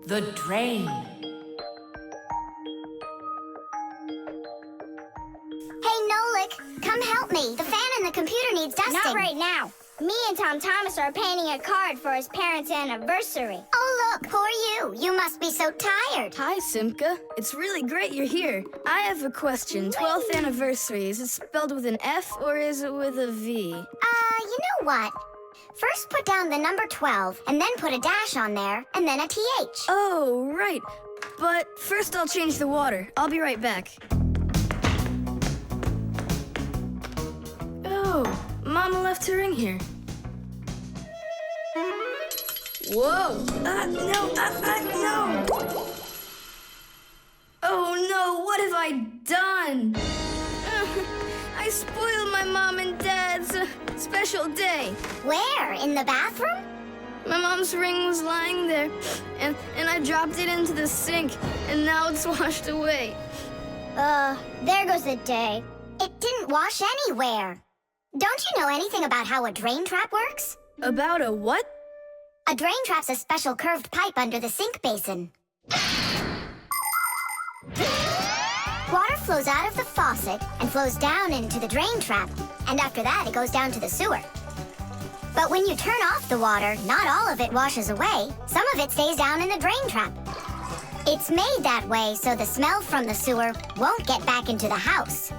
The drain. Hey, Nolik, come help me. The fan in the computer needs dusting. Not right now. Me and Tom Thomas are painting a card for his parents' anniversary. Oh, look, poor you. You must be so tired. Hi, Simka. It's really great you're here. I have a question. 12th anniversary, is it spelled with an F or is it with a V? You know what? First put down the number 12, and then put a dash on there, and then a TH. Oh, right. But first I'll change the water. I'll be right back. Oh, Mama left her ring here. Whoa! No! Oh no, what have I done? I spoiled my mom and dad's special day. Where? In the bathroom? My mom's ring was lying there, and I dropped it into the sink, and now it's washed away. There goes the day. It didn't wash anywhere. Don't you know anything about how a drain trap works? About a what? A drain trap's a special curved pipe under the sink basin. Water flows out of the faucet and flows down into the drain trap, and after that it goes down to the sewer. But when you turn off the water, not all of it washes away. Some of it stays down in the drain trap. It's made that way so the smell from the sewer won't get back into the house.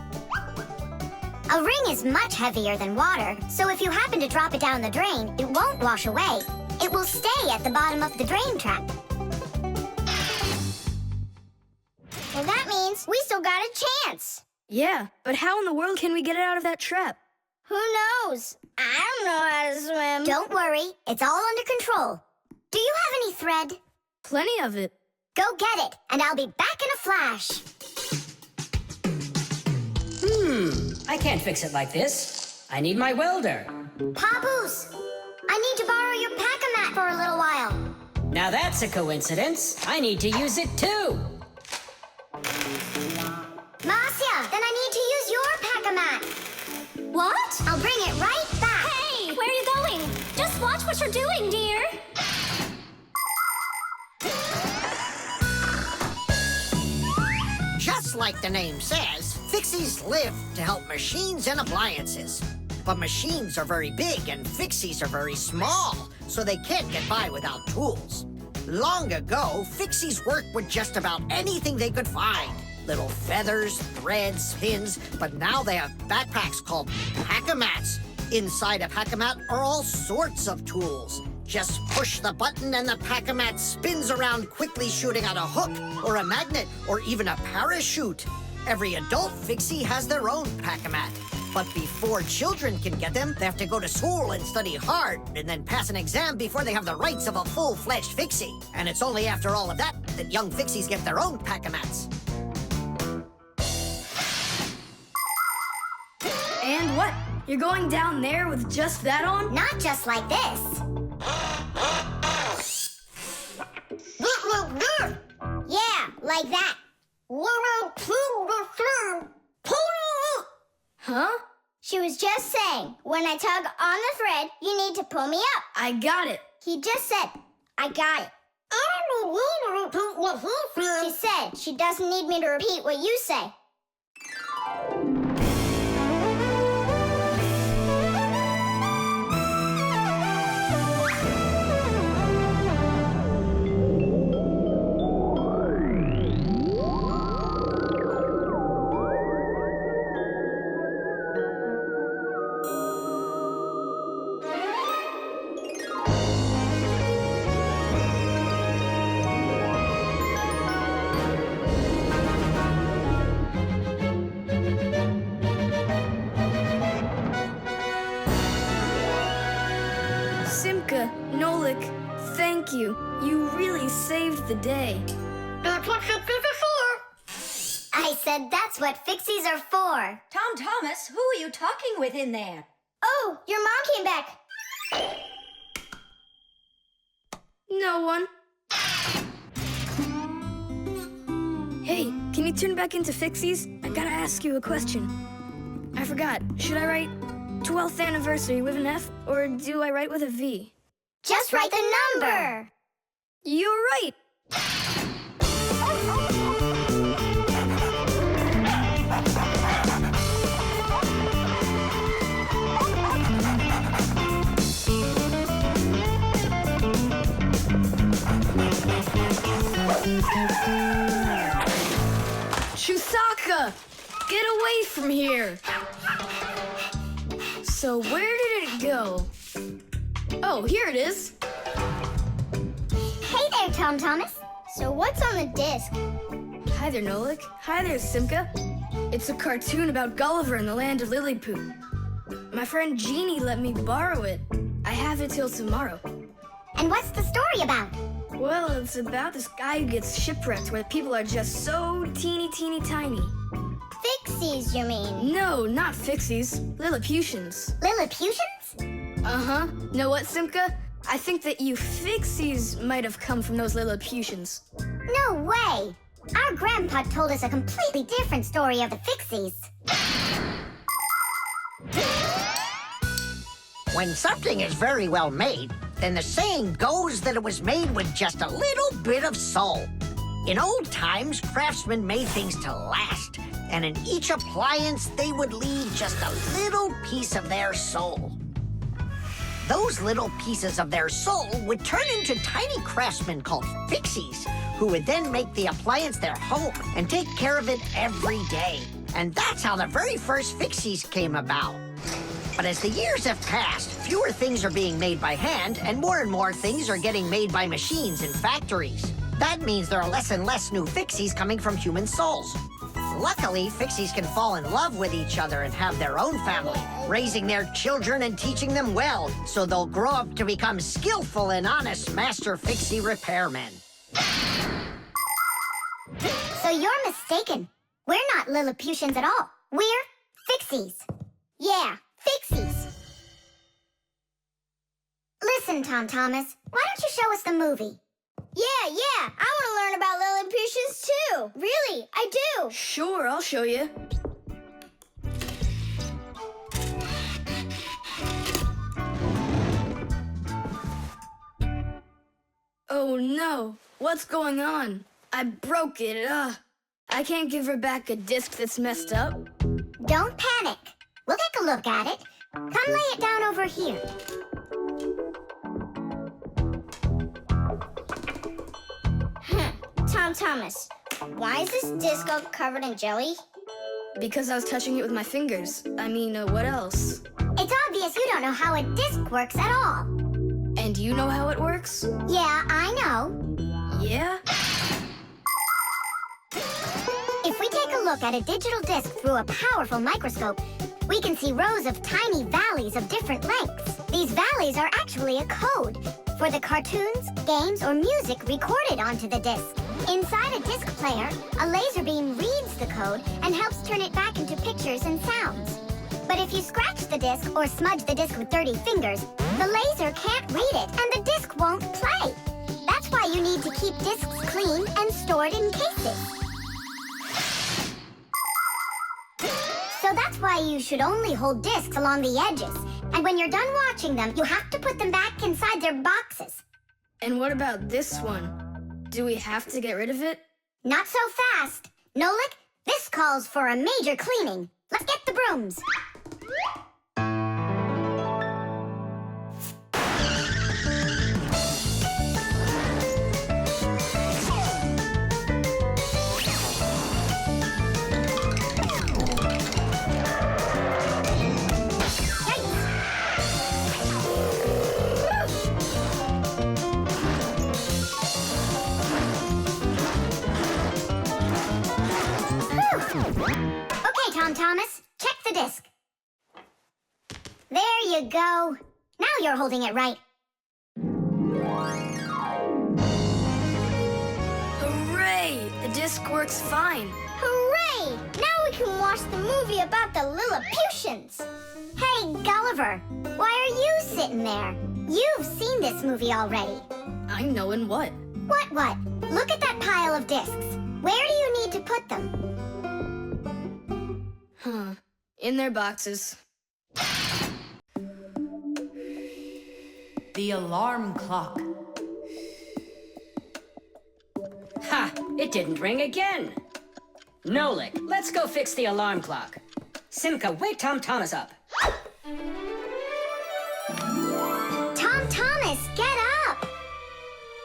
A ring is much heavier than water, so if you happen to drop it down the drain, it won't wash away. It will stay at the bottom of the drain trap. Well, that means we still got a chance. Yeah, but how in the world can we get it out of that trap? Who knows? I don't know how to swim. Don't worry, it's all under control. Do you have any thread? Plenty of it. Go get it, and I'll be back in a flash. I can't fix it like this. I need my welder. Papoose, I need to borrow your Packamat for a little while. Now that's a coincidence. I need to use it too. Marcia, then I need to use your Packamat. What? I'll bring it right back. Hey, where are you going? Just watch what you're doing, dear. Just like the name says, Fixies live to help machines and appliances. But machines are very big and Fixies are very small, so they can't get by without tools. Long ago, Fixies worked with just about anything they could find. Little feathers, threads, pins, but now they have backpacks called Packamats. Inside a Packamat are all sorts of tools. Just push the button and the Packamat spins around, quickly shooting out a hook or a magnet or even a parachute. Every adult Fixie has their own Packamat. But before children can get them, they have to go to school and study hard and then pass an exam before they have the rights of a full-fledged Fixie. And it's only after all of that that young Fixies get their own Packamats. And what? You're going down there with just that on? Not just like this. Yeah, like that. Huh? She was just saying, when I tug on the thread, you need to pull me up. I got it. He just said, I got it. I don't need you to repeat what he said. She said she doesn't need me to repeat what you say. Simka, Nolik, thank you. You really saved the day. That's what Fixies are for. I said that's what Fixies are for. Tom Thomas, who are you talking with in there? Oh, your mom came back. No one. Hey, can you turn back into Fixies? I gotta ask you a question. I forgot. Should I write 12th anniversary with an F, or do I write with a V? Just write the number. You're right. Chusaka! Get away from here! So where did it go? Oh, here it is. Hey there, Tom Thomas. So what's on the disc? Hi there, Nolik. Hi there, Simka. It's a cartoon about Gulliver in the land of Lilliput. My friend Jeannie let me borrow it. I have it till tomorrow. And what's the story about? Well, it's about this guy who gets shipwrecked where people are just so teeny tiny. Fixies, you mean? No, not Fixies. Lilliputians. Lilliputians? Uh-huh. Know what, Simka? I think that you Fixies might have come from those Lilliputians. No way! Our grandpa told us a completely different story of the Fixies. When something is very well made, then the saying goes that it was made with just a little bit of soul. In old times, craftsmen made things to last, and in each appliance, they would leave just a little piece of their soul. Those little pieces of their soul would turn into tiny craftsmen called Fixies, who would then make the appliance their home and take care of it every day. And that's how the very first Fixies came about. But as the years have passed, fewer things are being made by hand, and more things are getting made by machines in factories. That means there are less and less new Fixies coming from human souls. Luckily, Fixies can fall in love with each other and have their own family, raising their children and teaching them well, so they'll grow up to become skillful and honest master Fixie repairmen. So you're mistaken. We're not Lilliputians at all. We're Fixies. Yeah, Fixies. Listen, Tom Thomas, why don't you show us the movie? Yeah, I want to learn about Lilliputians too. Really, I do. Sure, I'll show you. Oh no, what's going on? I broke it. I can't give her back a disc that's messed up. Don't panic. We'll take a look at it. Come lay it down over here. Tom Thomas, why is this disc all covered in jelly? Because I was touching it with my fingers. I mean, what else? It's obvious you don't know how a disc works at all. And you know how it works? Yeah, I know. Yeah? If we take a look at a digital disc through a powerful microscope, we can see rows of tiny valleys of different lengths. These valleys are actually a code for the cartoons, games, or music recorded onto the disc. Inside a disc player, a laser beam reads the code and helps turn it back into pictures and sounds. But if you scratch the disc or smudge the disc with dirty fingers, the laser can't read it and the disc won't play. That's why you need to keep discs clean and stored in cases. So that's why you should only hold discs along the edges. And when you're done watching them, you have to put them back inside their boxes. And what about this one? Do we have to get rid of it? Not so fast. Nolik, this calls for a major cleaning. Let's get the brooms. Okay, Tom Thomas, check the disc. There you go. Now you're holding it right. Hooray! The disc works fine. Hooray! Now we can watch the movie about the Lilliputians. Hey, Gulliver, why are you sitting there? You've seen this movie already. I know in what? What? Look at that pile of discs. Where do you need to put them? Huh. In their boxes. The alarm clock. It didn't ring again. Nolik, let's go fix the alarm clock. Simka, wake Tom Thomas up. Tom Thomas, get up!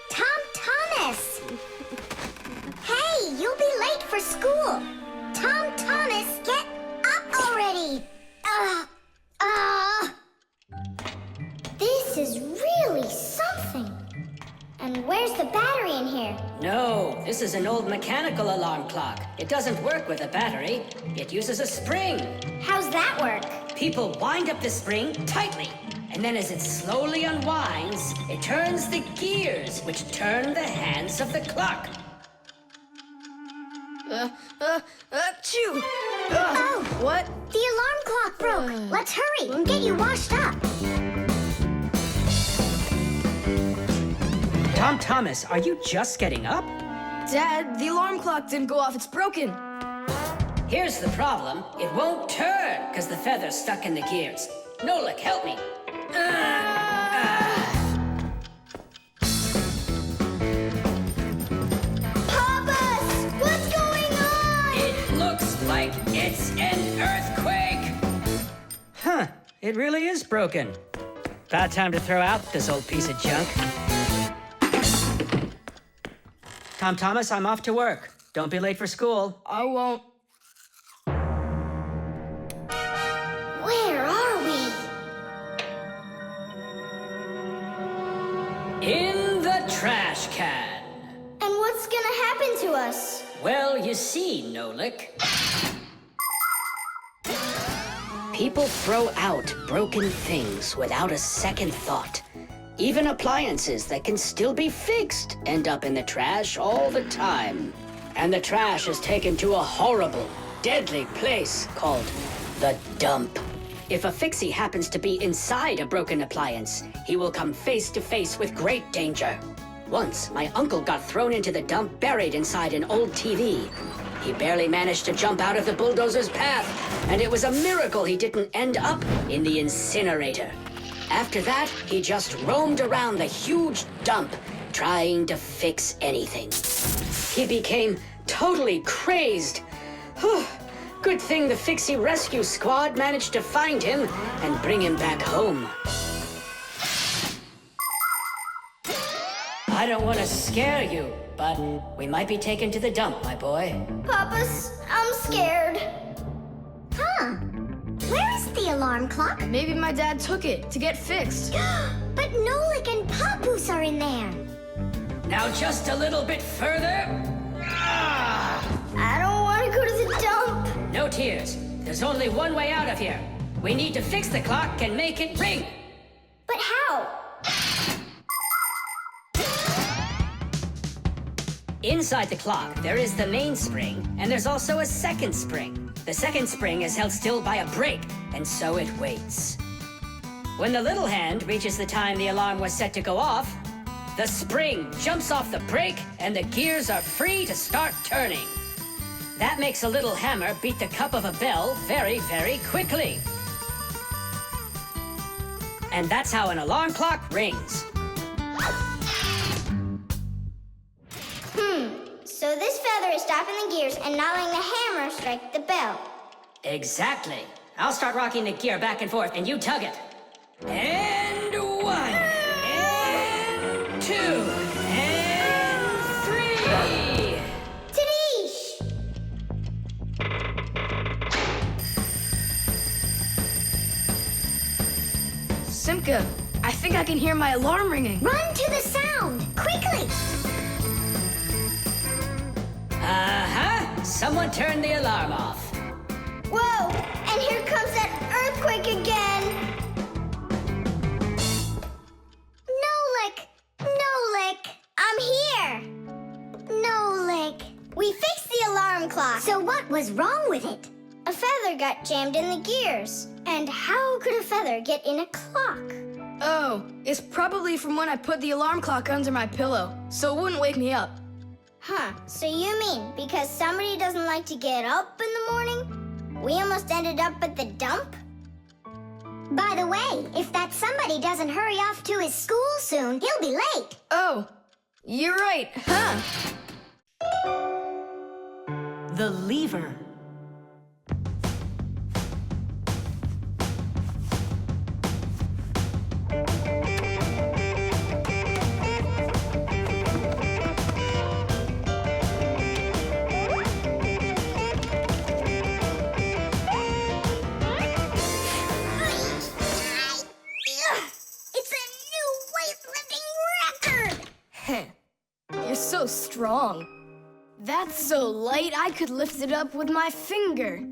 Tom Thomas! Hey, you'll be late for school! Tom Thomas, get up already! This is really something. And where's the battery in here? No, this is an old mechanical alarm clock. It doesn't work with a battery. It uses a spring. How's that work? People wind up the spring tightly, and then as it slowly unwinds, it turns the gears, which turn the hands of the clock. Achoo! Oh! What? The alarm clock broke. Let's hurry and get you washed up. Tom Thomas, are you just getting up? Dad, the alarm clock didn't go off. It's broken. Here's the problem. It won't turn, because the feather's stuck in the gears. Nolik, help me. Papas! What's going on? It looks like it's an earthquake! Huh, it really is broken. About time to throw out this old piece of junk. Tom Thomas, I'm off to work. Don't be late for school. I won't. Where are we? In the trash can. And what's gonna happen to us? Well, you see, Nolik. People throw out broken things without a second thought. Even appliances that can still be fixed end up in the trash all the time. And the trash is taken to a horrible, deadly place called the dump. If a Fixie happens to be inside a broken appliance, he will come face to face with great danger. Once, my uncle got thrown into the dump buried inside an old TV. He barely managed to jump out of the bulldozer's path, and it was a miracle he didn't end up in the incinerator. After that, he just roamed around the huge dump, trying to fix anything. He became totally crazed. Good thing the Fixie rescue squad managed to find him and bring him back home. I don't want to scare you, but we might be taken to the dump, my boy. Papas, I'm scared. Huh? Where is the alarm clock? Maybe my dad took it to get fixed. But Nolik and Papoose are in there. Now just a little bit further. I don't want to go to the dump. No tears. There's only one way out of here. We need to fix the clock and make it ring. But how? Inside the clock, there is the main spring, and there's also a second spring. The second spring is held still by a brake, and so it waits. When the little hand reaches the time the alarm was set to go off, the spring jumps off the brake, and the gears are free to start turning. That makes a little hammer beat the cup of a bell very, very quickly. And that's how an alarm clock rings. So this feather is stopping the gears and not letting the hammer strike the bell. Exactly. I'll start rocking the gear back and forth, and you tug it. And 1, and 2, and 3. Tadish! Simka, I think I can hear my alarm ringing. Run to the sound! Quickly! Uh-huh. Someone turned the alarm off. Whoa! And here comes that earthquake again! Nolik! Nolik! I'm here! Nolik! We fixed the alarm clock. So what was wrong with it? A feather got jammed in the gears. And how could a feather get in a clock? Oh, it's probably from when I put the alarm clock under my pillow, so it wouldn't wake me up. Huh, so you mean because somebody doesn't like to get up in the morning? We almost ended up at the dump? By the way, if that somebody doesn't hurry off to his school soon, he'll be late. Oh, you're right, huh? The lever. It's a new weightlifting record! You're so strong. That's so light, I could lift it up with my finger.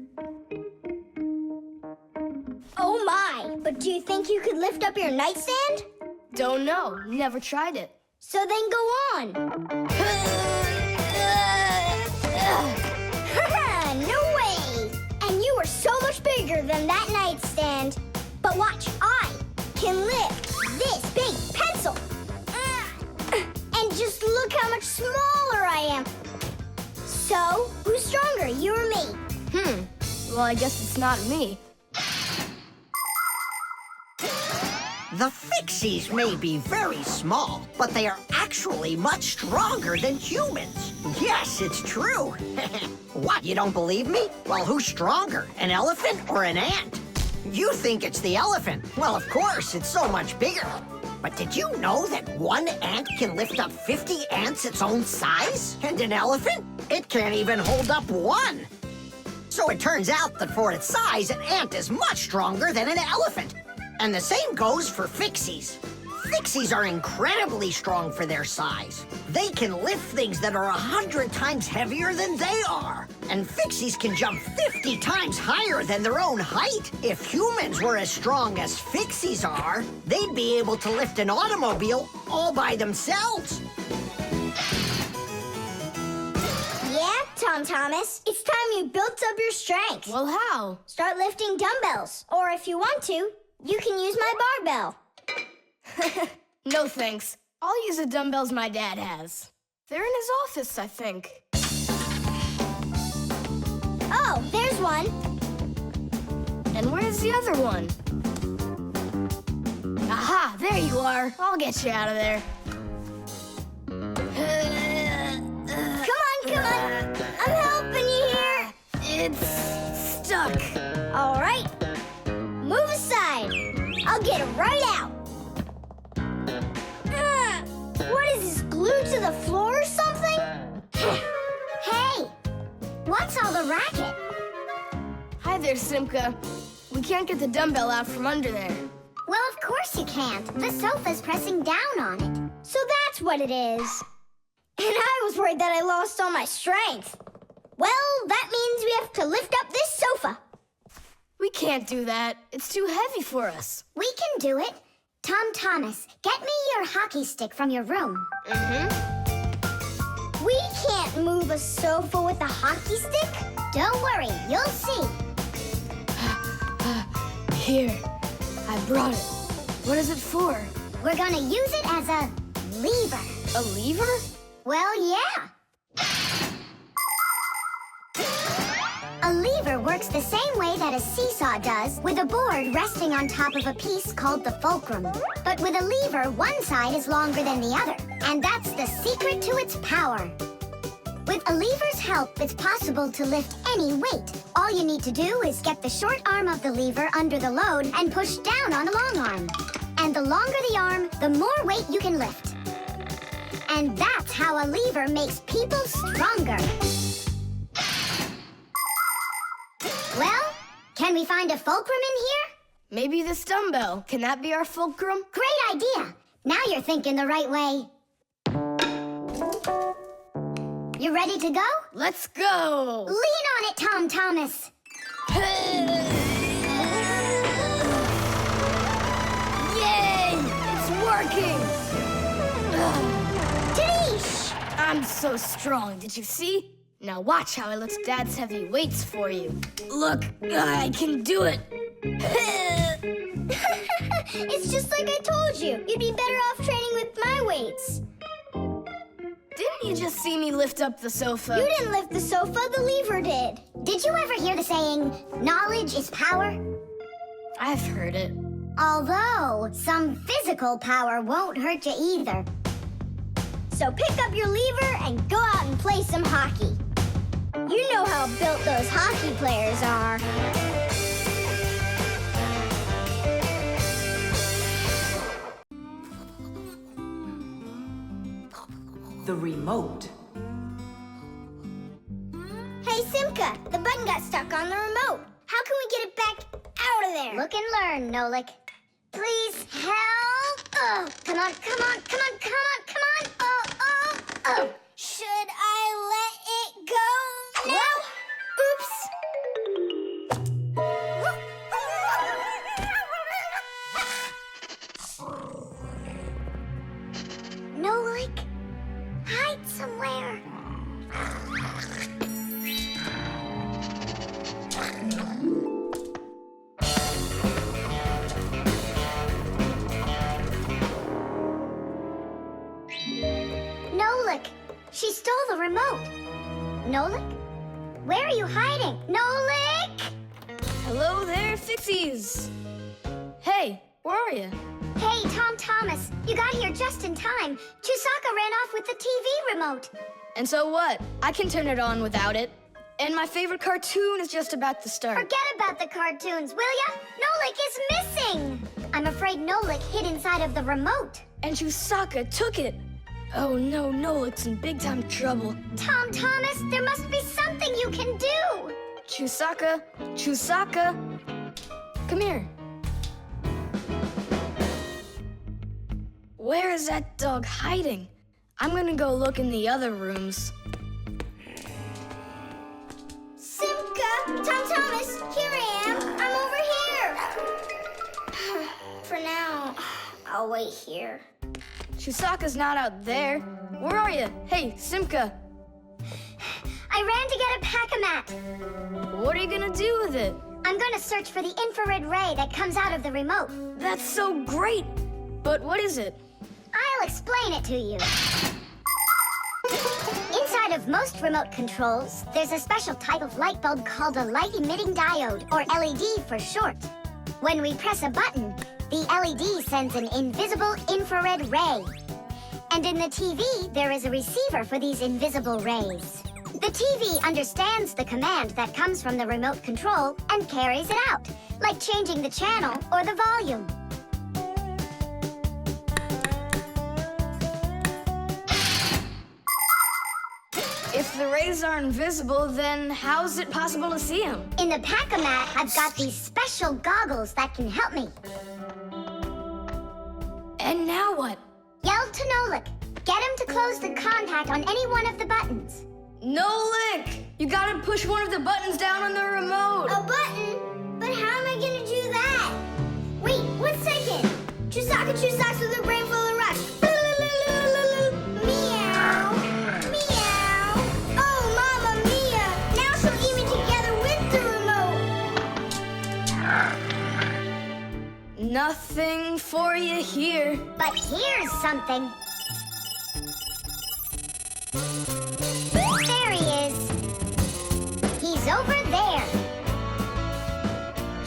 Oh my! But do you think you could lift up your nightstand? Don't know, never tried it. So then go on. No way! And you are so much bigger than that nightstand. But watch, I can lift this big pencil. And just look how much smaller I am. So, who's stronger, you or me? Well, I guess it's not me. The Fixies may be very small, but they are actually much stronger than humans. Yes, it's true. What, you don't believe me? Well, who's stronger, an elephant or an ant? You think it's the elephant. Well, of course, it's so much bigger. But did you know that one ant can lift up 50 ants its own size? And an elephant? It can't even hold up one. So it turns out that for its size, an ant is much stronger than an elephant. And the same goes for Fixies. Fixies are incredibly strong for their size. They can lift things that are 100 times heavier than they are. And Fixies can jump 50 times higher than their own height. If humans were as strong as Fixies are, they'd be able to lift an automobile all by themselves. Yeah, Tom Thomas. It's time you built up your strength. Well, how? Start lifting dumbbells. Or if you want to, you can use my barbell. No thanks. I'll use the dumbbells my dad has. They're in his office, I think. Oh, there's one. And where's the other one? Aha, there you are. I'll get you out of there. Come on. I'm helping you here. It's stuck. All right. Move aside. I'll get it right out. What is this, glued to the floor or something? Hey, what's all the racket? Hi there, Simka. We can't get the dumbbell out from under there. Well, of course you can't. The sofa's pressing down on it. So that's what it is. And I was worried that I lost all my strength. Well, that means we have to lift up this sofa. We can't do that. It's too heavy for us. We can do it. Tom Thomas, get me your hockey stick from your room. We can't move a sofa with a hockey stick. Don't worry, you'll see. Here, I brought it. What is it for? We're gonna use it as a lever. A lever? Well, yeah. A lever works the same way that a seesaw does, with a board resting on top of a piece called the fulcrum. But with a lever, one side is longer than the other, and that's the secret to its power. With a lever's help, it's possible to lift any weight. All you need to do is get the short arm of the lever under the load and push down on the long arm. And the longer the arm, the more weight you can lift. And that's how a lever makes people stronger. Well, can we find a fulcrum in here? Maybe this dumbbell. Can that be our fulcrum? Great idea. Now you're thinking the right way. You ready to go? Let's go! Lean on it, Tom Thomas. Yay! It's working! Tadeish! I'm so strong, did you see? Now watch how I lift Dad's heavy weights for you. Look, I can do it. It's just like I told you. You'd be better off training with my weights. Didn't you just see me lift up the sofa? You didn't lift the sofa, the lever did. Did you ever hear the saying, knowledge is power? I've heard it. Although, some physical power won't hurt you either. So pick up your lever and go out and play some hockey. You know how built those hockey players are. The remote. Hey, Simka, the button got stuck on the remote. How can we get it back out of there? Look and learn, Nolik. Please help. Oh, come on, come on, come on, come on, come on. Oh. Should I let it go now? Oops. Nolik, hide somewhere. Nolik, she stole the remote. Nolik? Where are you hiding? Nolik! Hello there, Fixies. Hey, where are you? Hey, Tom Thomas, you got here just in time. Chusaka ran off with the TV remote. And so what? I can turn it on without it. And my favorite cartoon is just about to start. Forget about the cartoons, will ya? Nolik is missing! I'm afraid Nolik hid inside of the remote. And Chusaka took it. Oh no, Nolik's in big time trouble. Tom Thomas, there must be something you can do! Chusaka, Chusaka, come here. Where is that dog hiding? I'm gonna go look in the other rooms. Simka! Tom Thomas, here I am. I'm over here. For now, I'll wait here. Chusaka's not out there. Where are you? Hey, Simka. I ran to get a Packamat. What are you gonna do with it? I'm gonna search for the infrared ray that comes out of the remote. That's so great. But what is it? I'll explain it to you. Inside of most remote controls, there's a special type of light bulb called a light-emitting diode, or LED for short. When we press a button, the LED sends an invisible infrared ray. And in the TV, there is a receiver for these invisible rays. The TV understands the command that comes from the remote control and carries it out, like changing the channel or the volume. If the rays are invisible, then how's it possible to see them? In the Packamat, I've got these special goggles that can help me. And now what? Yell to Nolik. Get him to close the contact on any one of the buttons. Nolik! You gotta push one of the buttons down on the remote. A button? But how am I gonna do that? Wait, 1 second. Chusaka Chusaks with a brain full of rocks. Meow. Meow. Oh, Mamma Mia. Now she'll eat me together with the remote. Nothing for you here. But here's something. There he is. He's over there.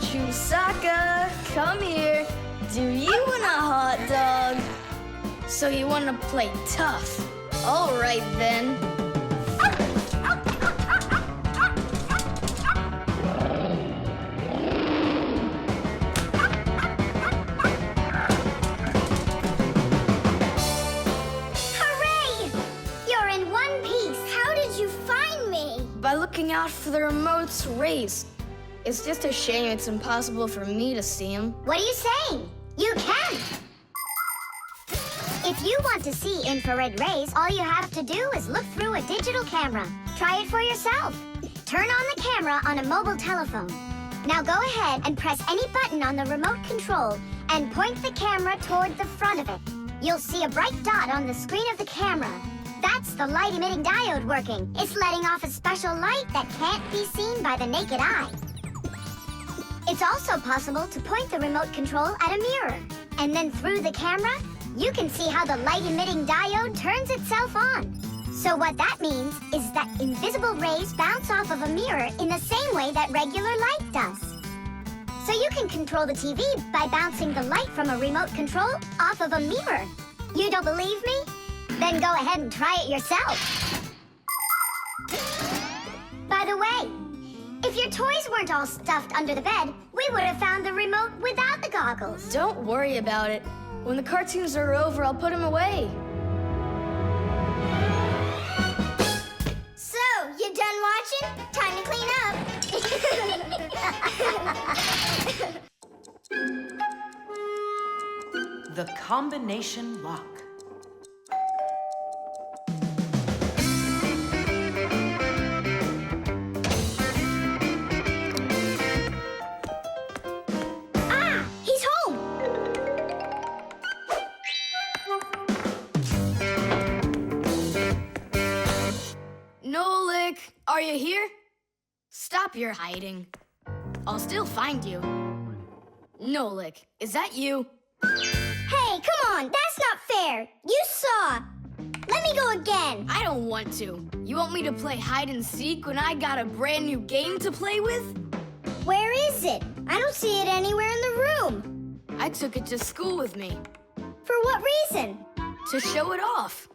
Chusaka, come here. Do you want a hot dog? So you want to play tough? All right then. Hooray! You're in one piece. How did you find me? By looking out for the remote's rays. It's just a shame it's impossible for me to see him. What are you saying? You can! If you want to see infrared rays, all you have to do is look through a digital camera. Try it for yourself. Turn on the camera on a mobile telephone. Now go ahead and press any button on the remote control and point the camera toward the front of it. You'll see a bright dot on the screen of the camera. That's the light-emitting diode working. It's letting off a special light that can't be seen by the naked eye. It's also possible to point the remote control at a mirror. And then through the camera, you can see how the light-emitting diode turns itself on. So what that means is that invisible rays bounce off of a mirror in the same way that regular light does. So you can control the TV by bouncing the light from a remote control off of a mirror. You don't believe me? Then go ahead and try it yourself. By toys weren't all stuffed under the bed, we would have found the remote without the goggles. Don't worry about it. When the cartoons are over, I'll put them away. So, you done watching? Time to clean up. The combination lock. Ah! He's home! Nolik, are you here? Stop your hiding. I'll still find you. Nolik, is that you? Hey, come on! That's not fair! You saw! Let me go again! I don't want to. You want me to play hide and seek when I got a brand new game to play with? Where is it? I don't see it anywhere in the room. I took it to school with me For what reason? to show it off.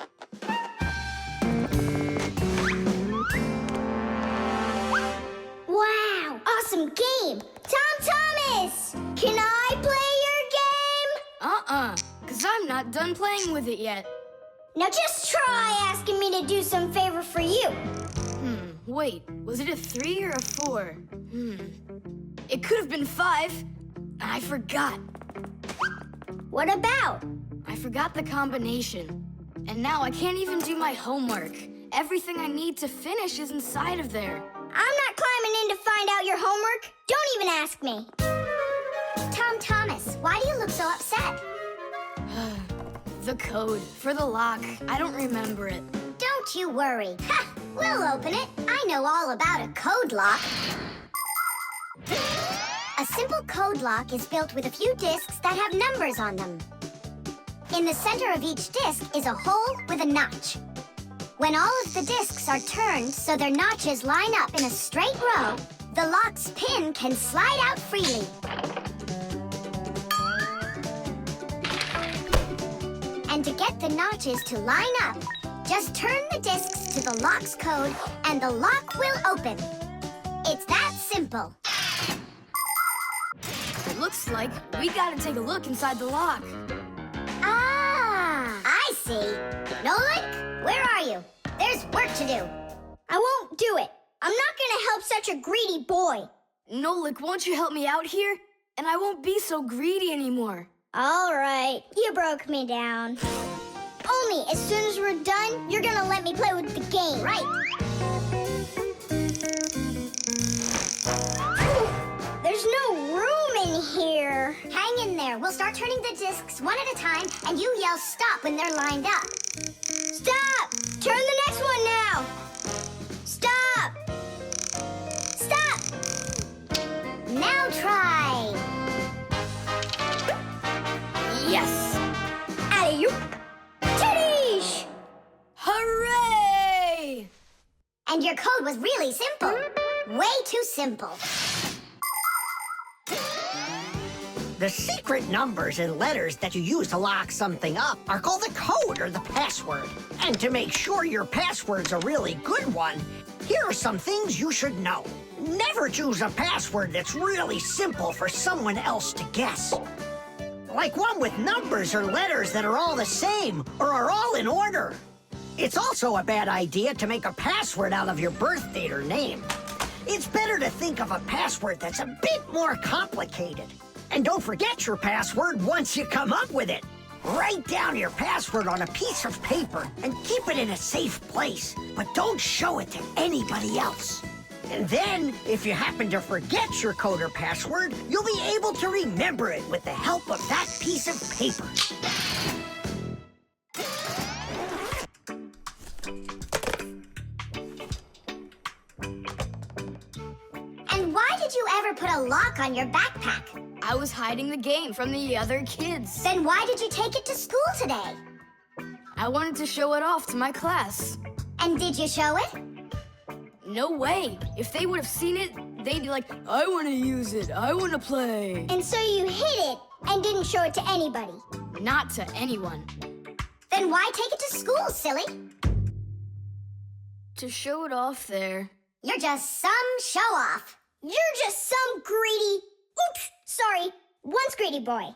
Wow! Awesome game! Tom Thomas! Can I play your game? 'Cause I'm not done playing with it yet. Now just try asking me to do some favor for you. Wait, was it a 3 or a 4? It could have been 5. I forgot. What about? I forgot the combination. And now I can't even do my homework. Everything I need to finish is inside of there. I'm not climbing in to find out your homework. Don't even ask me. Tom Thomas, why do you look so upset? The code for the lock. I don't remember it. Don't you worry. Ha! We'll open it. I know all about a code lock. A simple code lock is built with a few discs that have numbers on them. In the center of each disc is a hole with a notch. When all of the discs are turned so their notches line up in a straight row, the lock's pin can slide out freely. And to get the notches to line up, just turn the discs to the lock's code and the lock will open. It's that simple. It looks like we gotta take a look inside the lock. Ah, I see. Nolik, where are you? There's work to do. I won't do it. I'm not gonna help such a greedy boy. Nolik, won't you help me out here? And I won't be so greedy anymore. All right, you broke me down. Only as soon as we're done, you're gonna let me play with the game, right? There's no room in here. Hang in there. We'll start turning the discs one at a time, and you yell stop when they're lined up. Stop! Turn the next one now. Stop! Stop! Now try. Yes! Alley-oop! Titties! Hooray! And your code was really simple. Way too simple. The secret numbers and letters that you use to lock something up are called the code or the password. And to make sure your password's a really good one, here are some things you should know. Never choose a password that's really simple for someone else to guess. Like one with numbers or letters that are all the same or are all in order. It's also a bad idea to make a password out of your birth date or name. It's better to think of a password that's a bit more complicated. And don't forget your password once you come up with it. Write down your password on a piece of paper and keep it in a safe place, but don't show it to anybody else. And then, if you happen to forget your code or password, you'll be able to remember it with the help of that piece of paper. And why did you ever put a lock on your backpack? I was hiding the game from the other kids. Then why did you take it to school today? I wanted to show it off to my class. And did you show it? No way. If they would have seen it, they'd be like, I want to use it. I want to play. And so you hid it and didn't show it to anybody. Not to anyone. Then why take it to school, silly? To show it off there. You're just some show-off. You're just some greedy... Oops, sorry. Once greedy boy.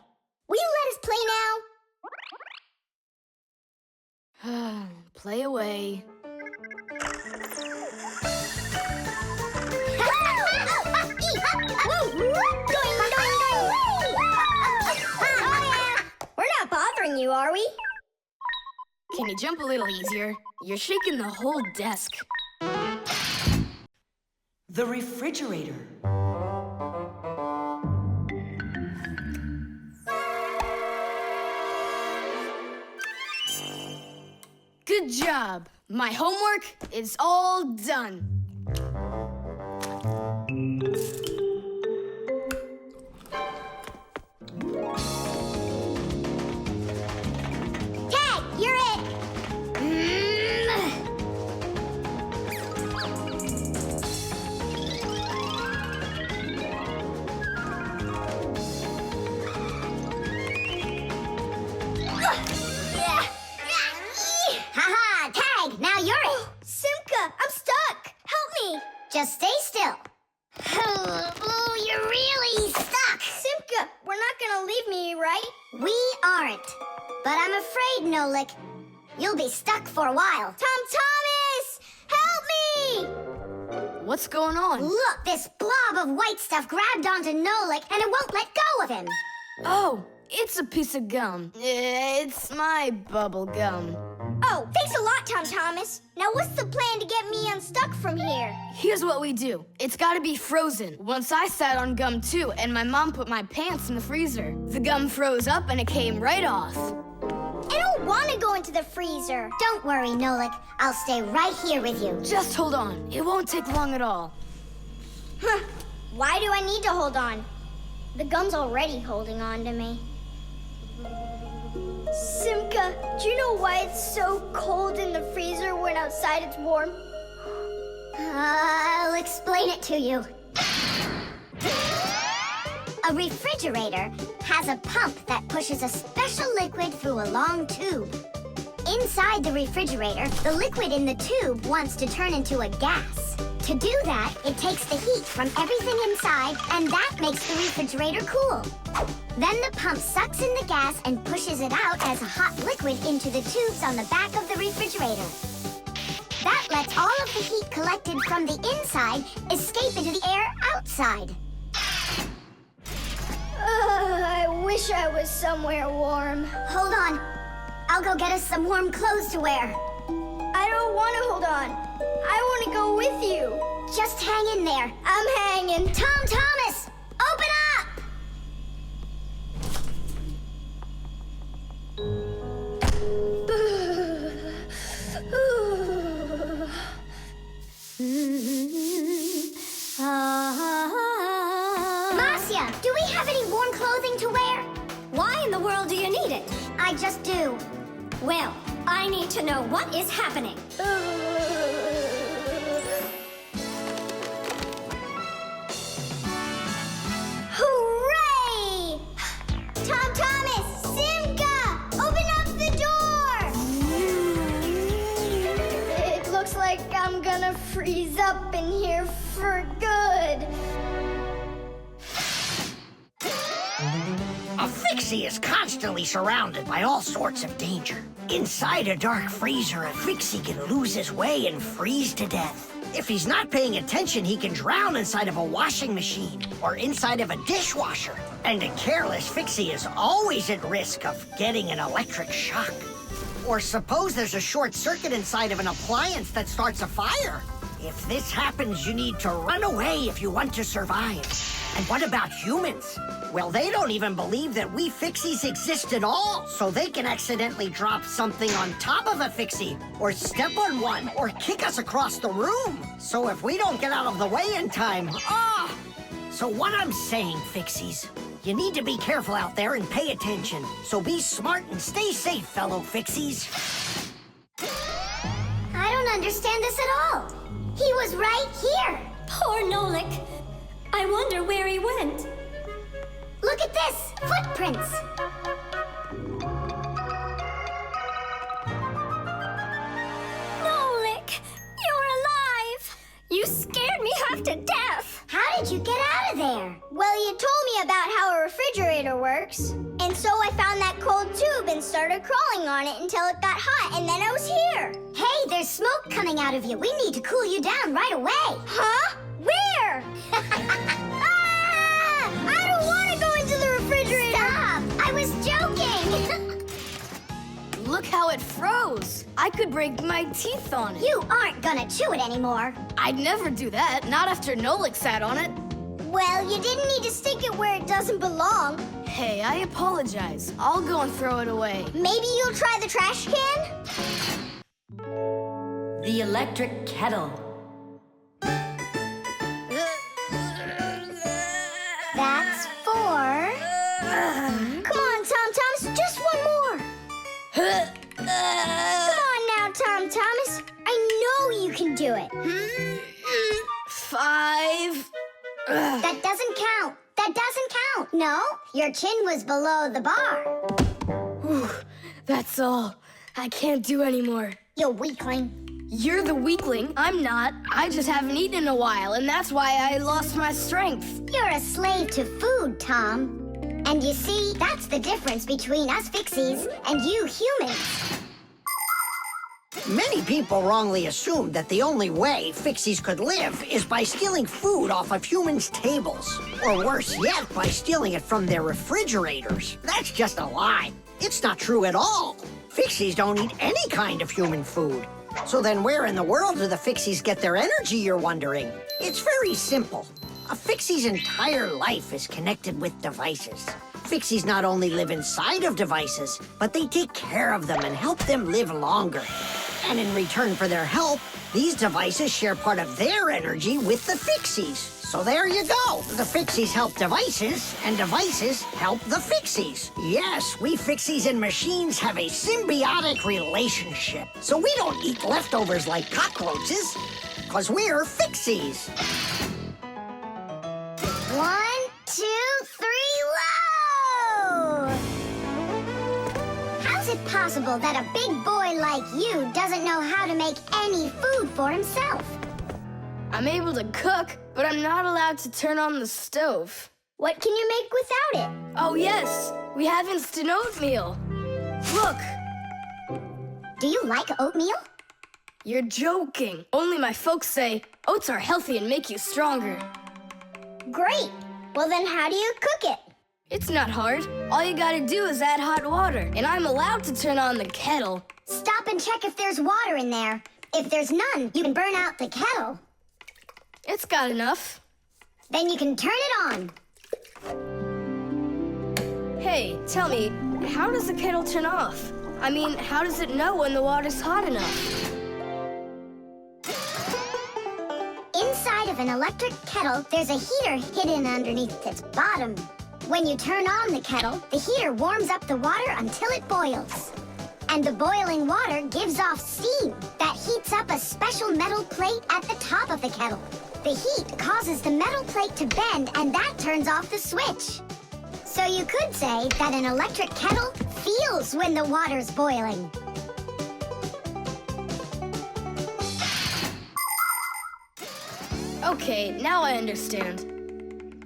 Will you let us play now? Play away. We're not bothering you, are we? Can you jump a little easier? You're shaking the whole desk. The refrigerator. Good job. My homework is all done. Tag, you're it. Haha, Tag, now you're it. Simka, I'm stuck. Help me. Just stay still. Oh, you're really stuck. Simka, we're not gonna leave me, right? We aren't. But I'm afraid, Nolik, you'll be stuck for a while. Tom Thomas! Help me! What's going on? Look, this blob of white stuff grabbed onto Nolik and it won't let go of him. Oh, it's a piece of gum. It's my bubble gum. Oh, thanks a lot, Tom Thomas. Now what's the plan to get me unstuck from here? Here's what we do. It's gotta be frozen. Once I sat on gum too, and my mom put my pants in the freezer. The gum froze up and it came right off. I don't want to go into the freezer. Don't worry, Nolik. I'll stay right here with you. Just hold on. It won't take long at all. Huh. Why do I need to hold on? The gum's already holding on to me. Simka, do you know why it's so cold in the freezer when outside it's warm? I'll explain it to you. A refrigerator has a pump that pushes a special liquid through a long tube. Inside the refrigerator, the liquid in the tube wants to turn into a gas. To do that, it takes the heat from everything inside, and that makes the refrigerator cool. Then the pump sucks in the gas and pushes it out as a hot liquid into the tubes on the back of the refrigerator. That lets all of the heat collected from the inside escape into the air outside. I wish I was somewhere warm. Hold on. I'll go get us some warm clothes to wear. I don't want to hold on. I want to go with you. Just hang in there. I'm hanging. Tom Thomas, open up! Marcia, do we have any warm clothing to wear? Why in the world do you need it? I just do. Well, I need to know what is happening. Hooray! Tom Thomas, Simka, open up the door! It looks like I'm gonna freeze up in here for good. A Fixie is constantly surrounded by all sorts of danger. Inside a dark freezer, a Fixie can lose his way and freeze to death. If he's not paying attention, he can drown inside of a washing machine or inside of a dishwasher. And a careless Fixie is always at risk of getting an electric shock. Or suppose there's a short circuit inside of an appliance that starts a fire. If this happens, you need to run away if you want to survive. And what about humans? Well, they don't even believe that we Fixies exist at all, so they can accidentally drop something on top of a Fixie, or step on one, or kick us across the room. So if we don't get out of the way in time, So what I'm saying, Fixies, you need to be careful out there and pay attention. So be smart and stay safe, fellow Fixies. I don't understand this at all. He was right here. Poor Nolik. I wonder where he went. Look at this, footprints. Nolik, you're alive. You scared me half to death. How did you get out of there? Well, you told me about how a refrigerator works. And so I found that cold tube and started crawling on it until it got hot, and then I was here. Hey, there's smoke coming out of you. We need to cool you down right away. Huh? Where? Ah! I don't want to go into the refrigerator. Stop! I was joking. Look how it froze. I could break my teeth on it. You aren't gonna chew it anymore. I'd never do that, not after Nolik sat on it. Well, you didn't need to stick it where it doesn't belong. Hey, I apologize. I'll go and throw it away. Maybe you'll try the trash can? The electric kettle. That's 4. Come on, Tom Thomas, just one more. Come on now, Tom Thomas. I know you can do it. 5. That doesn't count. That doesn't count. No, your chin was below the bar. Whew, that's all. I can't do anymore. You weakling. You're the weakling. I'm not. I just haven't eaten in a while, and that's why I lost my strength. You're a slave to food, Tom. And you see, that's the difference between us Fixies and you humans. Many people wrongly assume that the only way Fixies could live is by stealing food off of humans' tables. Or worse yet, by stealing it from their refrigerators. That's just a lie. It's not true at all. Fixies don't eat any kind of human food. So then where in the world do the Fixies get their energy, you're wondering? It's very simple. A Fixie's entire life is connected with devices. Fixies not only live inside of devices, but they take care of them and help them live longer. And in return for their help, these devices share part of their energy with the Fixies. So there you go. The Fixies help devices, and devices help the Fixies. Yes, we Fixies and machines have a symbiotic relationship. So we don't eat leftovers like cockroaches, because we're Fixies. 1, 2, 3, whoa! How's it possible that a big boy like you doesn't know how to make any food for himself? I'm able to cook, but I'm not allowed to turn on the stove. What can you make without it? Oh, yes. We have instant oatmeal. Look, Do you like oatmeal? you're joking. Only my folks say oats are healthy and make you stronger. Great. Well, then how do you cook it? It's not hard. All you gotta do is add hot water, and I'm allowed to turn on the kettle. Stop and check if there's water in there. If there's none, you can burn out the kettle. It's got enough. Then you can turn it on. Hey, tell me, how does the kettle turn off? I mean, how does it know when the water's hot enough? Inside of an electric kettle, there's a heater hidden underneath its bottom. When you turn on the kettle, the heater warms up the water until it boils. And the boiling water gives off steam that heats up a special metal plate at the top of the kettle. The heat causes the metal plate to bend, and that turns off the switch. So you could say that an electric kettle feels when the water's boiling. Okay, now I understand.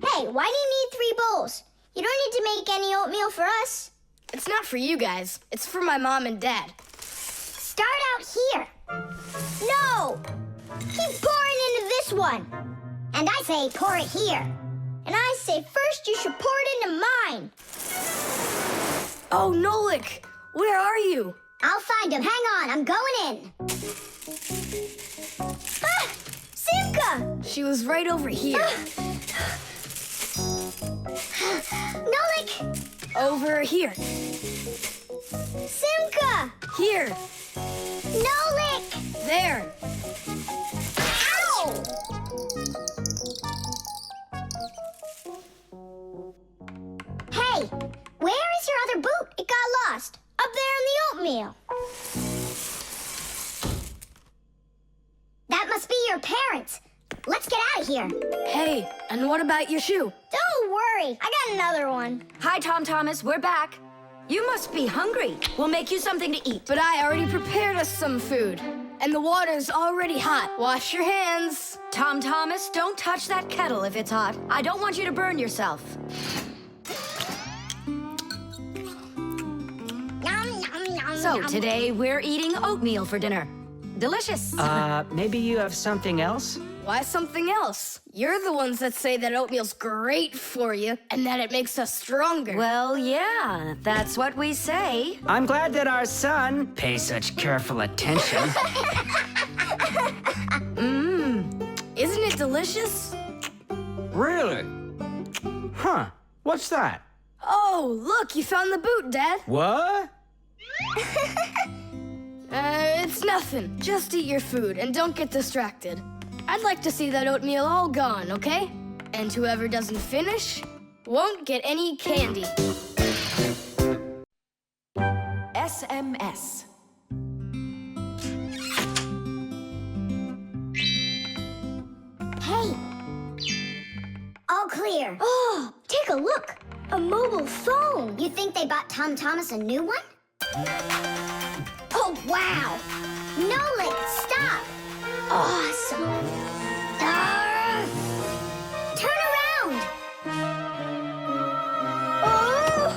Hey, why do you need 3 bowls? You don't need to make any oatmeal for us. It's not for you guys. It's for my mom and dad. Start out here. No! Keep pouring into this one. And I say pour it here. And I say first you should pour it into mine. Oh, Nolik, where are you? I'll find him. Hang on, I'm going in. Ah! Simka! She was right over here. Nolik! Over here. Simka! Here. Nolik! There. Ow! Hey, where is your other boot? It got lost. Up there in the oatmeal. That must be your parents. Let's get out of here. Hey, and what about your shoe? Don't worry. I got another one. Hi, Tom Thomas. We're back. You must be hungry. We'll make you something to eat. But I already prepared us some food. And the water's already hot. Wash your hands. Tom Thomas, don't touch that kettle if it's hot. I don't want you to burn yourself. So today we're eating oatmeal for dinner. Delicious. Maybe you have something else? Why something else? You're the ones that say that oatmeal's great for you and that it makes us stronger. Well, yeah, that's what we say. I'm glad that our son pays such careful attention. Isn't it delicious? Really? Huh. What's that? Oh, look, you found the boot, Dad. What? It's nothing. Just eat your food and don't get distracted. I'd like to see that oatmeal all gone, okay? And whoever doesn't finish won't get any candy. SMS. Hey! All clear. Oh, take a look. A mobile phone. You think they bought Tom Thomas a new one? Oh, wow. Nolik, stop. Awesome. Turn around. Oh!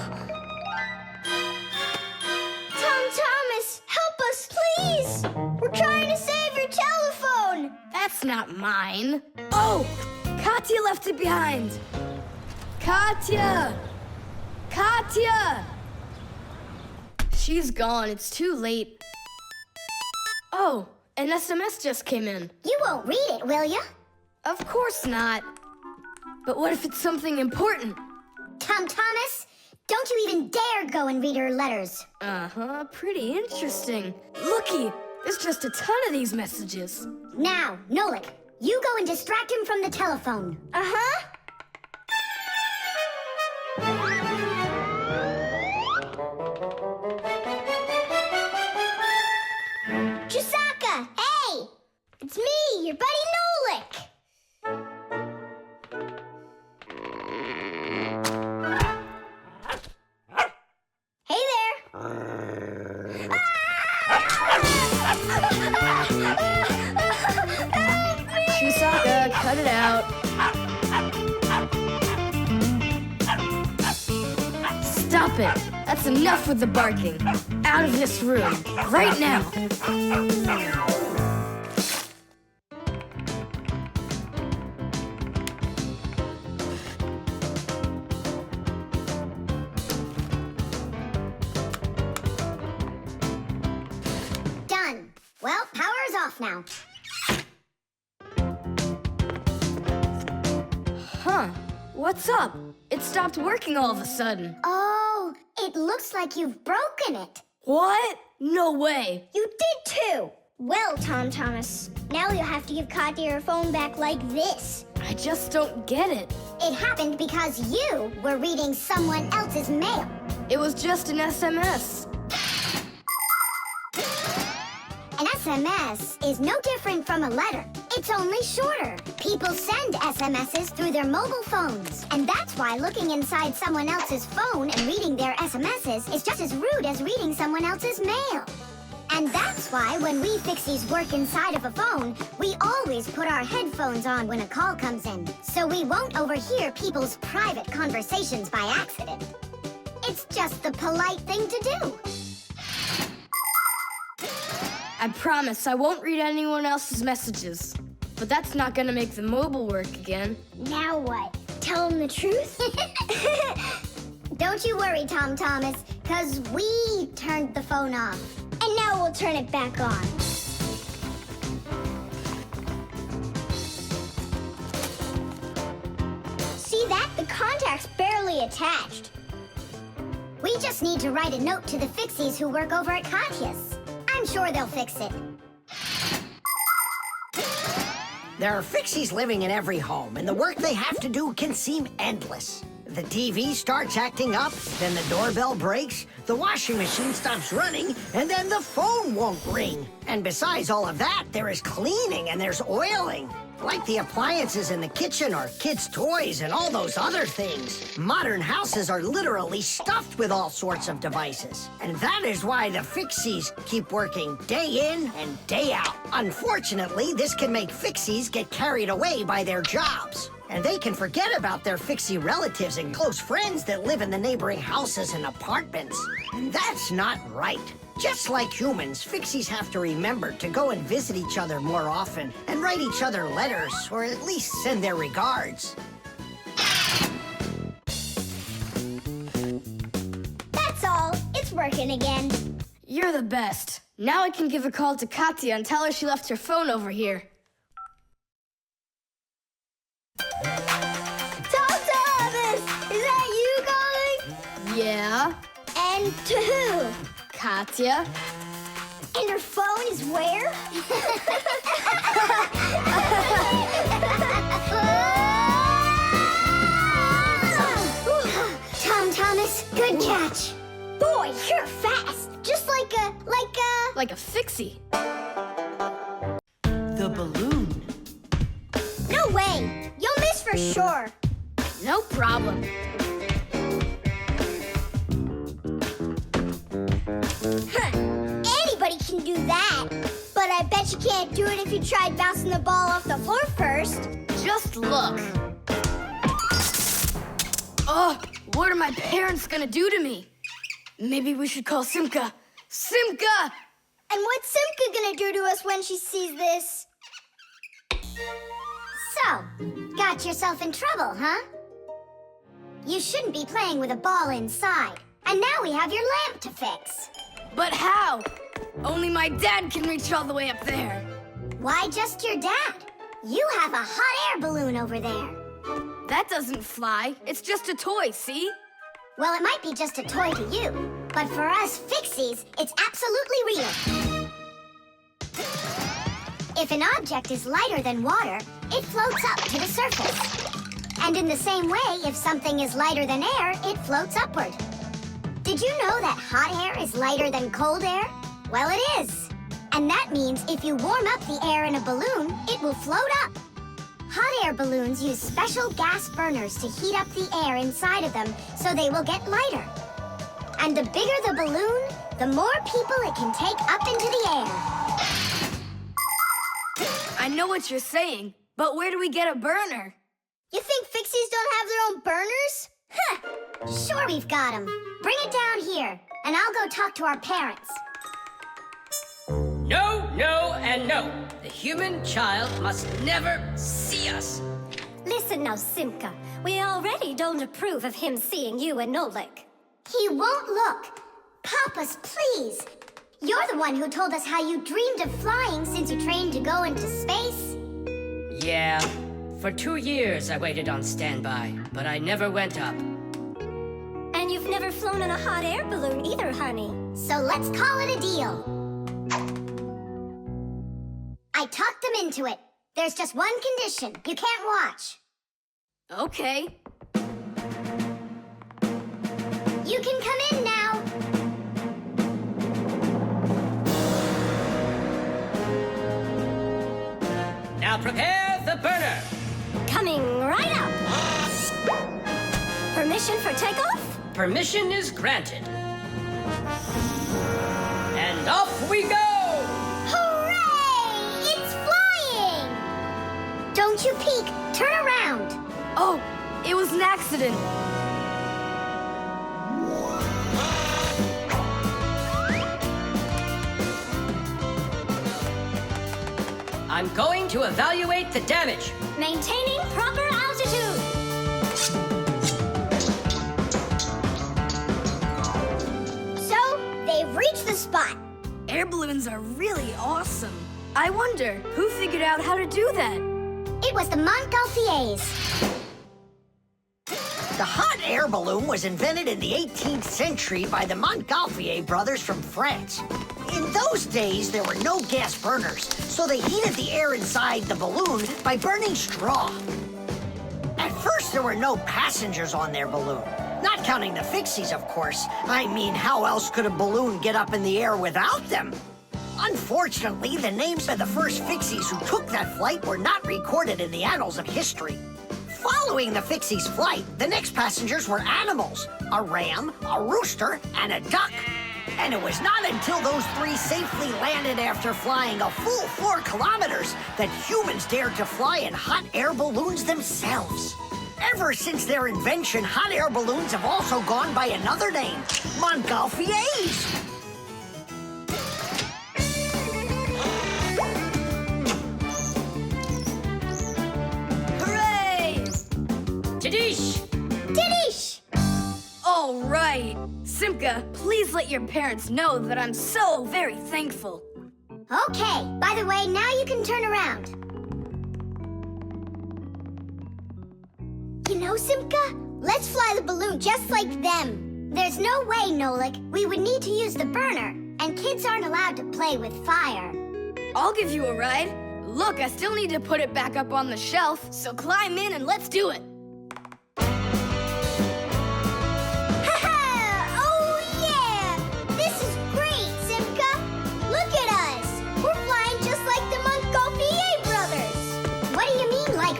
Tom Thomas, help us, please. We're trying to save your telephone. That's not mine. Oh, Katya left it behind. Katya! Katya! She's gone. It's too late. Oh, an SMS just came in. You won't read it, will you? Of course not. But what if it's something important? Tom Thomas, don't you even dare go and read her letters. Uh-huh, pretty interesting. Looky, there's just a ton of these messages. Now, Nolik, you go and distract him from the telephone. Uh-huh. Chisaka, hey! It's me, your buddy Nolik. Hey there. Chisaka, cut it out. Stop it. That's enough with the barking. Out of this room. Right now. Done. Well, power's off now. Huh. What's up? It stopped working all of a sudden. Oh, it looks like you've broken it. What? No way. You did too. Well, Tom Thomas, now you'll have to give Katya her phone back like this. I just don't get it. It happened because you were reading someone else's mail. It was just an SMS. An SMS is no different from a letter. It's only shorter. People send SMSs through their mobile phones. And that's why looking inside someone else's phone and reading their SMSs is just as rude as reading someone else's mail. And that's why when we Fixies work inside of a phone, we always put our headphones on when a call comes in, so we won't overhear people's private conversations by accident. It's just the polite thing to do. I promise I won't read anyone else's messages. But that's not gonna make the mobile work again. Now what? Tell him the truth? Don't you worry, Tom Thomas, because we turned the phone off. And now we'll turn it back on. See that? The contact's barely attached. We just need to write a note to the Fixies who work over at Katya's. I'm sure they'll fix it. There are Fixies living in every home, and the work they have to do can seem endless. The TV starts acting up, then the doorbell breaks, the washing machine stops running, and then the phone won't ring. And besides all of that, there is cleaning and there's oiling. Like the appliances in the kitchen or kids' toys and all those other things. Modern houses are literally stuffed with all sorts of devices. And that is why the Fixies keep working day in and day out. Unfortunately, this can make Fixies get carried away by their jobs. And they can forget about their Fixie relatives and close friends that live in the neighboring houses and apartments. And that's not right. Just like humans, Fixies have to remember to go and visit each other more often and write each other letters, or at least send their regards. That's all. It's working again. You're the best. Now I can give a call to Katya and tell her she left her phone over here. Thomas! Is that you calling? Yeah? And to who? Katya? And her phone is where? Thomas, good catch. Boy, you're fast. Just like a... Like a Fixie. The balloon. No way. You'll miss for sure. No problem. Anybody can do that. But I bet you can't do it if you tried bouncing the ball off the floor first. Just look. Oh, what are my parents gonna do to me? Maybe we should call Simka. Simka! And what's Simka gonna do to us when she sees this? So, got yourself in trouble, huh? You shouldn't be playing with a ball inside. And now we have your lamp to fix. But how? Only my dad can reach all the way up there. Why just your dad? You have a hot air balloon over there. That doesn't fly. It's just a toy, see? Well, it might be just a toy to you, but for us Fixies, it's absolutely real. If an object is lighter than water, it floats up to the surface. And in the same way, if something is lighter than air, it floats upward. Did you know that hot air is lighter than cold air? Well, it is. And that means if you warm up the air in a balloon, it will float up. Hot air balloons use special gas burners to heat up the air inside of them so they will get lighter. And the bigger the balloon, the more people it can take up into the air. I know what you're saying, but where do we get a burner? You think Fixies don't have their own burners? Huh! Sure we've got them. Bring it down here, and I'll go talk to our parents. No, no, and no. The human child must never see us. Listen now, Simka. We already don't approve of him seeing you and Nolik. He won't look. Papas, please. You're the one who told us how you dreamed of flying since you trained to go into space. Yeah. For 2 years I waited on standby, but I never went up. And you've never flown in a hot air balloon either, honey. So let's call it a deal. I talked them into it. There's just one condition. You can't watch. Okay. You can come in now. Now prepare the burner. Coming right up. Permission for takeoff? Permission is granted. And off we go! Hooray! It's flying! Don't you peek. Turn around. Oh, it was an accident. I'm going to evaluate the damage. Maintaining proper altitude. So, they've reached the spot. Air balloons are really awesome. I wonder, who figured out how to do that? It was the Montgolfiers. The hot air balloon was invented in the 18th century by the Montgolfier brothers from France. In those days, there were no gas burners, so they heated the air inside the balloon by burning straw. At First, there were no passengers on their balloon. Not counting the Fixies, of course. I mean, how else could a balloon get up in the air without them? Unfortunately, the names of the first Fixies who took that flight were not recorded in the annals of history. Following the Fixies' flight, the next passengers were animals: a ram, a rooster, and a duck. And it was not until those three safely landed after flying a full 4 kilometers that humans dared to fly in hot air balloons themselves. Ever since their invention, hot air balloons have also gone by another name: Montgolfiers. Hooray! Tadish! Didish! All right. Simka, please let your parents know that I'm so very thankful. Okay, by the way, now you can turn around. You know, Simka, let's fly the balloon just like them. There's no way, Nolik. We would need to use the burner, and kids aren't allowed to play with fire. I'll give you a ride. Look, I still need to put it back up on the shelf, so climb in and let's do it.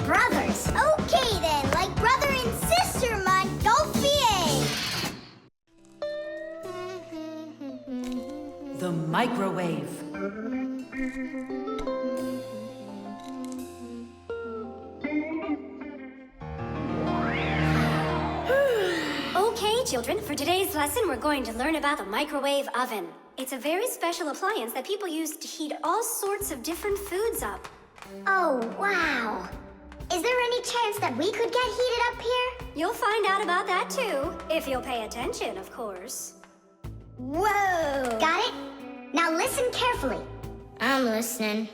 Brothers. Okay then, like brother and sister, Montgolfier. The microwave. Okay, children, for today's lesson, we're going to learn about the microwave oven. It's a very special appliance that people use to heat all sorts of different foods up. Oh, wow. Is there any chance that we could get heated up here? You'll find out about that too, if you'll pay attention, of course. Whoa! Got it? Now listen carefully. I'm listening.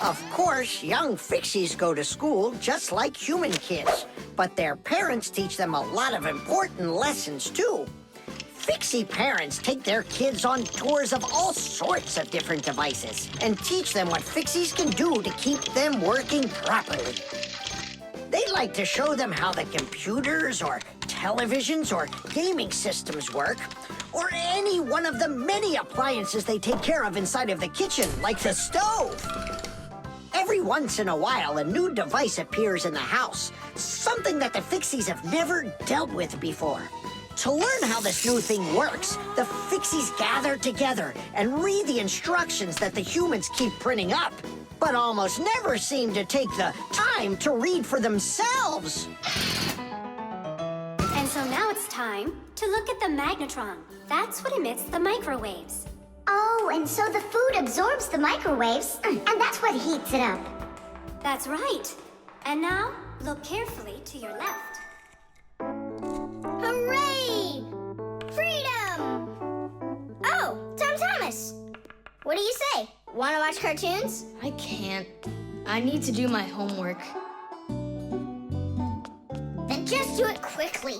Of course, young Fixies go to school just like human kids, but their parents teach them a lot of important lessons too. Fixie parents take their kids on tours of all sorts of different devices and teach them what Fixies can do to keep them working properly. They like to show them how the computers or televisions or gaming systems work, or any one of the many appliances they take care of inside of the kitchen, like the stove. Every once in a while, a new device appears in the house, something that the Fixies have never dealt with before. To learn how this new thing works, the Fixies gather together and read the instructions that the humans keep printing up, but almost never seem to take the time to read for themselves. And so now it's time to look at the magnetron. That's what emits the microwaves. Oh, and so the food absorbs the microwaves, and that's what heats it up. That's right. And now, look carefully to your left. Hooray! Freedom! Oh, Tom Thomas. What do you say? Want to watch cartoons? I can't. I need to do my homework. Then just do it quickly.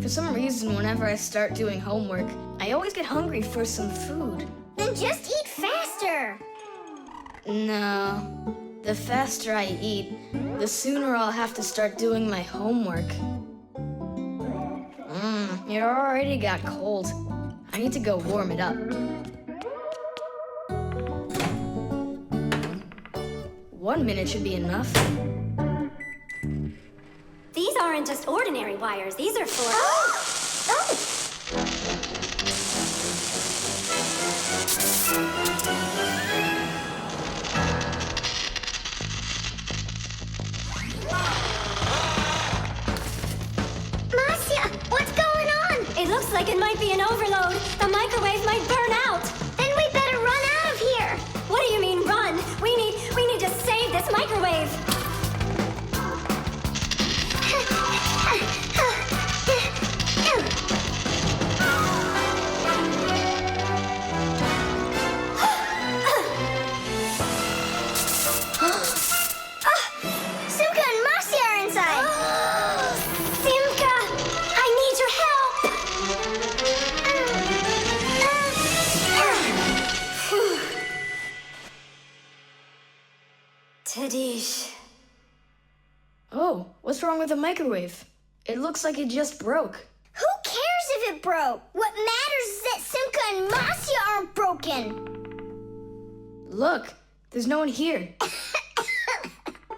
For some reason, whenever I start doing homework, I always get hungry for some food. Then just eat faster. No. The faster I eat, the sooner I'll have to start doing my homework. It already got cold. I need to go warm it up. 1 minute should be enough. These aren't just ordinary wires. These are for... Marcia, what's going on? It looks like it might be an overload. The microwave might burn out. Then we better run out of here. What do you mean, run? We need to save this microwave. Tadish. Oh, what's wrong with the microwave? It looks like it just broke. Who cares if it broke? What matters is that Simka and Masya aren't broken. Look, there's no one here.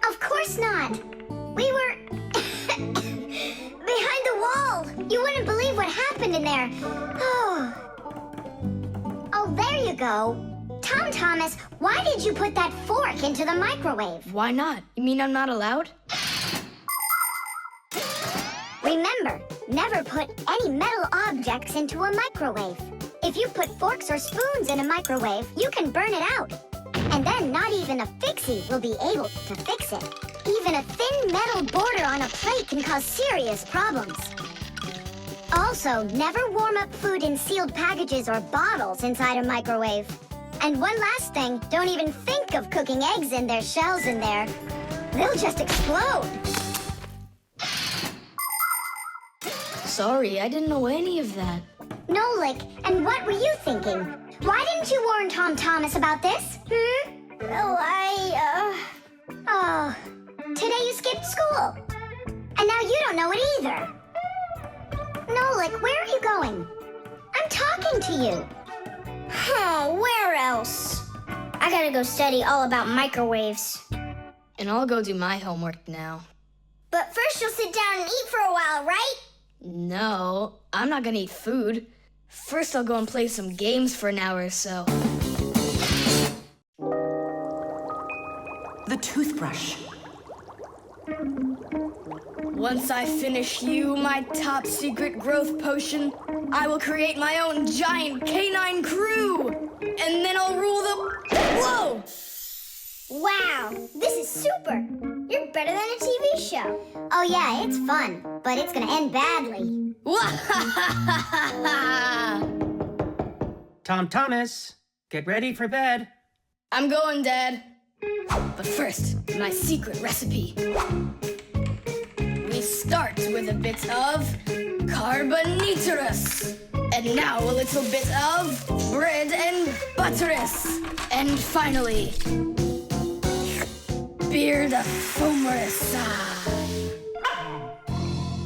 Of course not. We were behind the wall. You wouldn't believe what happened in there. Oh, there you go. Tom Thomas, why did you put that fork into the microwave? Why not? You mean I'm not allowed? Remember, never put any metal objects into a microwave. If you put forks or spoons in a microwave, you can burn it out. And then not even a Fixie will be able to fix it. Even a thin metal border on a plate can cause serious problems. Also, never warm up food in sealed packages or bottles inside a microwave. And one last thing, don't even think of cooking eggs in their shells in there. They'll just explode. Sorry, I didn't know any of that. Nolik, and what were you thinking? Why didn't you warn Tom Thomas about this? Oh, today you skipped school. And now you don't know it either. Nolik, where are you going? I'm talking to you. Where else? I gotta go study all about microwaves. And I'll go do my homework now. But first you'll sit down and eat for a while, right? No, I'm not gonna eat food. First I'll go and play some games for an hour or so. The toothbrush. Once I finish you, my top secret growth potion, I will create my own giant canine crew! And then I'll rule the... Whoa! Wow, this is super. You're better than a TV show. Oh yeah, it's fun, but it's gonna end badly. Tom Thomas, get ready for bed. I'm going, Dad. But first, my secret recipe. We start with a bit of carbonatorous. And now a little bit of bread and butterous. And finally, beard of foamerous.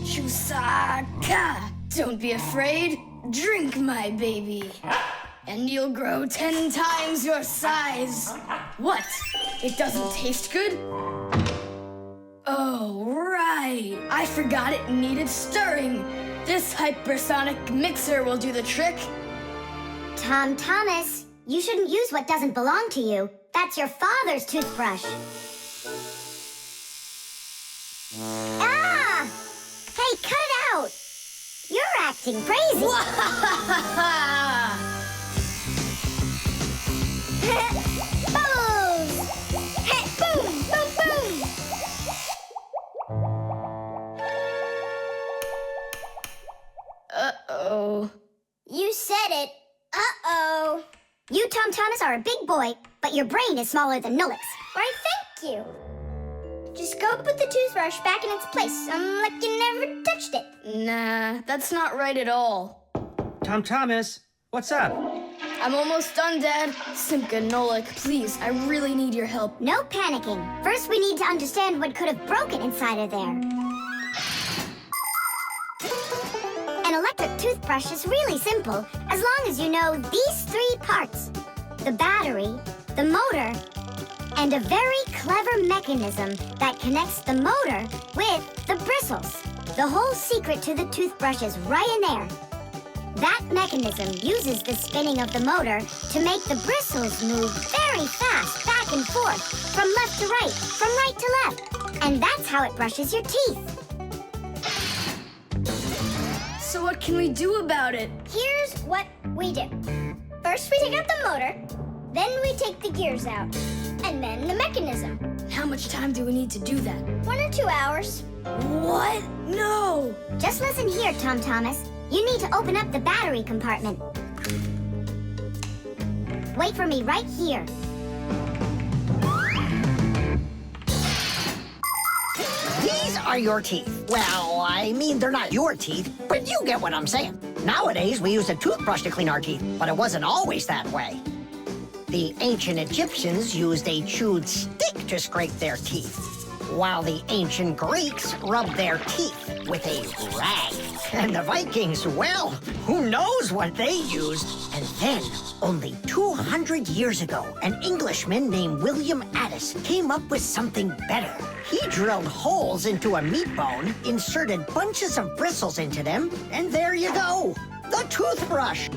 Chusaka. Don't be afraid. Drink, my baby. And you'll grow 10 times your size. What? It doesn't taste good? Oh, right. I forgot it needed stirring. This hypersonic mixer will do the trick. Tom Thomas, you shouldn't use what doesn't belong to you. That's your father's toothbrush. Ah! Hey, cut it out! You're acting crazy. Bubbles! Hey, boom, boom, boom! Uh-oh. You said it. Uh-oh. You, Tom Thomas, are a big boy, but your brain is smaller than Nolik's. Why, thank you. Just go put the toothbrush back in its place, like you never touched it. Nah, that's not right at all. Tom Thomas, what's up? I'm almost done, Dad. Simka and Nolik, please, I really need your help. No panicking. First, we need to understand what could have broken inside of there. An electric toothbrush is really simple, as long as you know these 3 parts. The battery, the motor, and a very clever mechanism that connects the motor with the bristles. The whole secret to the toothbrush is right in there. That mechanism uses the spinning of the motor to make the bristles move very fast back and forth, from left to right, from right to left. And that's how it brushes your teeth. So what can we do about it? Here's what we do. First, we take out the motor, then we take the gears out, and then the mechanism. How much time do we need to do that? 1 or 2 hours. What? No! Just listen here, Tom Thomas. You need to open up the battery compartment. Wait for me right here. These are your teeth. Well, I mean, they're not your teeth, but you get what I'm saying. Nowadays, we use a toothbrush to clean our teeth, but it wasn't always that way. The ancient Egyptians used a chewed stick to scrape their teeth, while the ancient Greeks rubbed their teeth with a rag. And the Vikings, well, who knows what they used? And then, only 200 years ago, an Englishman named William Addis came up with something better. He drilled holes into a meat bone, inserted bunches of bristles into them, and there you go, the toothbrush.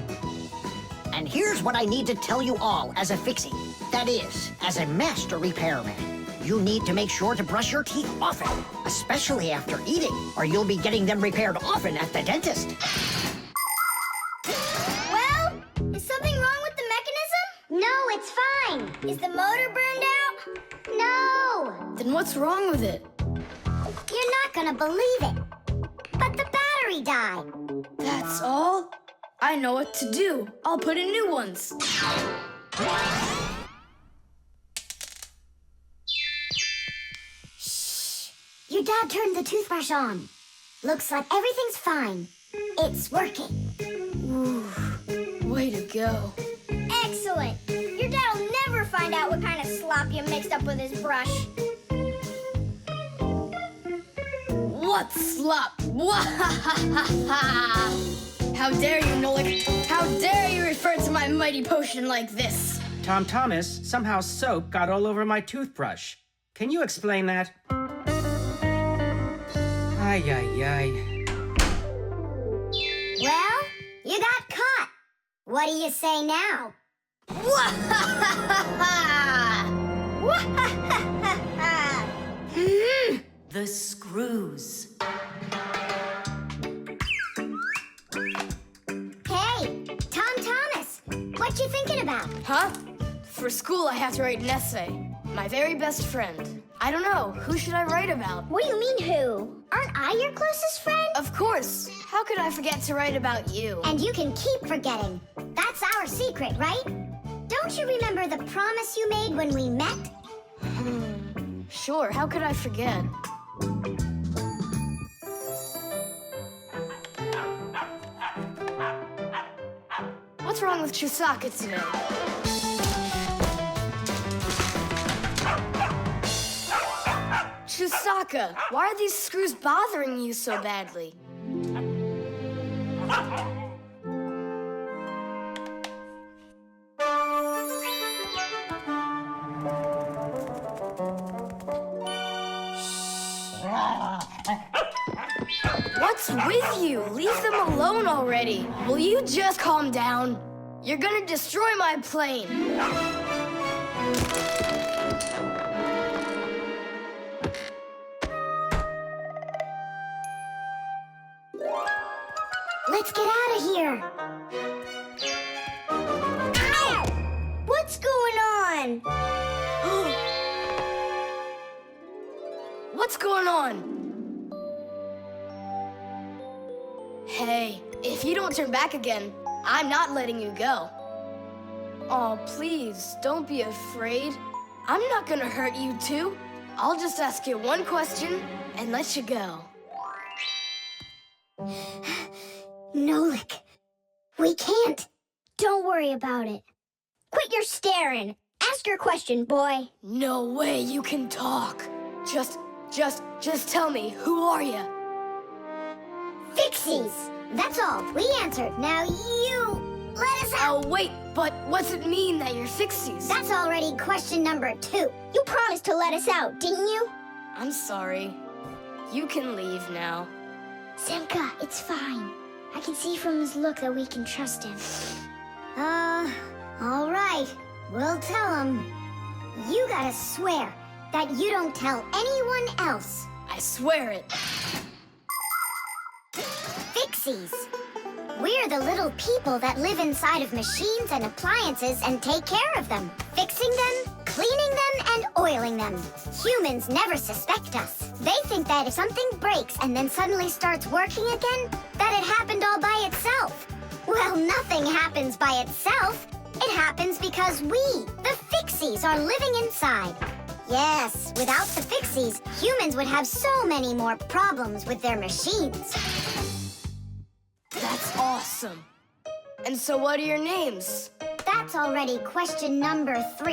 And here's what I need to tell you all as a Fixie. That is, as a master repairman. You need to make sure to brush your teeth often, especially after eating, or you'll be getting them repaired often at the dentist. Well, is something wrong with the mechanism? No, it's fine. Is the motor burned out? No. Then what's wrong with it? You're not gonna believe it. But the battery died. That's all? I know what to do. I'll put in new ones. Your dad turned the toothbrush on. Looks like everything's fine. It's working. Ooh, way to go. Excellent. Your dad'll never find out what kind of slop you mixed up with his brush. What slop? How dare you, Nolik? How dare you refer to my mighty potion like this? Tom Thomas, somehow soap got all over my toothbrush. Can you explain that? Ay, ay, ay. Well, you got caught. What do you say now? The screws. Hey, Tom Thomas, what you thinking about? Huh? For school, I have to write an essay. My very best friend. I don't know. Who should I write about? What do you mean, who? Aren't I your closest friend? Of course. How could I forget to write about you? And you can keep forgetting. That's our secret, right? Don't you remember the promise you made when we met? Sure, how could I forget? What's wrong with Chusaka today? Chusaka, why are these screws bothering you so badly? What's with you? Leave them alone already. Will you just calm down? You're gonna destroy my plane. Let's get out of here. Ow! What's going on? What's going on? Hey, if you don't turn back again, I'm not letting you go. Oh, please, don't be afraid. I'm not gonna hurt you too. I'll just ask you one question and let you go. Nolik, we can't. Don't worry about it. Quit your staring. Ask your question, boy. No way you can talk. Just tell me, who are you? Fixies. That's all. We answered. Now you let us out. Oh, wait, but what's it mean that you're Fixies? That's already question number 2. You promised to let us out, didn't you? I'm sorry. You can leave now. Simka, it's fine. I can see from his look that we can trust him. All right. We'll tell him. You gotta swear that you don't tell anyone else. I swear it. Fixies. We're the little people that live inside of machines and appliances and take care of them, fixing them, cleaning them, and oiling them. Humans never suspect us. They think that if something breaks and then suddenly starts working again, that it happened all by itself. Well, nothing happens by itself. It happens because we, the Fixies, are living inside. Yes, without the Fixies, humans would have so many more problems with their machines. That's awesome. And so what are your names? That's already question number 3.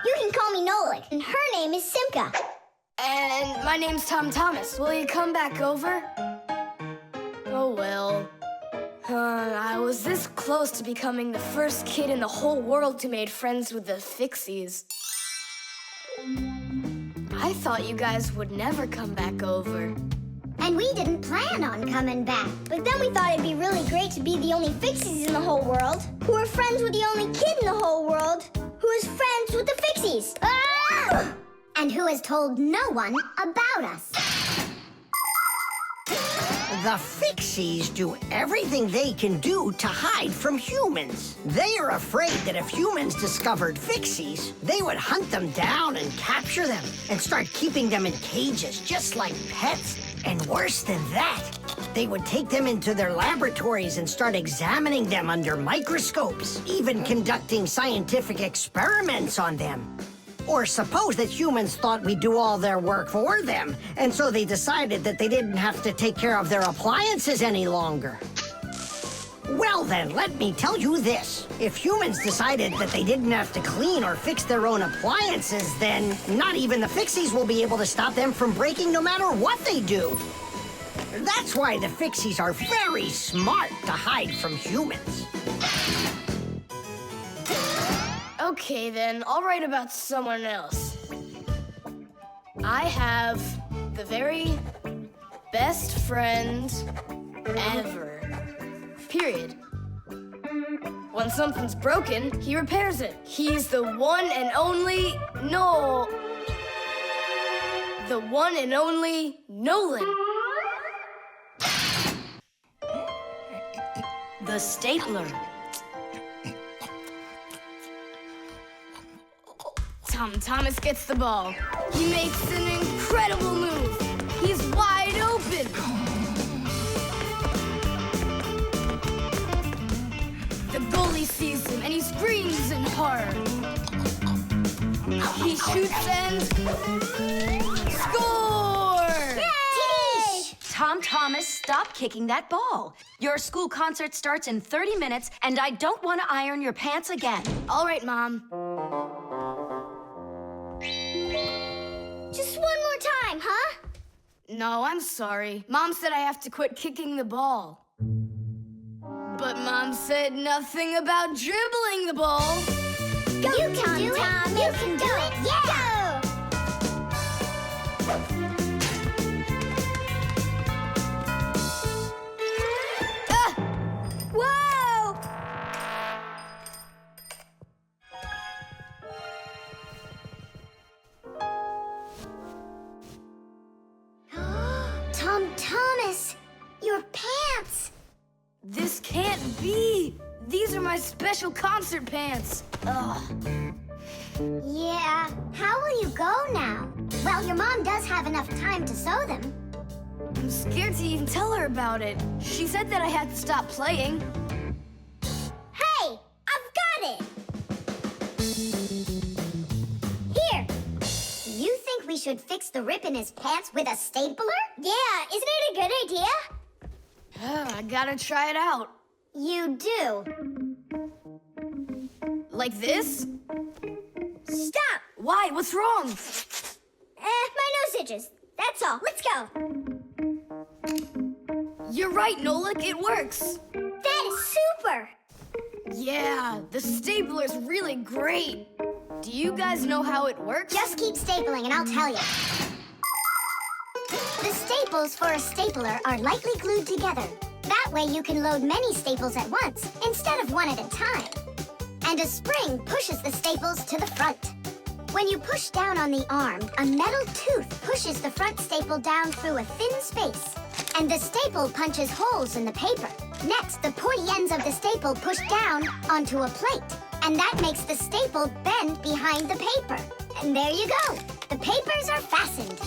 You can call me Nolik, and her name is Simka. And my name's Tom Thomas. Will you come back over? Oh, well. I was this close to becoming the first kid in the whole world who made friends with the Fixies. I thought you guys would never come back over. And we didn't plan on coming back. But then we thought it'd be really great to be the only Fixies in the whole world, who are friends with the only kid in the whole world, who is friends with the Fixies. Ah! And who has told no one about us. The Fixies do everything they can do to hide from humans. They are afraid that if humans discovered Fixies, they would hunt them down and capture them and start keeping them in cages, just like pets. And worse than that, they would take them into their laboratories and start examining them under microscopes, even conducting scientific experiments on them. Or suppose that humans thought we'd do all their work for them, and so they decided that they didn't have to take care of their appliances any longer. Well then, let me tell you this. If humans decided that they didn't have to clean or fix their own appliances, then not even the Fixies will be able to stop them from breaking no matter what they do. That's why the Fixies are very smart to hide from humans. Okay, then, I'll write about someone else. I have the very best friend ever. Period. When something's broken, he repairs it. He's the one and only the one and only Nolan. The stapler. Tom Thomas gets the ball. He makes an incredible move. He's wide open. The goalie sees him and he screams in horror. He shoots and score! Yay! Tom Thomas, stop kicking that ball. Your school concert starts in 30 minutes, and I don't want to iron your pants again. All right, Mom. Just one more time, huh? No, I'm sorry. Mom said I have to quit kicking the ball. But Mom said nothing about dribbling the ball. Go, you can do it! You can do it! Yeah! Ah! Whoa! Tom Thomas, your pants! This can't be! These are my special concert pants. Ugh. Yeah, how will you go now? Well, your mom does have enough time to sew them. I'm scared to even tell her about it. She said that I had to stop playing. Hey, I've got it! Here! You think we should fix the rip in his pants with a stapler? Yeah, isn't it a good idea? I gotta try it out. You do. Like this? Stop! Why? What's wrong? My nose itches. That's all. Let's go. You're right, Nolik. It works. That is super! Yeah, the stapler's really great. Do you guys know how it works? Just keep stapling and I'll tell you. The staples for a stapler are lightly glued together. That way you can load many staples at once instead of one at a time. And a spring pushes the staples to the front. When you push down on the arm, a metal tooth pushes the front staple down through a thin space. And the staple punches holes in the paper. Next, the pointy ends of the staple push down onto a plate. And that makes the staple bend behind the paper. And there you go. The papers are fastened.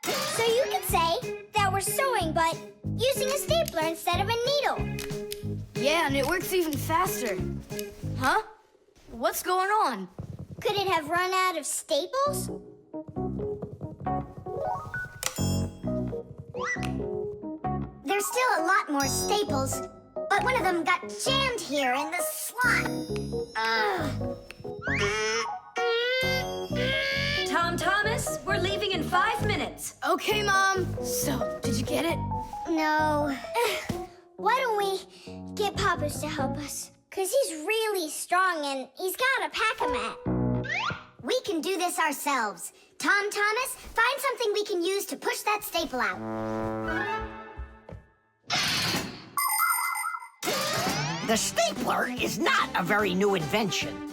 So you could say that we're sewing, but using a stapler instead of a needle. Yeah, and it works even faster. Huh? What's going on? Could it have run out of staples? There's still a lot more staples, but one of them got jammed here in the slot. Thomas, we're leaving in 5 minutes. Okay, Mom. So, did you get it? No. Why don't we get Papa's to help us? Because he's really strong and he's got a Packamat. We can do this ourselves. Thomas, find something we can use to push that staple out. The stapler is not a very new invention.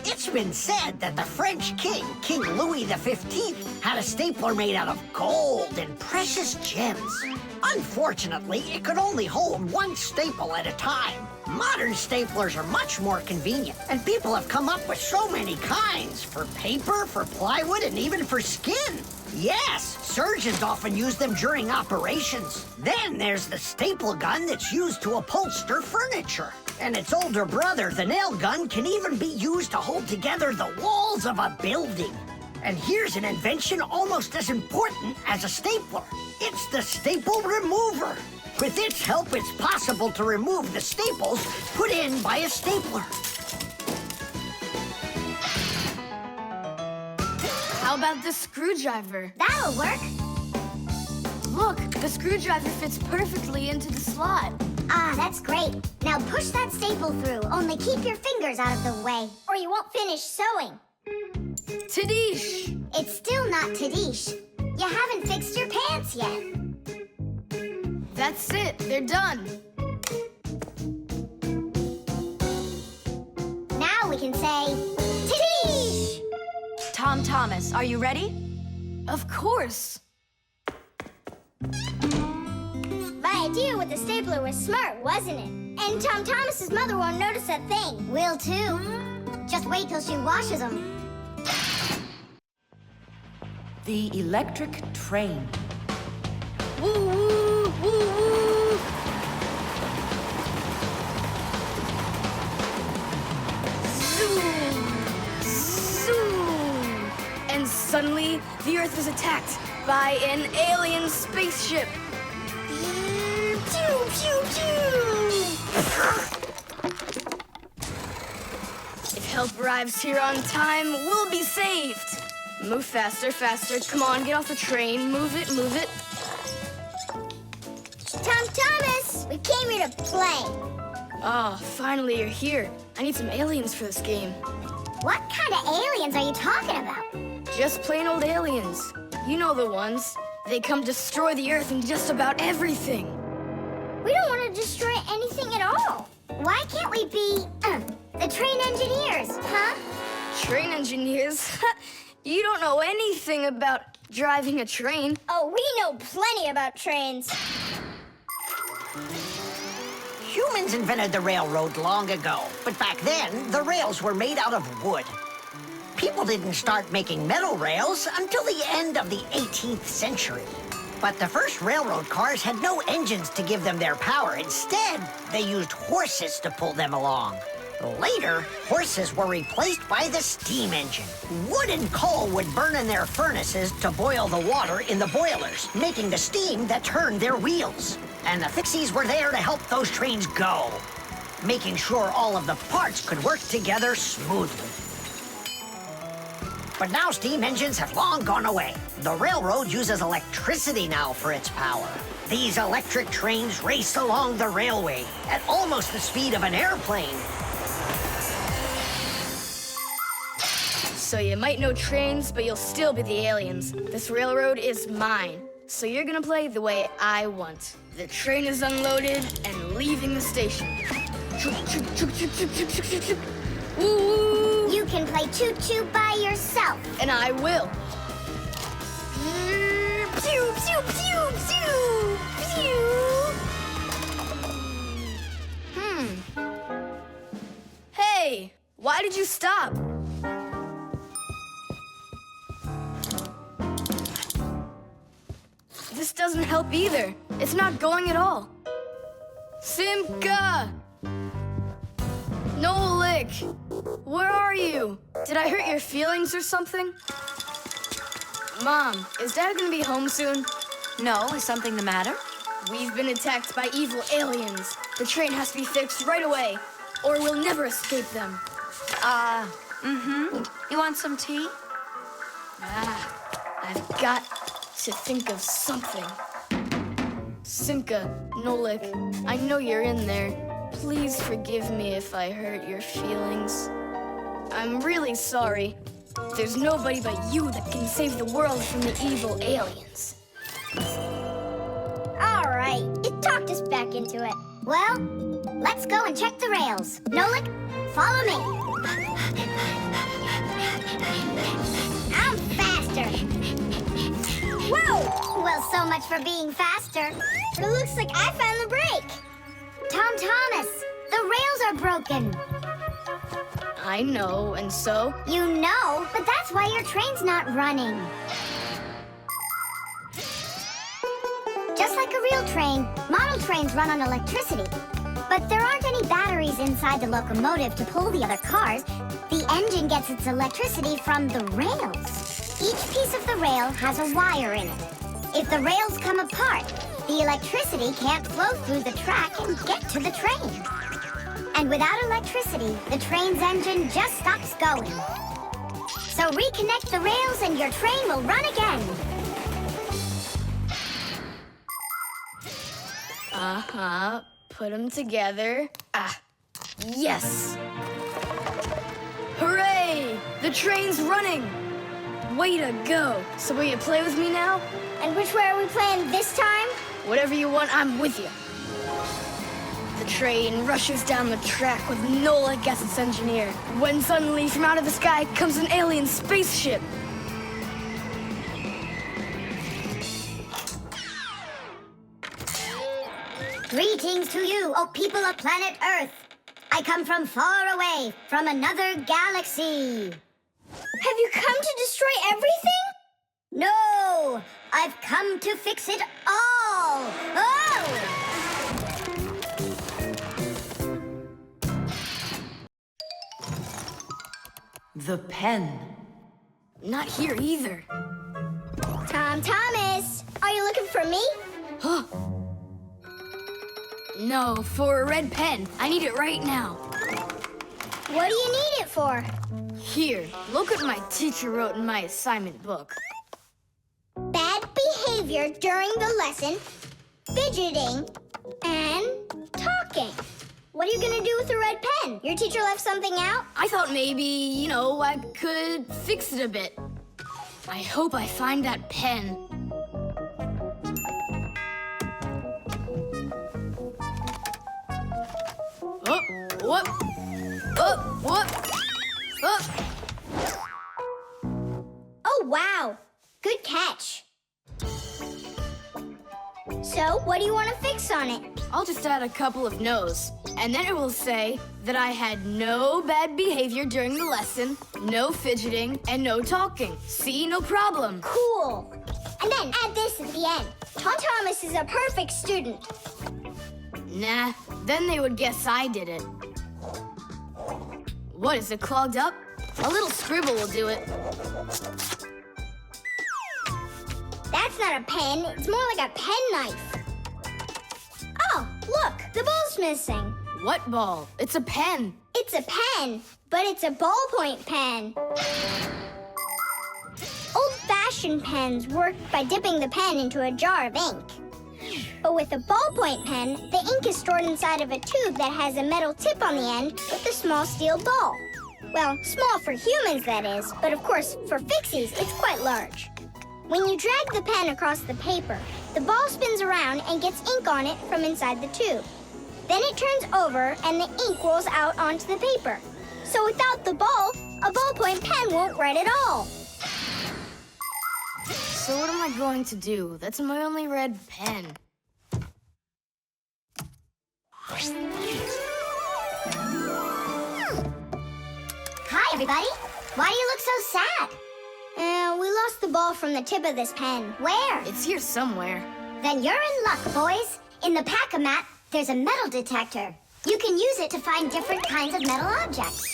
It's been said that the French king, King Louis XV, had a stapler made out of gold and precious gems. Unfortunately, it could only hold one staple at a time. Modern staplers are much more convenient, and people have come up with so many kinds for paper, for plywood, and even for skin. Yes, surgeons often use them during operations. Then there's the staple gun that's used to upholster furniture. And its older brother, the nail gun, can even be used to hold together the walls of a building. And here's an invention almost as important as a stapler. It's the staple remover. With its help, it's possible to remove the staples put in by a stapler. How about the screwdriver? That'll work. Look, the screwdriver fits perfectly into the slot. Ah, that's great. Now push that staple through, only keep your fingers out of the way, or you won't finish sewing. Tadish! It's still not Tadish. You haven't fixed your pants yet. That's it, they're done. Now we can say, Tadish! Thomas, are you ready? Of course. My idea with the stapler was smart, wasn't it? And Thomas's mother won't notice a thing. Will too. Just wait till she washes them. The electric train. Woo woo, woo woo. Zoom, zoom. And suddenly, the Earth was attacked by an alien spaceship. Pew, pew, pew. If help arrives here on time, we'll be saved. Move faster, faster. Come on, get off the train. Move it, move it. Thomas, we came here to play. Oh, finally you're here. I need some aliens for this game. What kind of aliens are you talking about? Just plain old aliens. You know the ones. They come destroy the Earth and just about everything. We don't want to destroy anything at all. Why can't we be, the train engineers, huh? Train engineers? You don't know anything about driving a train. Oh, we know plenty about trains. Humans invented the railroad long ago, but back then, the rails were made out of wood. People didn't start making metal rails until the end of the 18th century. But the first railroad cars had no engines to give them their power. Instead, they used horses to pull them along. Later, horses were replaced by the steam engine. Wood and coal would burn in their furnaces to boil the water in the boilers, making the steam that turned their wheels. And the Fixies were there to help those trains go, making sure all of the parts could work together smoothly. But now steam engines have long gone away. The railroad uses electricity now for its power. These electric trains race along the railway at almost the speed of an airplane. So you might know trains, but you'll still be the aliens. This railroad is mine. So you're gonna play the way I want. The train is unloaded and leaving the station. Woo woo! You can play choo-choo by yourself. And I will. Pew, pew, pew, pew, pew. Hey, why did you stop? This doesn't help either. It's not going at all. Simka! Nolik! Where are you? Did I hurt your feelings or something? Mom, is Dad gonna be home soon? No, is something the matter? We've been attacked by evil aliens. The train has to be fixed right away, or we'll never escape them. You want some tea? I've got to think of something. Simka, Nolik, I know you're in there. Please forgive me if I hurt your feelings. I'm really sorry. There's nobody but you that can save the world from the evil aliens. All right, it talked us back into it. Well, let's go and check the rails. Nolik, follow me. I'm faster. Whoa! Well, so much for being faster. It looks like I found the brake. Tom Thomas, the rails are broken. I know, and so? You know, but that's why your train's not running. Just like a real train, model trains run on electricity. But there aren't any batteries inside the locomotive to pull the other cars. The engine gets its electricity from the rails. Each piece of the rail has a wire in it. If the rails come apart, the electricity can't flow through the track and get to the train. And without electricity, the train's engine just stops going. So reconnect the rails and your train will run again. Put them together. Yes! Hooray! The train's running! Way to go! So will you play with me now? And which way are we playing this time? Whatever you want, I'm with you. The train rushes down the track with Nolik as its engineer, when suddenly from out of the sky comes an alien spaceship. Greetings to you, O people of planet Earth. I come from far away, from another galaxy. Have you come to destroy everything? No, I've come to fix it all. Oh! The pen. Not here either. Tom Thomas, are you looking for me? No, for a red pen. I need it right now. What do you need it for? Here, look what my teacher wrote in my assignment book. Bad behavior during the lesson, fidgeting, and talking. What are you gonna do with the red pen? Your teacher left something out? I thought maybe, I could fix it a bit. I hope I find that pen. Oh, whoop. Oh, whoop. Oh. Oh, wow. Good catch. So, what do you want to fix on it? I'll just add a couple of no's, and then it will say that I had no bad behavior during the lesson, no fidgeting, and no talking. See, no problem. Cool. And then add this at the end. Tom Thomas is a perfect student. Nah, then they would guess I did it. What, is it clogged up? A little scribble will do it. That's not a pen. It's more like a penknife. Oh, look, the ball's missing. What ball? It's a pen. It's a pen, but it's a ballpoint pen. Old-fashioned pens work by dipping the pen into a jar of ink. But with a ballpoint pen, the ink is stored inside of a tube that has a metal tip on the end with a small steel ball. Well, small for humans, that is, but of course, for Fixies, it's quite large. When you drag the pen across the paper, the ball spins around and gets ink on it from inside the tube. Then it turns over and the ink rolls out onto the paper. So without the ball, a ballpoint pen won't write at all. So what am I going to do? That's my only red pen. Hi, everybody. Why do you look so sad? We lost the ball from the tip of this pen. Where? It's here somewhere. Then you're in luck, boys. In the Packamat, there's a metal detector. You can use it to find different kinds of metal objects.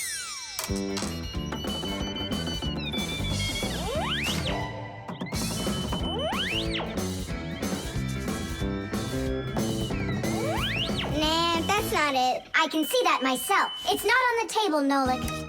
That's not it. I can see that myself. It's not on the table, Nolik.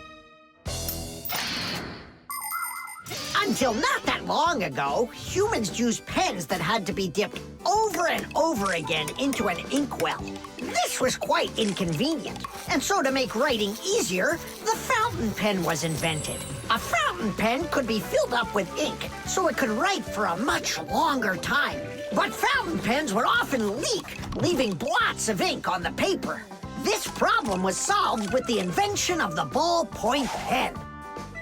Until not that long ago, humans used pens that had to be dipped over and over again into an inkwell. This was quite inconvenient, and so to make writing easier, the fountain pen was invented. A fountain pen could be filled up with ink, so it could write for a much longer time. But fountain pens would often leak, leaving blots of ink on the paper. This problem was solved with the invention of the ballpoint pen.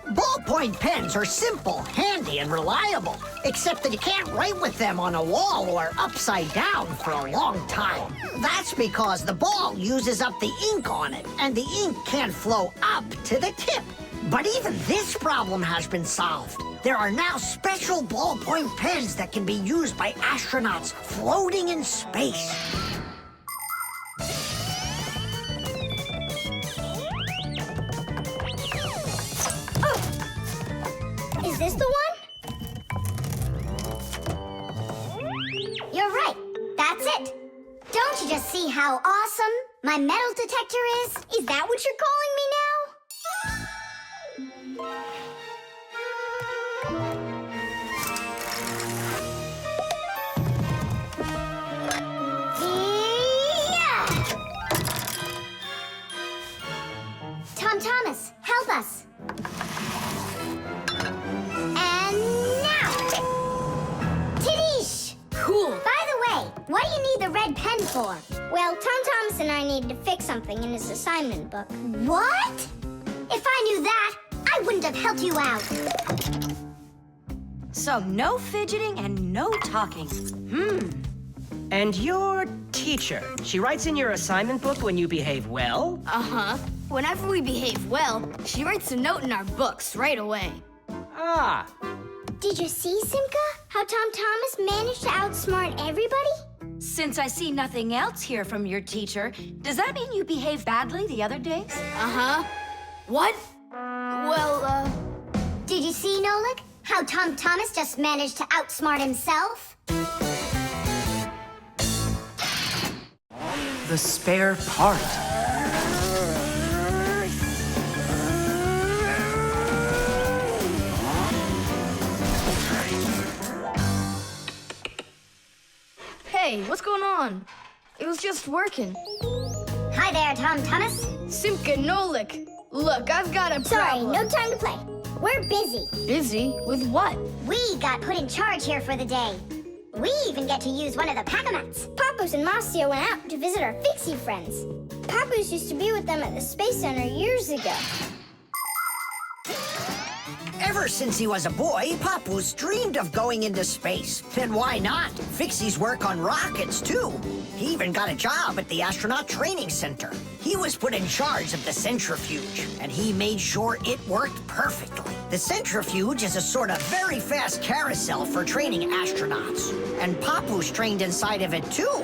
Ballpoint pens are simple, handy, and reliable, except that you can't write with them on a wall or upside down for a long time. That's because the ball uses up the ink on it, and the ink can't flow up to the tip. But even this problem has been solved. There are now special ballpoint pens that can be used by astronauts floating in space. Is this the one? You're right. That's it. Don't you just see how awesome my metal detector is? Is that what you're calling me now? Yeah! Tom Thomas, help us. Cool. By the way, what do you need the red pen for? Well, Tom Thomas and I needed to fix something in his assignment book. What? If I knew that, I wouldn't have helped you out. So no fidgeting and no talking. And your teacher, she writes in your assignment book when you behave well? Uh-huh. Whenever we behave well, she writes a note in our books right away. Ah, Did you see, Simka? How Tom Thomas managed to outsmart everybody? Since I see nothing else here from your teacher, does that mean you behaved badly the other days? Uh-huh. What? Well, Did you see, Nolik? How Tom Thomas just managed to outsmart himself? The spare part. Hey, what's going on? It was just working. Hi there, Tom Thomas. Simka and Nolik. Look, I've got a Sorry, problem. no time to play. We're busy. Busy? With what? We got put in charge here for the day. We even get to use one of the Packamats. Papoose and Marcia went out to visit our Fixie friends. Papoose used to be with them at the Space Center years ago. Ever since he was a boy, Papoose dreamed of going into space. And why not? Fixies work on rockets, too. He even got a job at the Astronaut Training Center. He was put in charge of the centrifuge, and he made sure it worked perfectly. The centrifuge is a sort of very fast carousel for training astronauts. And Papoose trained inside of it, too.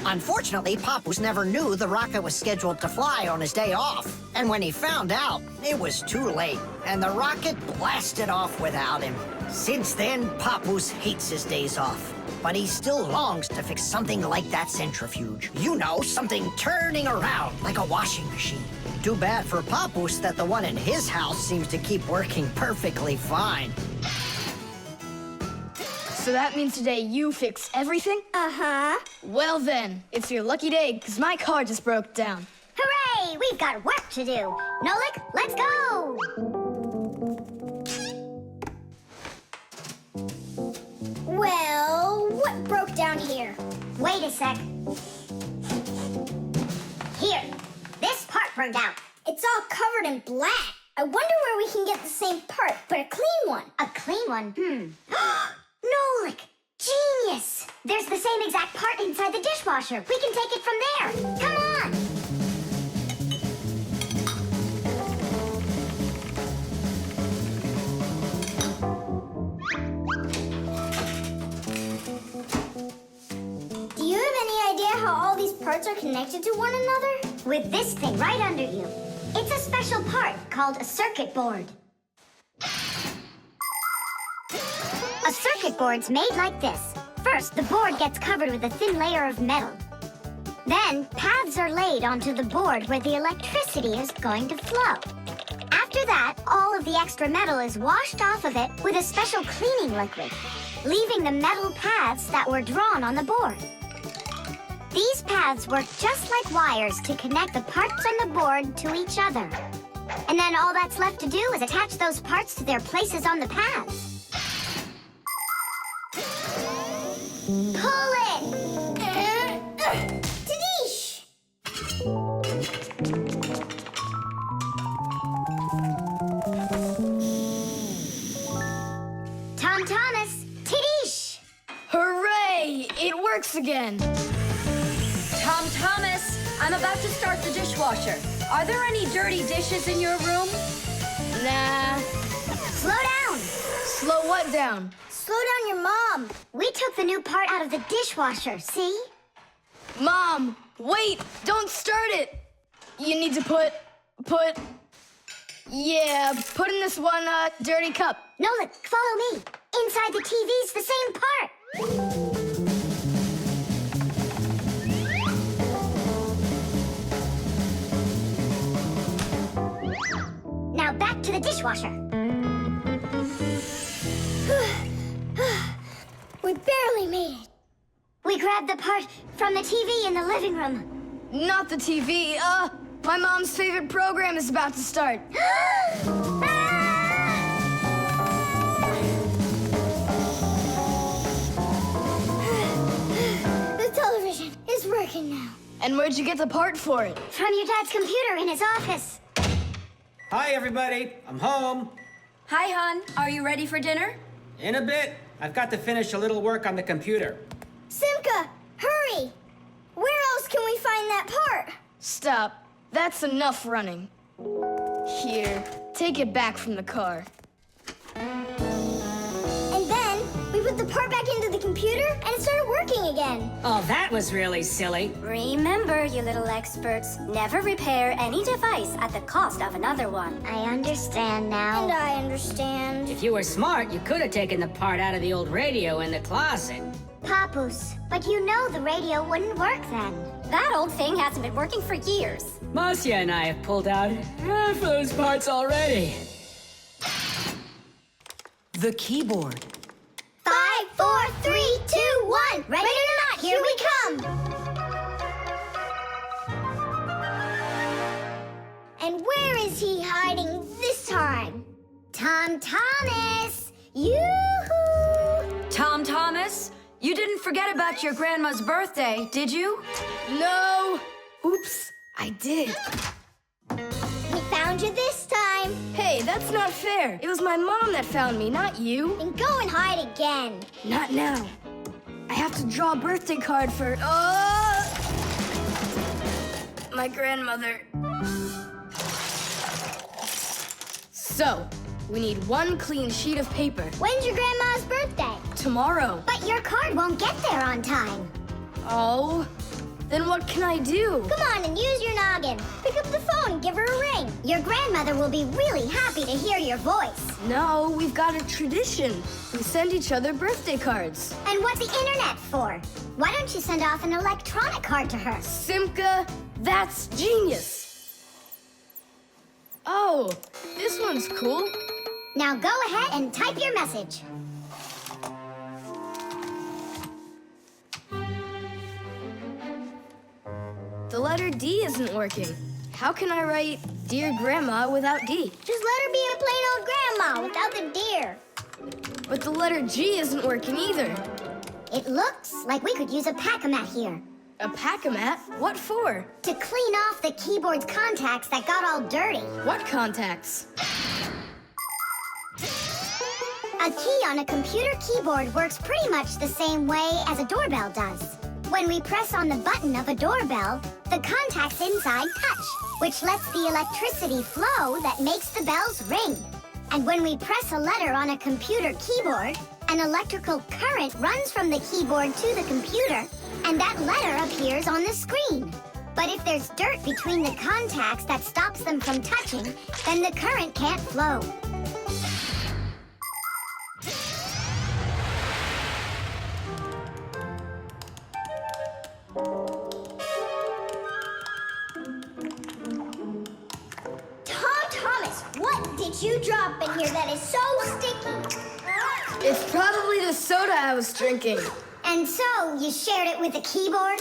Unfortunately, Papoose never knew the rocket was scheduled to fly on his day off. And when he found out, it was too late, and the rocket blasted off without him. Since then, Papoose hates his days off. But he still longs to fix something like that centrifuge. You know, something turning around like a washing machine. Too bad for Papoose that the one in his house seems to keep working perfectly fine. So that means today you fix everything? Uh-huh. Well then, it's your lucky day, because my car just broke down. Hooray! We've got work to do. Nolik, let's go! Well, what broke down here? Wait a sec. Here, this part burned out. It's all covered in black. I wonder where we can get the same part, but a clean one. A clean one? Nolik! Genius! There's the same exact part inside the dishwasher. We can take it from there. Come on! Do you have any idea how all these parts are connected to one another? With this thing right under you. It's a special part called a circuit board. A circuit board's made like this. First, the board gets covered with a thin layer of metal. Then, paths are laid onto the board where the electricity is going to flow. After that, all of the extra metal is washed off of it with a special cleaning liquid, leaving the metal paths that were drawn on the board. These paths work just like wires to connect the parts on the board to each other. And then all that's left to do is attach those parts to their places on the paths. Pull it! Tadish! Tom Thomas, Tadish! Hooray! It works again. Tom Thomas, I'm about to start the dishwasher. Are there any dirty dishes in your room? Nah. Slow down! Slow what down? Slow down your mom. We took the new part out of the dishwasher, see? Mom, wait! Don't start it! You need to put in this one, dirty cup. Nolik, follow me. Inside the TV's the same part. Now back to the dishwasher. We barely made it. We grabbed the part from the TV in the living room. Not the TV, my mom's favorite program is about to start. The television is working now. And where'd you get the part for it? From your dad's computer in his office. Hi, everybody. I'm home. Hi, hon. Are you ready for dinner? In a bit. I've got to finish a little work on the computer. Simka, hurry! Where else can we find that part? Stop. That's enough running. Here, take it back from the car. And then we put the part back into the computer and it started working again. Oh, that was really silly. Remember, you little experts, never repair any device at the cost of another one. I understand now. And I understand. If you were smart, you could have taken the part out of the old radio in the closet. Papus, but you know the radio wouldn't work then. That old thing hasn't been working for years. Marcia and I have pulled out half those parts already. The keyboard. 5, 4, 3, 2, 1. Ready or not, here we come. And where is he hiding this time? Tom Thomas! Yoo-hoo! Tom Thomas, you didn't forget about your grandma's birthday, did you? No! Oops, I did. We found you this time. Hey, that's not fair. It was my mom that found me, not you. Then go and hide again. Not now. I have to draw a birthday card for... my grandmother. So, we need one clean sheet of paper. When's your grandma's birthday? Tomorrow. But your card won't get there on time. Oh, then what can I do? Come on and use your noggin. Pick up the phone and give her a ring. Your grandmother will be really happy to hear your voice. No, we've got a tradition. We send each other birthday cards. And what's the internet for? Why don't you send off an electronic card to her? Simka, that's genius. Oh, this one's cool. Now go ahead and type your message. The letter D isn't working. How can I write Dear Grandma without D? Just let her be a plain old grandma without the dear. But the letter G isn't working either. It looks like we could use a Packamat here. A Packamat? What for? To clean off the keyboard's contacts that got all dirty. What contacts? A key on a computer keyboard works pretty much the same way as a doorbell does. When we press on the button of a doorbell, the contacts inside touch, which lets the electricity flow that makes the bells ring. And when we press a letter on a computer keyboard, an electrical current runs from the keyboard to the computer, and that letter appears on the screen. But if there's dirt between the contacts that stops them from touching, then the current can't flow. did you drop in here that is so sticky? It's probably the soda I was drinking. And so, you shared it with the keyboard?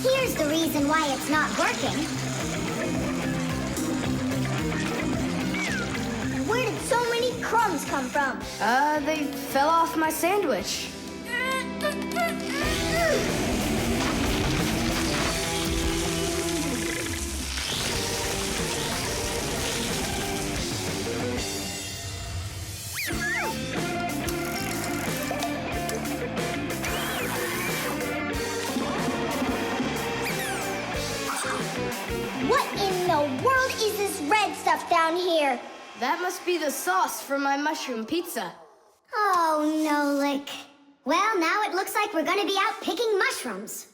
Here's the reason why it's not working. Where did so many crumbs come from? They fell off my sandwich. What in the world is this red stuff down here? That must be the sauce for my mushroom pizza. Oh, Nolik. Well, now it looks like we're gonna be out picking mushrooms.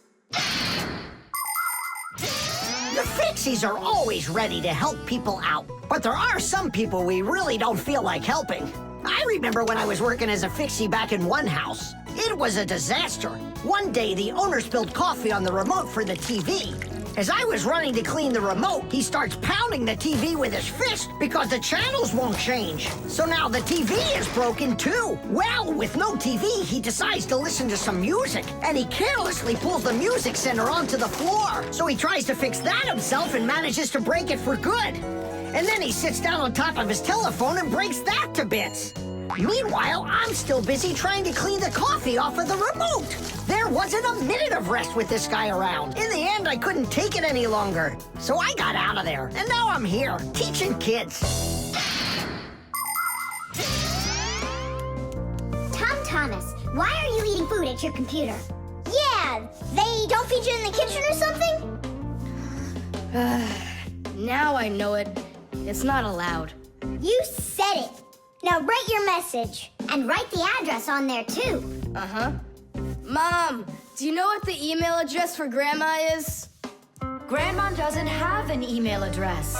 The Fixies are always ready to help people out, but there are some people we really don't feel like helping. I remember when I was working as a Fixie back in one house. It was a disaster. One day, the owner spilled coffee on the remote for the TV. As I was running to clean the remote, he starts pounding the TV with his fist because the channels won't change. So now the TV is broken too. Well, with no TV, he decides to listen to some music, and he carelessly pulls the music center onto the floor. So he tries to fix that himself and manages to break it for good. And then he sits down on top of his telephone and breaks that to bits. Meanwhile, I'm still busy trying to clean the coffee off of the remote. There wasn't a minute of rest with this guy around. In the end, I couldn't take it any longer. So I got out of there, and now I'm here, teaching kids. Tom Thomas, why are you eating food at your computer? Yeah, they don't feed you in the kitchen or something? Now I know it. It's not allowed. You said it. Now write your message. And write the address on there, too. Uh-huh. Mom, do you know what the email address for Grandma is? Grandma doesn't have an email address.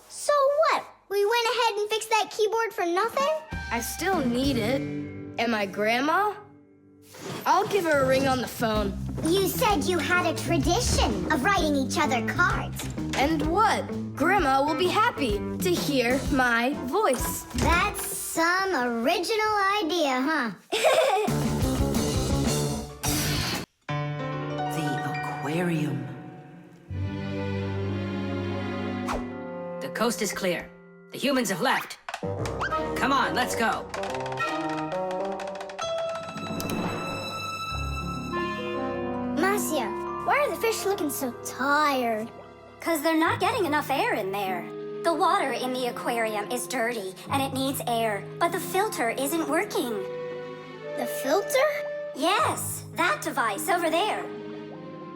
So what? We went ahead and fixed that keyboard for nothing? I still need it. Am I Grandma? I'll give her a ring on the phone. You said you had a tradition of writing each other cards. And what? Grandma will be happy to hear my voice. That's some original idea, huh? The aquarium. The coast is clear. The humans have left. Come on, let's go. Marcia, why are the fish looking so tired? 'Cause they're not getting enough air in there. The water in the aquarium is dirty and it needs air, but the filter isn't working. The filter? Yes, that device over there.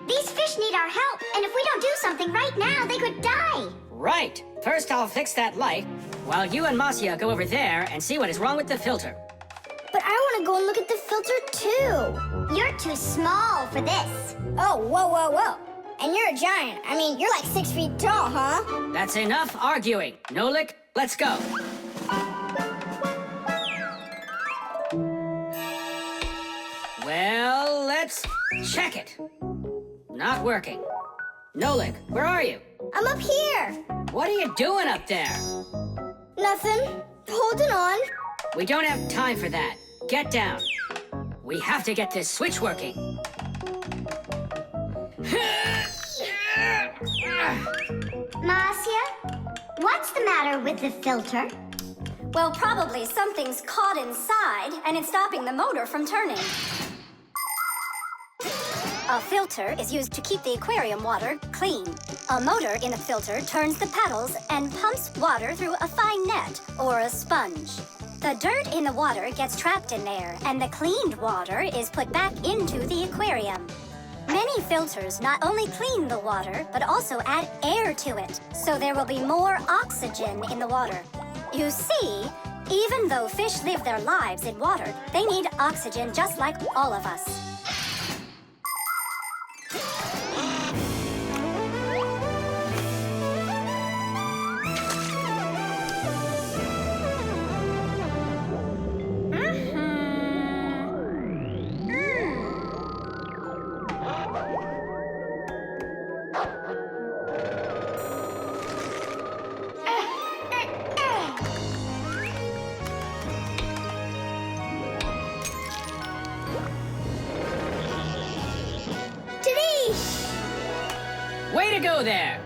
These fish need our help, and if we don't do something right now, they could die. Right. First, I'll fix that light, while you and Marcia go over there and see what is wrong with the filter. But I want to go and look at the filter, too. You're too small for this. Oh, whoa, whoa, whoa. And you're a giant. I mean, you're like 6 feet tall, huh? That's enough arguing. Nolik, let's go. Well, let's check it. Not working. Nolik, where are you? I'm up here. What are you doing up there? Nothing. Holding on. We don't have time for that. Get down. We have to get this switch working. Marcia, what's the matter with the filter? Well, probably something's caught inside and it's stopping the motor from turning. A filter is used to keep the aquarium water clean. A motor in the filter turns the pedals and pumps water through a fine net or a sponge. The dirt in the water gets trapped in there, and the cleaned water is put back into the aquarium. Many filters not only clean the water, but also add air to it, so there will be more oxygen in the water. You see, even though fish live their lives in water, they need oxygen just like all of us. go there.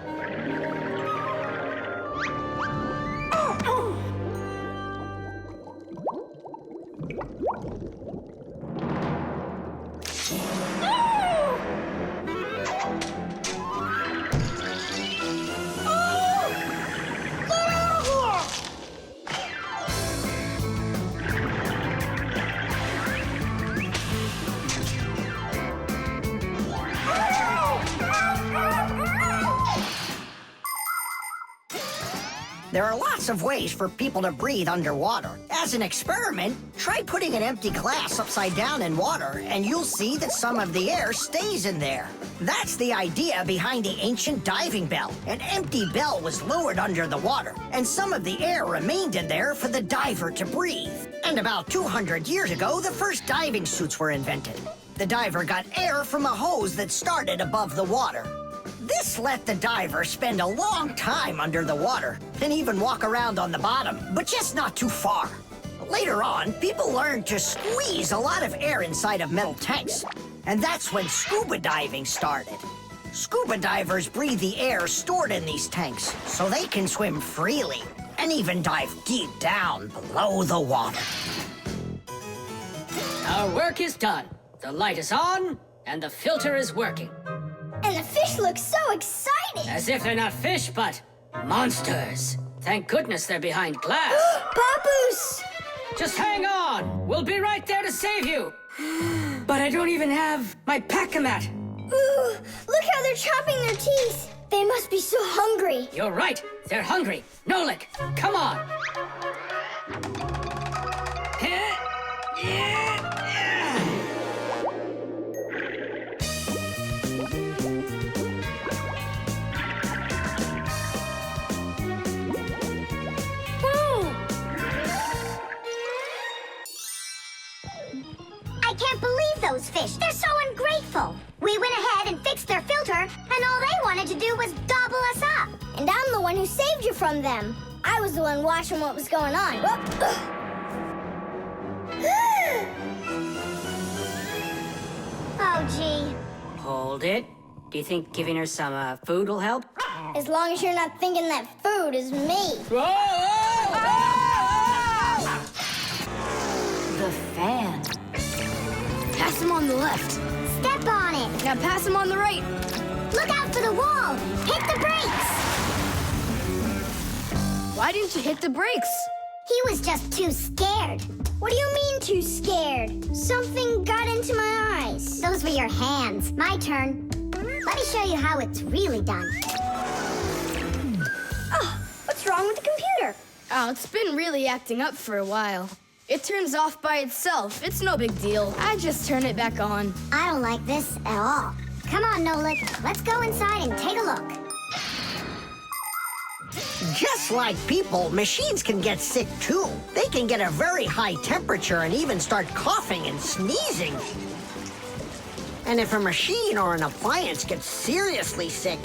There are lots of ways for people to breathe underwater. As an experiment, try putting an empty glass upside down in water, and you'll see that some of the air stays in there. That's the idea behind the ancient diving bell. An empty bell was lowered under the water, and some of the air remained in there for the diver to breathe. And about 200 years ago, the first diving suits were invented. The diver got air from a hose that started above the water. This let the diver spend a long time under the water and even walk around on the bottom, but just not too far. Later on, people learned to squeeze a lot of air inside of metal tanks, and that's when scuba diving started. Scuba divers breathe the air stored in these tanks so they can swim freely and even dive deep down below the water. Our work is done. The light is on, and the filter is working. And the fish look so excited! As if they're not fish, but monsters. Thank goodness they're behind glass. Papoose! Just hang on. We'll be right there to save you. But I don't even have my Packamat. Ooh, look how they're chopping their teeth. They must be so hungry. You're right. They're hungry. Nolik, come on. I can't believe those fish. They're so ungrateful. We went ahead and fixed their filter, and all they wanted to do was gobble us up. And I'm the one who saved you from them. I was the one watching what was going on. Oh, gee. Hold it. Do you think giving her some food will help? As long as you're not thinking that food is me. The fan. Pass him on the left. Step on it. Now pass him on the right. Look out for the wall. Hit the brakes. Why didn't you hit the brakes? He was just too scared. What do you mean too scared? Something got into my eyes. Those were your hands. My turn. Let me show you how it's really done. Oh, what's wrong with the computer? Oh, it's been really acting up for a while. It turns off by itself. It's no big deal. I just turn it back on. I don't like this at all. Come on, Nolik. Let's go inside and take a look. Just like people, machines can get sick too. They can get a very high temperature and even start coughing and sneezing. And if a machine or an appliance gets seriously sick,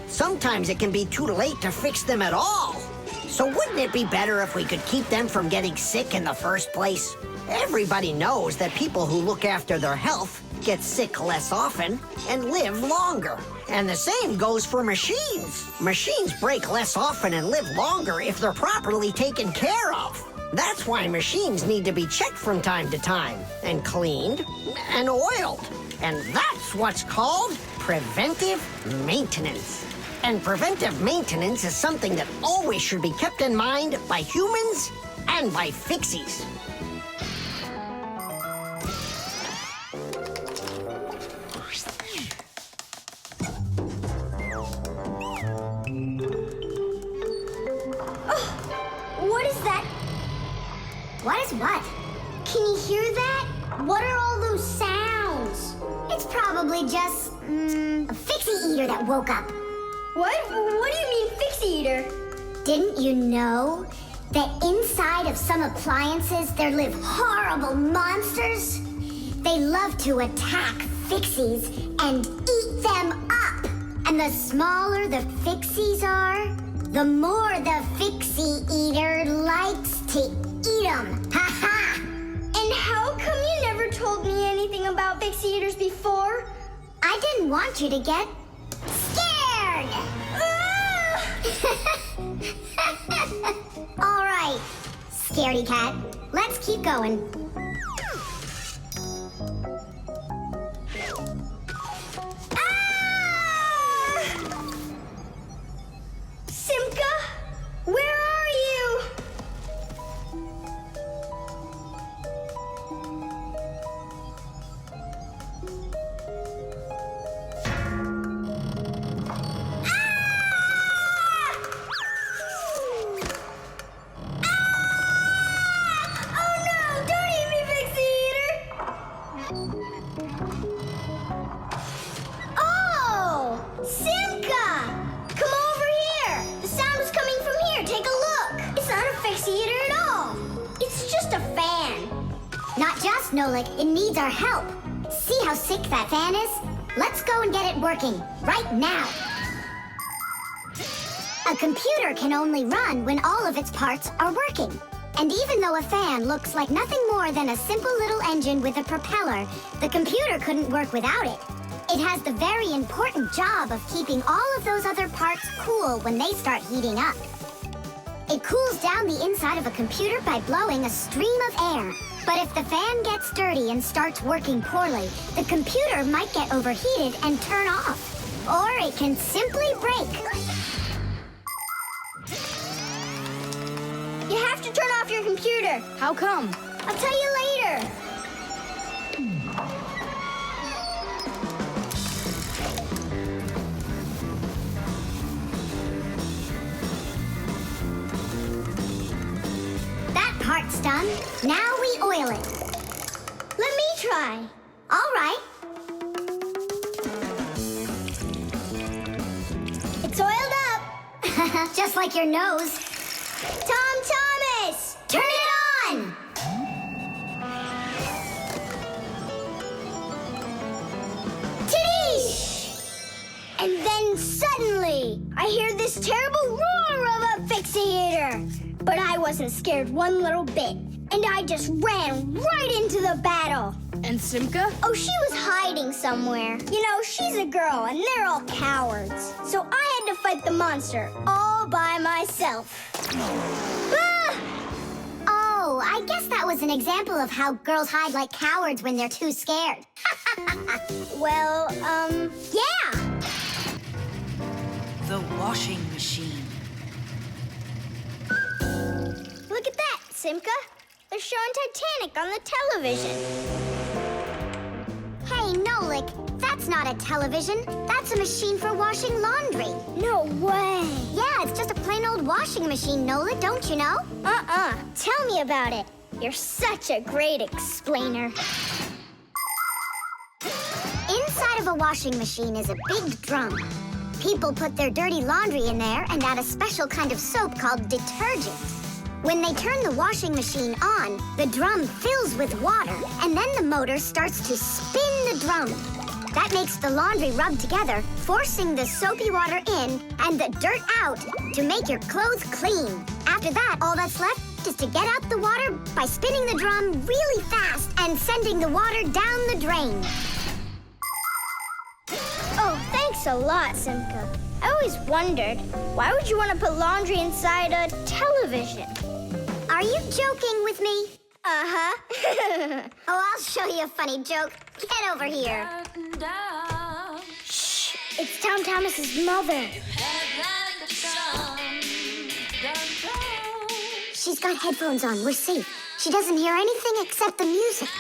sometimes it can be too late to fix them at all. So wouldn't it be better if we could keep them from getting sick in the first place? Everybody knows that people who look after their health get sick less often and live longer. And the same goes for machines. Machines break less often and live longer if they're properly taken care of. That's why machines need to be checked from time to time and cleaned and oiled. And that's what's called preventive maintenance. And preventive maintenance is something that always should be kept in mind by humans and by Fixies. What is that? What is what? Can you hear that? What are all those sounds? It's probably just, a Fixie eater that woke up. What? What do you mean, Fixie eater? Didn't you know that inside of some appliances there live horrible monsters? They love to attack Fixies and eat them up. And the smaller the Fixies are, the more the Fixie eater likes to eat them. Ha ha! And how come you never told me anything about Fixie eaters before? I didn't want you to get scared. hard! All right, scaredy cat, let's keep going. Simka, where are you? Oh no, don't eat me, Fixie Eater! Oh, Simka! Come over here! The sound was coming from here. Take a look. It's not a Fixie Eater at all. It's just a fan. Not just, Nolik, it needs our help. See how sick that fan is? Let's go and get it working, right now. A computer can only run when all of its parts are working. And even though a fan looks like nothing more than a simple little engine with a propeller, the computer couldn't work without it. It has the very important job of keeping all of those other parts cool when they start heating up. It cools down the inside of a computer by blowing a stream of air. But if the fan gets dirty and starts working poorly, the computer might get overheated and turn off. Or it can simply break. You have to turn off your computer. How come? I'll tell you later. That part's done. Now we oil it. Let me try. All right. It's oiled up. Just like your nose. Tom Thomas! Turn it on! Tiddish! And then suddenly, I hear this terrible roar of a Fixie Eater. But I wasn't scared one little bit. And I just ran right into the battle. And Simka? Oh, she was hiding somewhere. You know, she's a girl, and they're all cowards. So I had to fight the monster all by myself. Ah! Oh, I guess that was an example of how girls hide like cowards when they're too scared. Well, yeah. The washing machine. Look at that, Simka. They're showing Titanic on the television. Hey, Nolik, that's not a television. That's a machine for washing laundry. No way. Yeah, it's just a plain old washing machine, Nolik, don't you know? Tell me about it. You're such a great explainer. Inside of a washing machine is a big drum. People put their dirty laundry in there and add a special kind of soap called detergent. When they turn the washing machine on, the drum fills with water, and then the motor starts to spin the drum. That makes the laundry rub together, forcing the soapy water in and the dirt out to make your clothes clean. After that, all that's left is to get out the water by spinning the drum really fast and sending the water down the drain. Oh, thanks a lot, Simka. I always wondered, why would you want to put laundry inside a television? Are you joking with me? Uh-huh. Oh, I'll show you a funny joke. Get over here. Shh, it's Tom Thomas's mother. She's got headphones on. We're safe. She doesn't hear anything except the music.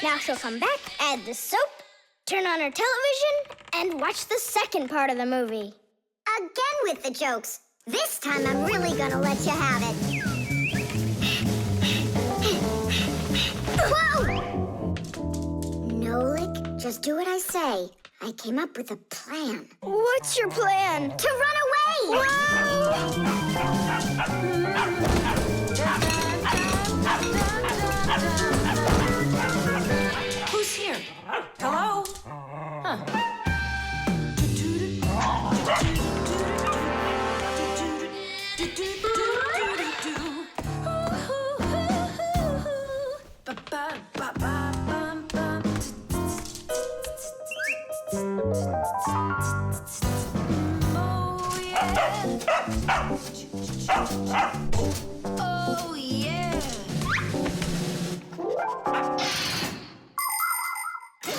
Now she'll come back, add the soap, turn on her television, and watch the second part of the movie. Again with the jokes. This time I'm really gonna let you have it. Whoa! Nolik, just do what I say. I came up with a plan. What's your plan? To run away! Who's here? Hello? Huh.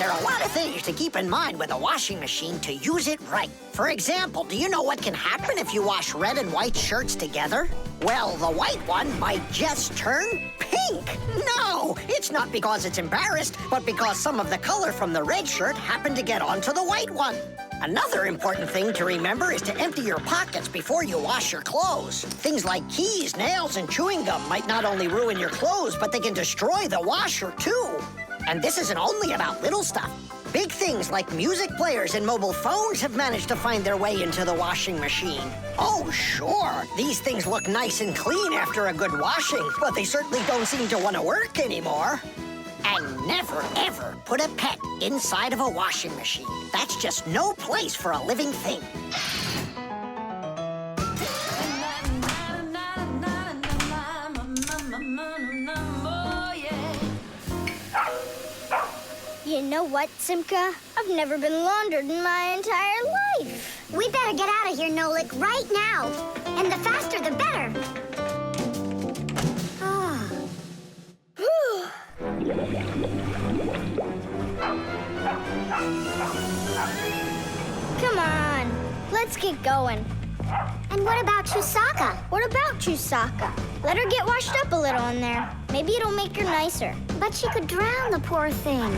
There are a lot of things to keep in mind with a washing machine to use it right. For example, do you know what can happen if you wash red and white shirts together? Well, the white one might just turn pink. No, it's not because it's embarrassed, but because some of the color from the red shirt happened to get onto the white one. Another important thing to remember is to empty your pockets before you wash your clothes. Things like keys, nails, and chewing gum might not only ruin your clothes, but they can destroy the washer, too. And this isn't only about little stuff. Big things like music players and mobile phones have managed to find their way into the washing machine. Oh, sure, these things look nice and clean after a good washing, but they certainly don't seem to want to work anymore. And never, ever put a pet inside of a washing machine. That's just no place for a living thing. You know what, Simka? I've never been laundered in my entire life. We better get out of here, Nolik, right now. And the faster, the better. Come on, let's get going. And what about Chusaka? What about Chusaka? Let her get washed up a little in there. Maybe it'll make her nicer. But she could drown, the poor thing.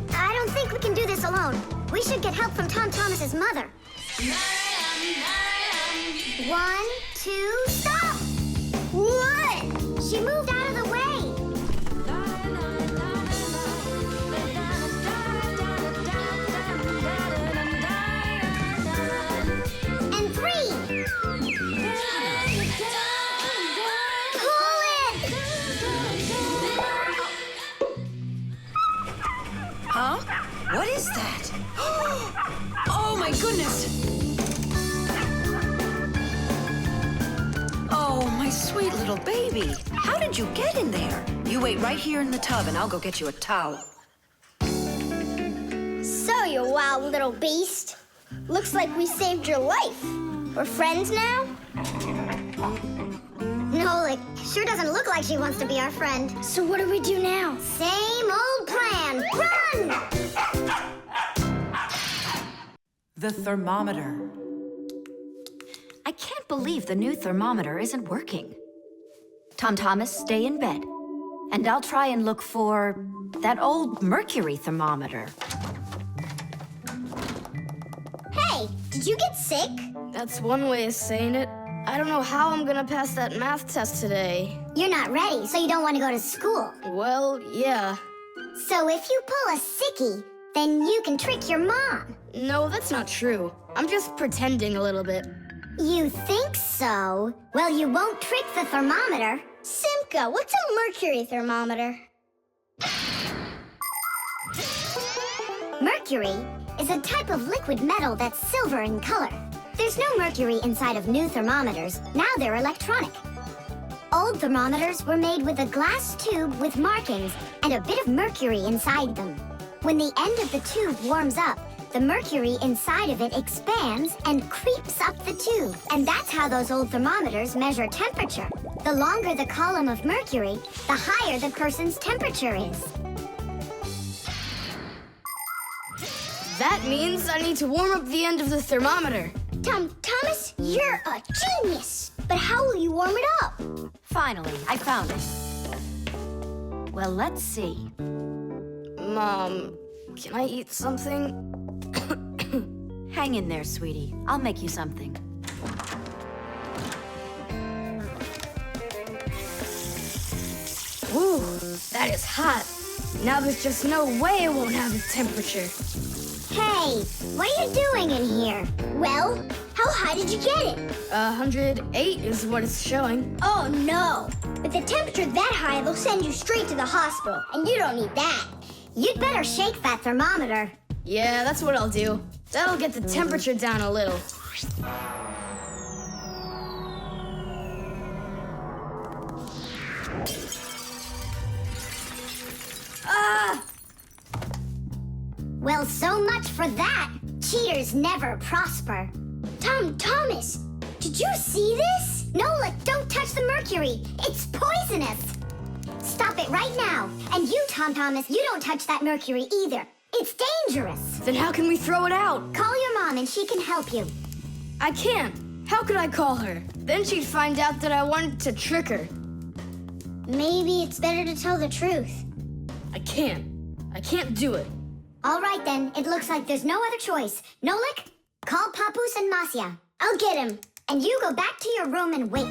I don't think we can do this alone. We should get help from Tom Thomas's mother. 1, 2, stop! What? She moved out of the way. And 3. Pull it! Huh? What is that? Oh, my goodness! Oh, my sweet little baby. How did you get in there? You wait right here in the tub and I'll go get you a towel. So, you wild little beast. Looks like we saved your life. We're friends now? Nolik, sure doesn't look like she wants to be our friend. So what do we do now? Same old plan. Run! The thermometer. I can't believe the new thermometer isn't working. Tom Thomas, stay in bed. And I'll try and look for that old mercury thermometer. Hey, did you get sick? That's one way of saying it. I don't know how I'm gonna pass that math test today. You're not ready, so you don't want to go to school. Well, yeah. So if you pull a sickie, then you can trick your mom. No, that's not true. I'm just pretending a little bit. You think so? Well, you won't trick the thermometer. Simka, what's a mercury thermometer? Mercury is a type of liquid metal that's silver in color. There's no mercury inside of new thermometers. Now they're electronic. Old thermometers were made with a glass tube with markings and a bit of mercury inside them. When the end of the tube warms up, the mercury inside of it expands and creeps up the tube. And that's how those old thermometers measure temperature. The longer the column of mercury, the higher the person's temperature is. That means I need to warm up the end of the thermometer. Thomas, you're a genius. But how will you warm it up? Finally, I found it. Well, let's see. Mom, can I eat something? Hang in there, sweetie. I'll make you something. Ooh, that is hot. Now there's just no way it won't have the temperature. Hey, what are you doing in here? Well, how high did you get it? 108 is what it's showing. Oh, no. With a temperature that high, they'll send you straight to the hospital. And you don't need that. You'd better shake that thermometer. Yeah, that's what I'll do. That'll get the temperature down a little. Ah! Well, so much for that. Cheaters never prosper. Thomas, did you see this? Nolik, don't touch the mercury. It's poisonous. Stop it right now. And you, Tom Thomas, you don't touch that mercury either. It's dangerous. Then how can we throw it out? Call your mom and she can help you. I can't. How could I call her? Then she'd find out that I wanted to trick her. Maybe it's better to tell the truth. I can't. I can't do it. All right, then. It looks like there's no other choice. Nolik, call Papoose and Masya. I'll get him. And you go back to your room and wait.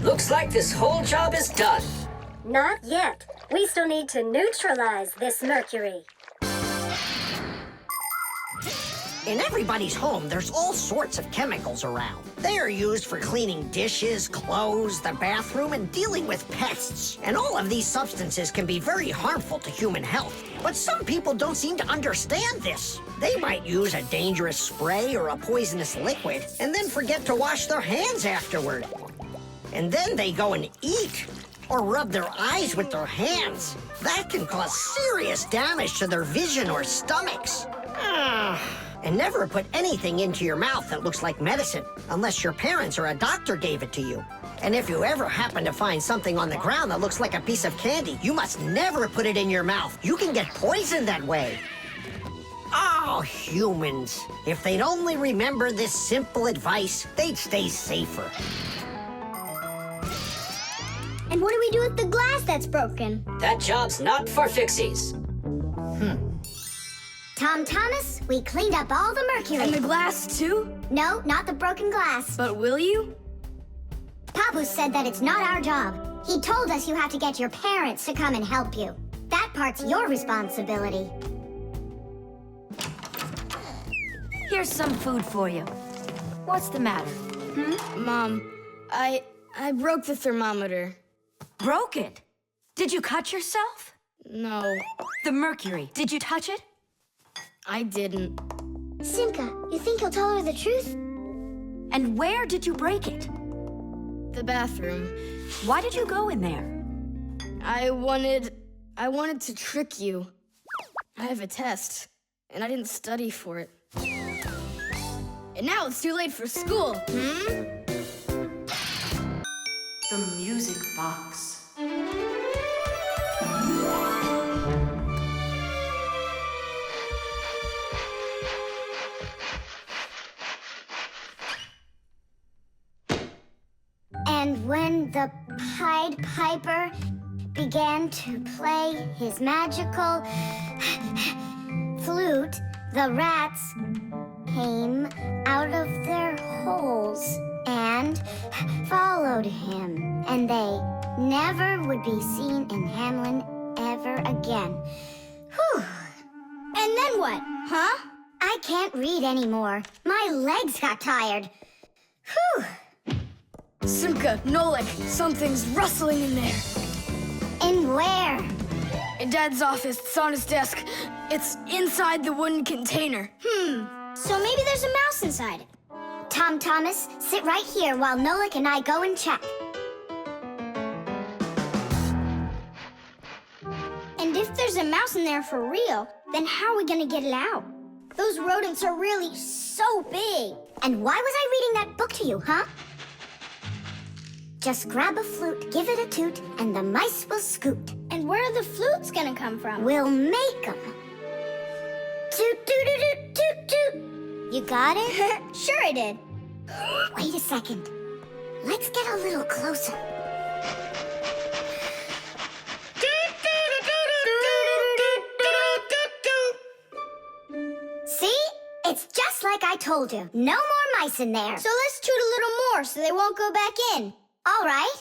Looks like this whole job is done. Not yet. We still need to neutralize this mercury. In everybody's home, there's all sorts of chemicals around. They are used for cleaning dishes, clothes, the bathroom, and dealing with pests. And all of these substances can be very harmful to human health. But some people don't seem to understand this. They might use a dangerous spray or a poisonous liquid and then forget to wash their hands afterward. And then they go and eat or rub their eyes with their hands. That can cause serious damage to their vision or stomachs. And never put anything into your mouth that looks like medicine, unless your parents or a doctor gave it to you. And if you ever happen to find something on the ground that looks like a piece of candy, you must never put it in your mouth. You can get poisoned that way. Oh, humans. If they'd only remember this simple advice, they'd stay safer. And what do we do with the glass that's broken? That job's not for Fixies. Tom Thomas, we cleaned up all the mercury. And the glass, too? No, not the broken glass. But will you? Papoose said that it's not our job. He told us you have to get your parents to come and help you. That part's your responsibility. Here's some food for you. What's the matter? Mom, I broke the thermometer. Broke it? Did you cut yourself? No, The mercury, did you touch it? I didn't. Simka, you think he'll tell her the truth? And where did you break it? The bathroom. Why did you go in there? I wanted to trick you. I have a test, and I didn't study for it. And now it's too late for school, The music box. And when the Pied Piper began to play his magical flute, the rats came out of their holes and followed him. And they never would be seen in Hamlin ever again. Whew. And then what? Huh? I can't read anymore. My legs got tired. Whew. Simka, Nolik, something's rustling in there. In where? In Dad's office, it's on his desk. It's inside the wooden container. So maybe there's a mouse inside it. Tom Thomas, sit right here while Nolik and I go and check. And if there's a mouse in there for real, then how are we gonna get it out? Those rodents are really so big. And why was I reading that book to you, huh? Just grab a flute, give it a toot, and the mice will scoot. And where are the flutes gonna come from? We'll make them. Toot, toot, toot, toot, toot. You got it? Sure I did. Wait a second. Let's get a little closer. See? It's just like I told you. No more mice in there. So let's toot a little more so they won't go back in. All right.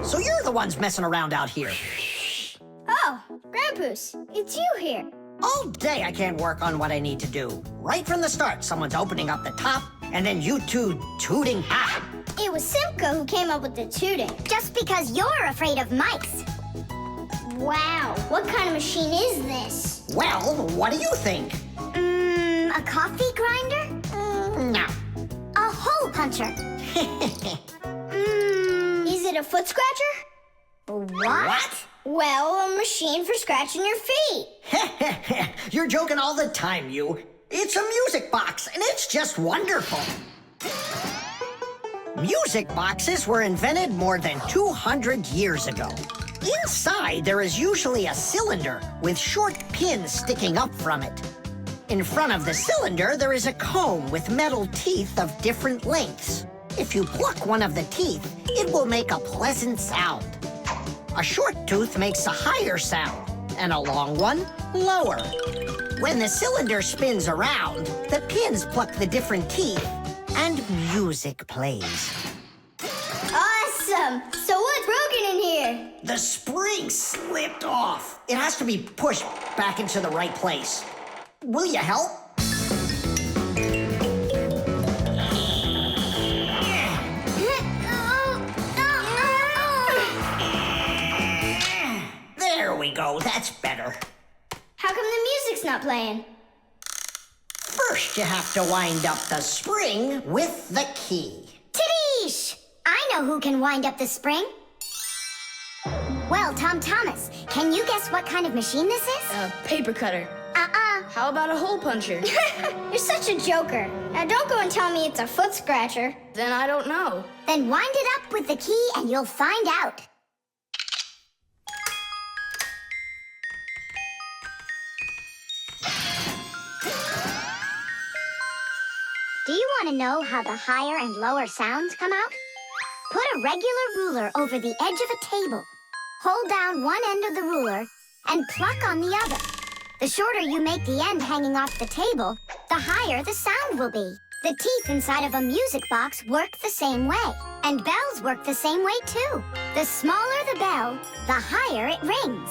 So you're the ones messing around out here. Oh, Grandpoos, it's you here. All day I can't work on what I need to do. Right from the start, someone's opening up the top, and then you two tooting. It was Simka. Simka who came up with the tooting. Just because you're afraid of mice. Wow, what kind of machine is this? Well, what do you think? A coffee grinder? No. A hole puncher. Is it a foot scratcher? What? Well, a machine for scratching your feet. You're joking all the time, you. It's a music box, and it's just wonderful. Music boxes were invented more than 200 years ago. Inside, there is usually a cylinder with short pins sticking up from it. In front of the cylinder, there is a comb with metal teeth of different lengths. If you pluck one of the teeth, it will make a pleasant sound. A short tooth makes a higher sound, and a long one, lower. When the cylinder spins around, the pins pluck the different teeth, and music plays. Awesome! So what's broken in here? The spring slipped off. It has to be pushed back into the right place. Will you help? There we go. That's better. How come the music's not playing? First, you have to wind up the spring with the key. Tidish! I know who can wind up the spring. Well, Tom Thomas, can you guess what kind of machine this is? A paper cutter. How about a hole puncher? You're such a joker. Now don't go and tell me it's a foot scratcher. Then I don't know. Then wind it up with the key and you'll find out. Do you want to know how the higher and lower sounds come out? Put a regular ruler over the edge of a table. Hold down one end of the ruler and pluck on the other. The shorter you make the end hanging off the table, the higher the sound will be. The teeth inside of a music box work the same way. And bells work the same way too. The smaller the bell, the higher it rings.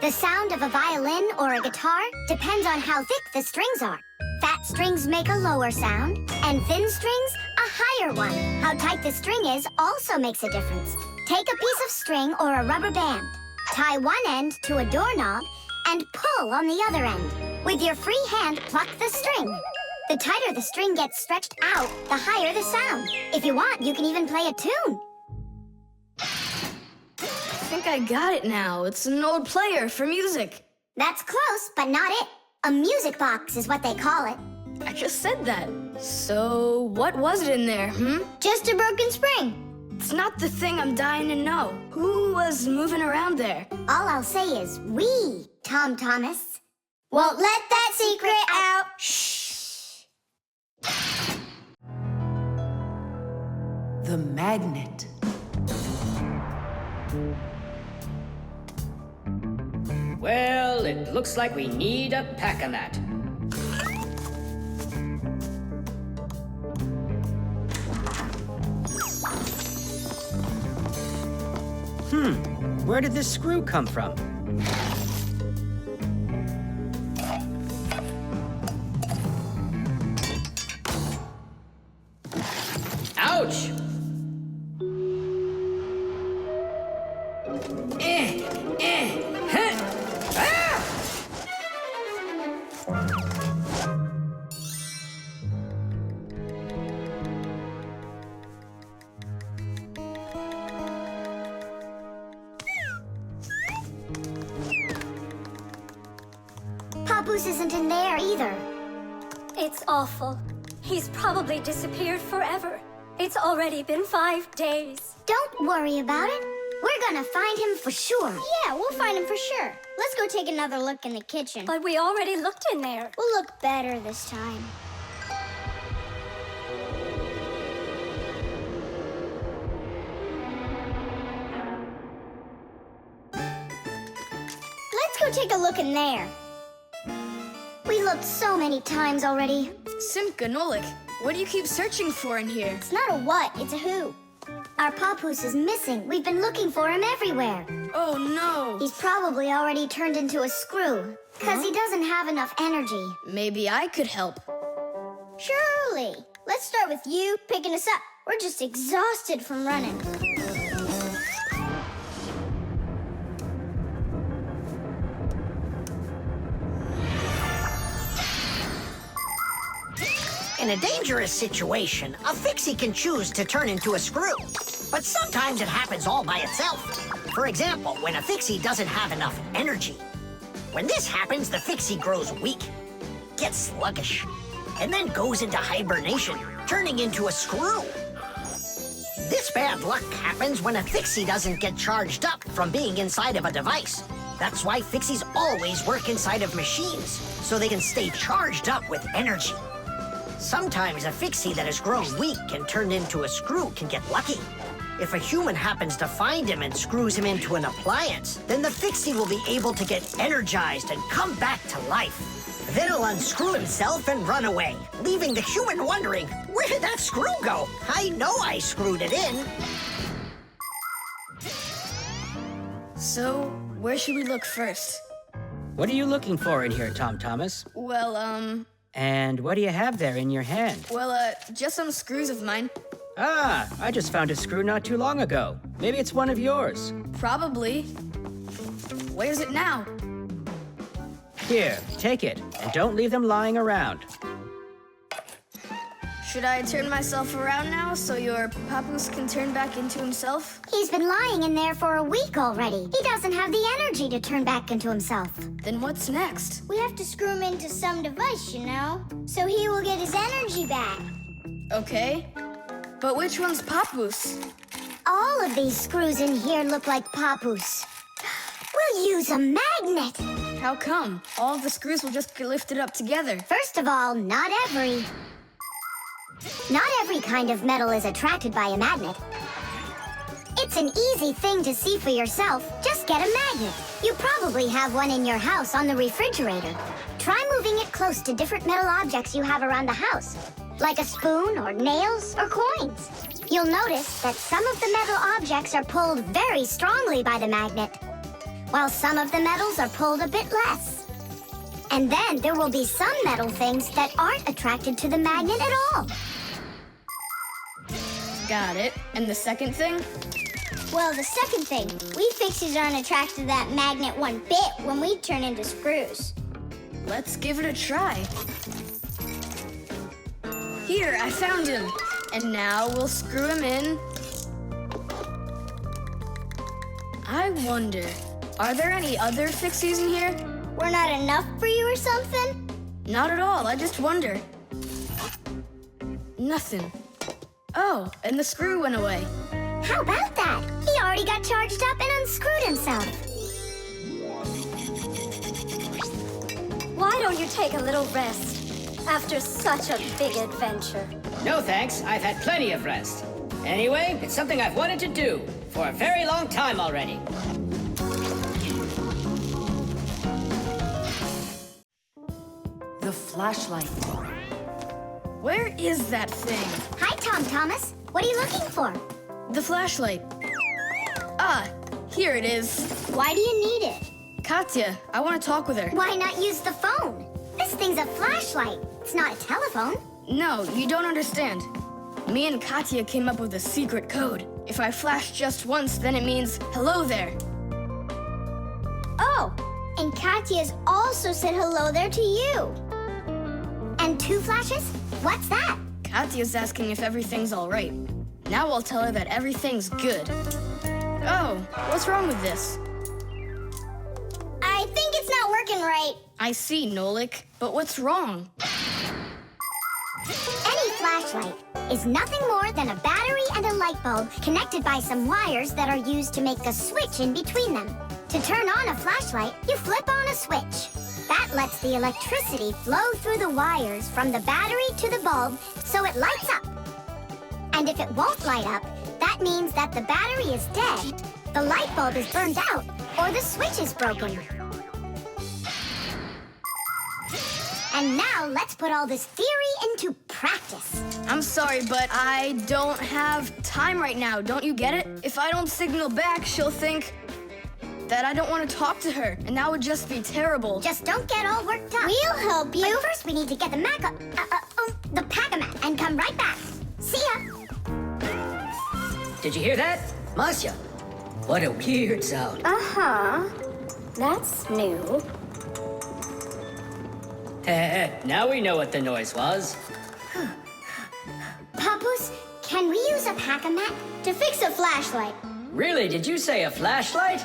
The sound of a violin or a guitar depends on how thick the strings are. Fat strings make a lower sound, and thin strings, a higher one. How tight the string is also makes a difference. Take a piece of string or a rubber band. Tie one end to a doorknob and pull on the other end. With your free hand, pluck the string. The tighter the string gets stretched out, the higher the sound. If you want, you can even play a tune. I think I got it now. It's an old player for music. That's close, but not it. A music box is what they call it. I just said that. So, what was it in there, Just a broken spring. It's not the thing I'm dying to know. Who was moving around there? All I'll say is we, Tom Thomas, won't let that secret out. Shh. The magnet. Well, it looks like we need a Packamat. Where did this screw come from? Ouch! Papoose isn't in there either. It's awful. He's probably disappeared forever. It's already been 5 days. Don't worry about it. We're gonna find him for sure. Yeah, we'll find him for sure. Let's go take another look in the kitchen. But we already looked in there. We'll look better this time. Let's go take a look in there. We looked so many times already. Simka, Nolik, what do you keep searching for in here? It's not a what, it's a who. Our Papoose is missing. We've been looking for him everywhere. Oh, no. He's probably already turned into a screw, because he doesn't have enough energy. Maybe I could help. Surely. Let's start with you picking us up. We're just exhausted from running. In a dangerous situation, a Fixie can choose to turn into a screw. But sometimes it happens all by itself. For example, when a Fixie doesn't have enough energy. When this happens, the Fixie grows weak, gets sluggish, and then goes into hibernation, turning into a screw. This bad luck happens when a Fixie doesn't get charged up from being inside of a device. That's why Fixies always work inside of machines, so they can stay charged up with energy. Sometimes a Fixie that has grown weak and turned into a screw can get lucky. If a human happens to find him and screws him into an appliance, then the Fixie will be able to get energized and come back to life. Then he'll unscrew himself and run away, leaving the human wondering, where did that screw go? I know I screwed it in. So, where should we look first? What are you looking for in here, Tom Thomas? Well, And what do you have there in your hand? Just some screws of mine. Ah, I just found a screw not too long ago. Maybe it's one of yours. Probably. Where's it now? Here, take it, and don't leave them lying around. Should I turn myself around now so your papoose can turn back into himself? He's been lying in there for a week already. He doesn't have the energy to turn back into himself. Then what's next? We have to screw him into some device, you know, so he will get his energy back. Okay. But which one's papoose? All of these screws in here look like papoose. We'll use a magnet. How come? All of the screws will just get lifted up together. First of all, not every kind of metal is attracted by a magnet. It's an easy thing to see for yourself. Just get a magnet. You probably have one in your house on the refrigerator. Try moving it close to different metal objects you have around the house, like a spoon or nails or coins. You'll notice that some of the metal objects are pulled very strongly by the magnet, while some of the metals are pulled a bit less. And then there will be some metal things that aren't attracted to the magnet at all. Got it. And the second thing? Well, the second thing, we Fixies aren't attracted to that magnet one bit when we turn into screws. Let's give it a try. Here, I found him. And now we'll screw him in. I wonder, are there any other Fixies in here? We're not enough for you or something? Not at all, I just wonder. Nothing. Oh, and the screw went away. How about that? He already got charged up and unscrewed himself. Why don't you take a little rest after such a big adventure? No thanks, I've had plenty of rest. Anyway, it's something I've wanted to do for a very long time already. The flashlight. Where is that thing? Hi, Tom Thomas. What are you looking for? The flashlight. Ah, here it is. Why do you need it? Katya, I want to talk with her. Why not use the phone? This thing's a flashlight. It's not a telephone. No, you don't understand. Me and Katya came up with a secret code. If I flash just once, then it means hello there. Oh, and Katya's also said hello there to you. And 2 flashes? What's that? Katya's asking if everything's all right. Now I'll tell her that everything's good. Oh, what's wrong with this? I think it's not working right. I see, Nolik, but what's wrong? Any flashlight is nothing more than a battery and a light bulb connected by some wires that are used to make a switch in between them. To turn on a flashlight, you flip on a switch. That lets the electricity flow through the wires from the battery to the bulb so it lights up. And if it won't light up, that means that the battery is dead, the light bulb is burned out, or the switch is broken. And now let's put all this theory into practice. I'm sorry, but I don't have time right now. Don't you get it? If I don't signal back, she'll think that I don't want to talk to her, and that would just be terrible. Just don't get all worked up. We'll help you. But first, we need to get the the Packamat and come right back. See ya. Did you hear that? Marcia, what a weird sound. Uh-huh. That's new. Now we know what the noise was. Papoose, can we use a Packamat to fix a flashlight? Really, did you say a flashlight?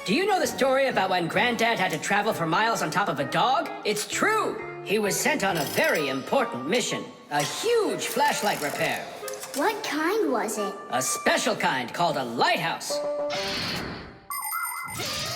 Do you know the story about when Granddad had to travel for miles on top of a dog? It's true! He was sent on a very important mission. A huge flashlight repair. What kind was it? A special kind called a lighthouse.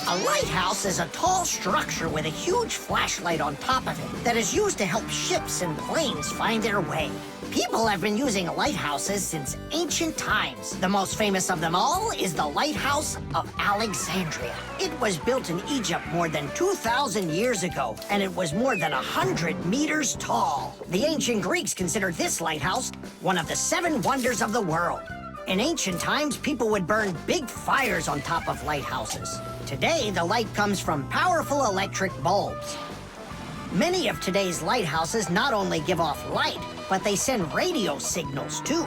A lighthouse is a tall structure with a huge flashlight on top of it that is used to help ships and planes find their way. People have been using lighthouses since ancient times. The most famous of them all is the Lighthouse of Alexandria. It was built in Egypt more than 2,000 years ago, and it was more than 100 meters tall. The ancient Greeks considered this lighthouse one of the 7 wonders of the world. In ancient times, people would burn big fires on top of lighthouses. Today, the light comes from powerful electric bulbs. Many of today's lighthouses not only give off light, but they send radio signals, too.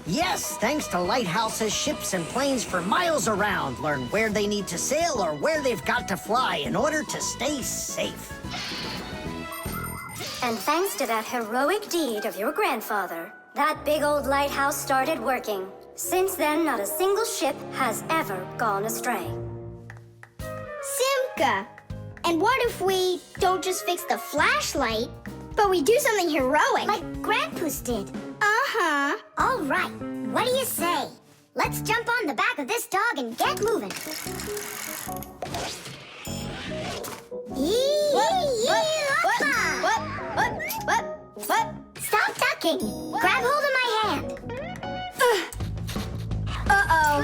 Yes, thanks to lighthouses, ships and planes for miles around learn where they need to sail or where they've got to fly in order to stay safe. And thanks to that heroic deed of your grandfather, that big old lighthouse started working. Since then, not a single ship has ever gone astray. Simka, and what if we don't just fix the flashlight, but we do something heroic? Like Grandpa's did. Uh-huh. All right, what do you say? Let's jump on the back of this dog and get moving. What? Stop ducking. Grab hold of my hand. Uh-oh.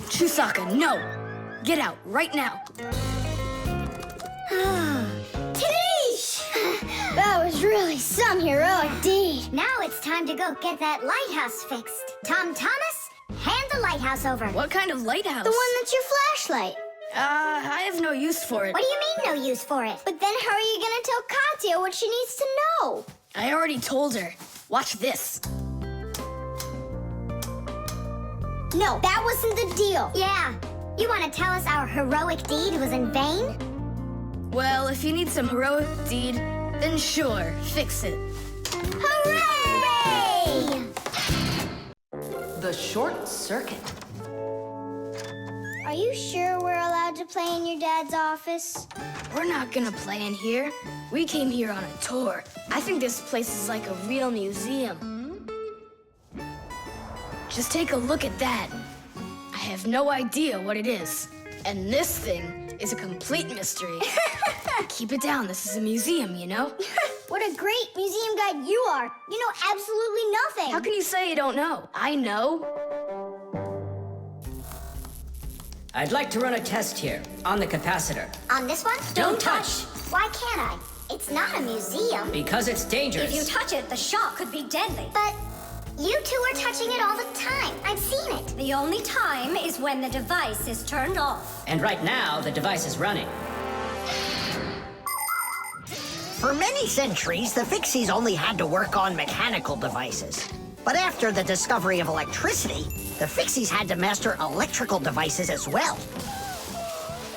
Chusaka, no! Get out right now. Tish! That was really some heroic deed. Now it's time to go get that lighthouse fixed. Tom Thomas, hand the lighthouse over. What kind of lighthouse? The one that's your flashlight. I have no use for it. What do you mean no use for it? But then how are you gonna tell Katya what she needs to know? I already told her. Watch this. No, that wasn't the deal. Yeah. You want to tell us our heroic deed was in vain? Well, if you need some heroic deed, then sure, fix it. Hooray! The short circuit. Are you sure we're allowed to play in your dad's office? We're not gonna play in here. We came here on a tour. I think this place is like a real museum. Just take a look at that. I have no idea what it is. And this thing is a complete mystery. Keep it down, this is a museum, you know? What a great museum guide you are. You know absolutely nothing. How can you say you don't know? I know. I'd like to run a test here, on the capacitor. On this one? Don't touch! Why can't I? It's not a museum. Because it's dangerous. If you touch it, the shock could be deadly. But you two are touching it all the time. I've seen it. The only time is when the device is turned off. And right now, the device is running. For many centuries, the Fixies only had to work on mechanical devices. But after the discovery of electricity, the Fixies had to master electrical devices as well.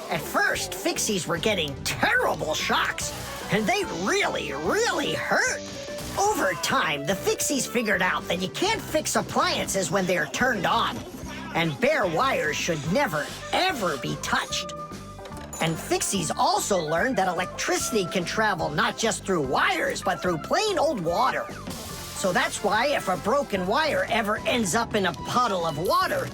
At first, Fixies were getting terrible shocks, and they really, really hurt. Over time, the Fixies figured out that you can't fix appliances when they're turned on, and bare wires should never, ever be touched. And Fixies also learned that electricity can travel not just through wires, but through plain old water. So that's why if a broken wire ever ends up in a puddle of water,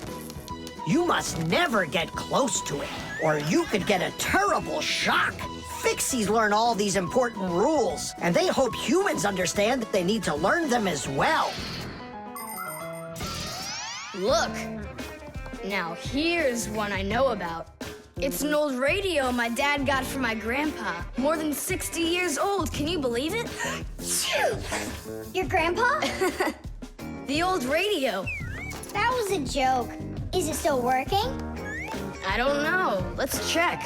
you must never get close to it, or you could get a terrible shock. Fixies learn all these important rules, and they hope humans understand that they need to learn them as well. Look. Now here's one I know about. It's an old radio my dad got from my grandpa. More than 60 years old, can you believe it? Your grandpa? The old radio. That was a joke. Is it still working? I don't know. Let's check.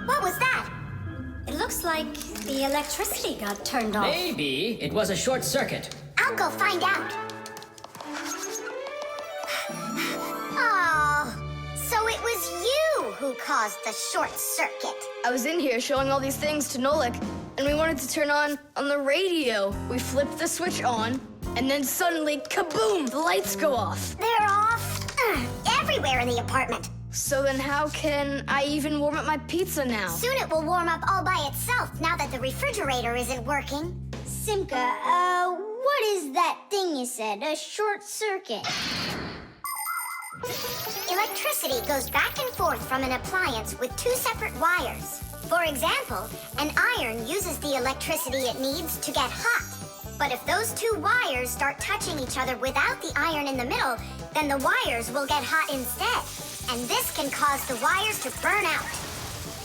What was that? It looks like the electricity got turned off. Maybe it was a short circuit. I'll go find out. Oh, so it was you who caused the short circuit. I was in here showing all these things to Nolik, and we wanted to turn on the radio. We flipped the switch on, and then suddenly, kaboom, the lights go off. They're off everywhere in the apartment. So then how can I even warm up my pizza now? Soon it will warm up all by itself now that the refrigerator isn't working. Simka, what is that thing you said? A short circuit. Electricity goes back and forth from an appliance with two separate wires. For example, an iron uses the electricity it needs to get hot. But if those two wires start touching each other without the iron in the middle, then the wires will get hot instead. And this can cause the wires to burn out.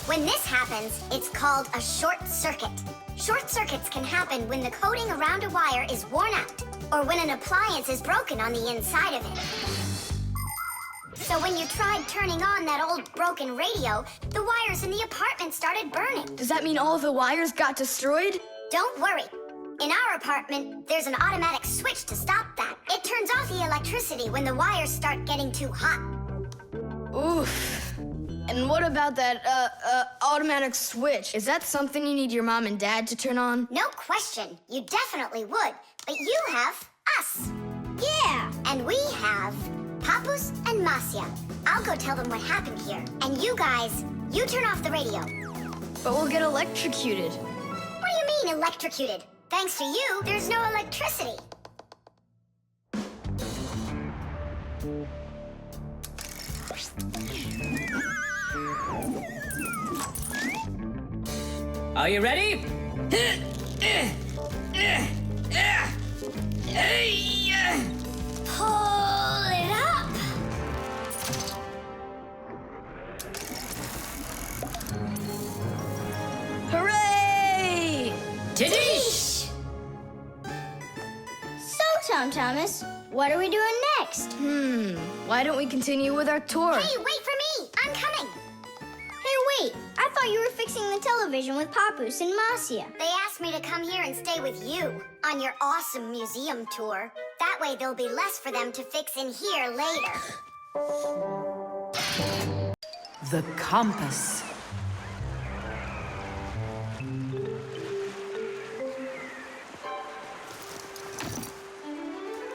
When this happens, it's called a short circuit. Short circuits can happen when the coating around a wire is worn out, or when an appliance is broken on the inside of it. So when you tried turning on that old broken radio, the wires in the apartment started burning. Does that mean all of the wires got destroyed? Don't worry. In our apartment, there's an automatic switch to stop that. It turns off the electricity when the wires start getting too hot. Oof. And what about that, automatic switch? Is that something you need your mom and dad to turn on? No question. You definitely would. But you have us. Yeah. And we have Papus and Masya. I'll go tell them what happened here. And you guys, you turn off the radio. But we'll get electrocuted. What do you mean electrocuted? Thanks to you, there's no electricity. Are you ready? Pull it up. Hooray! Tidish! So, Tom Thomas, what are we doing next? Why don't we continue with our tour? Hey, wait for me. I'm coming. Hey, wait, I thought you were fixing the television with Papus and Masya. They asked me to come here and stay with you on your awesome museum tour. That way there'll be less for them to fix in here later. The compass.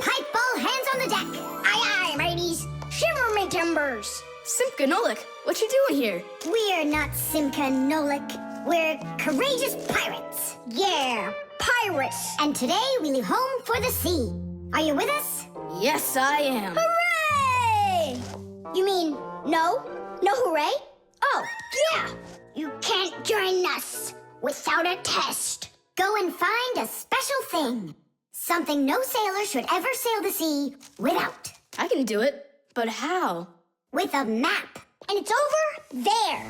Pipe ball, hands on the deck. Aye, aye, mateys. Shiver me timbers. Simka and Nolik, what you doing here? We're not Simka and Nolik. We're courageous pirates. Yeah, pirates. And today we leave home for the sea. Are you with us? Yes, I am. Hooray! You mean no? No hooray? Oh, yeah. You can't join us without a test. Go and find a special thing. Something no sailor should ever sail the sea without. I can do it, but how? With a map. And it's over there.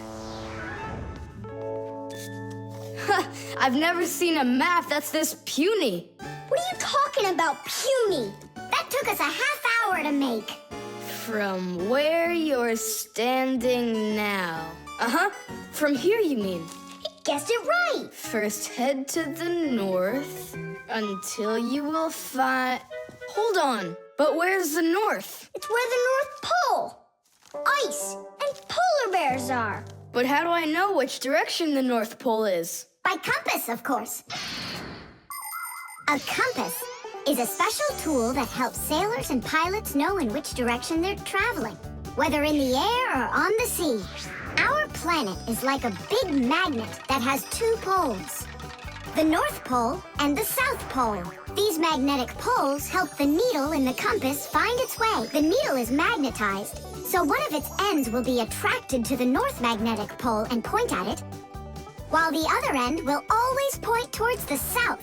I've never seen a map that's this puny. What are you talking about, puny? That took us a half hour to make. From where you're standing now. Uh-huh. From here, you mean? Guessed it right. First head to the north until you will find... Hold on. But where's the north? It's where the North Pole. ice, and polar bears are. But how do I know which direction the North Pole is? By compass, of course. A compass is a special tool that helps sailors and pilots know in which direction they're traveling, whether in the air or on the sea. Our planet is like a big magnet that has two poles, the North Pole and the South Pole. These magnetic poles help the needle in the compass find its way. The needle is magnetized, so one of its ends will be attracted to the North Magnetic Pole and point at it, while the other end will always point towards the South.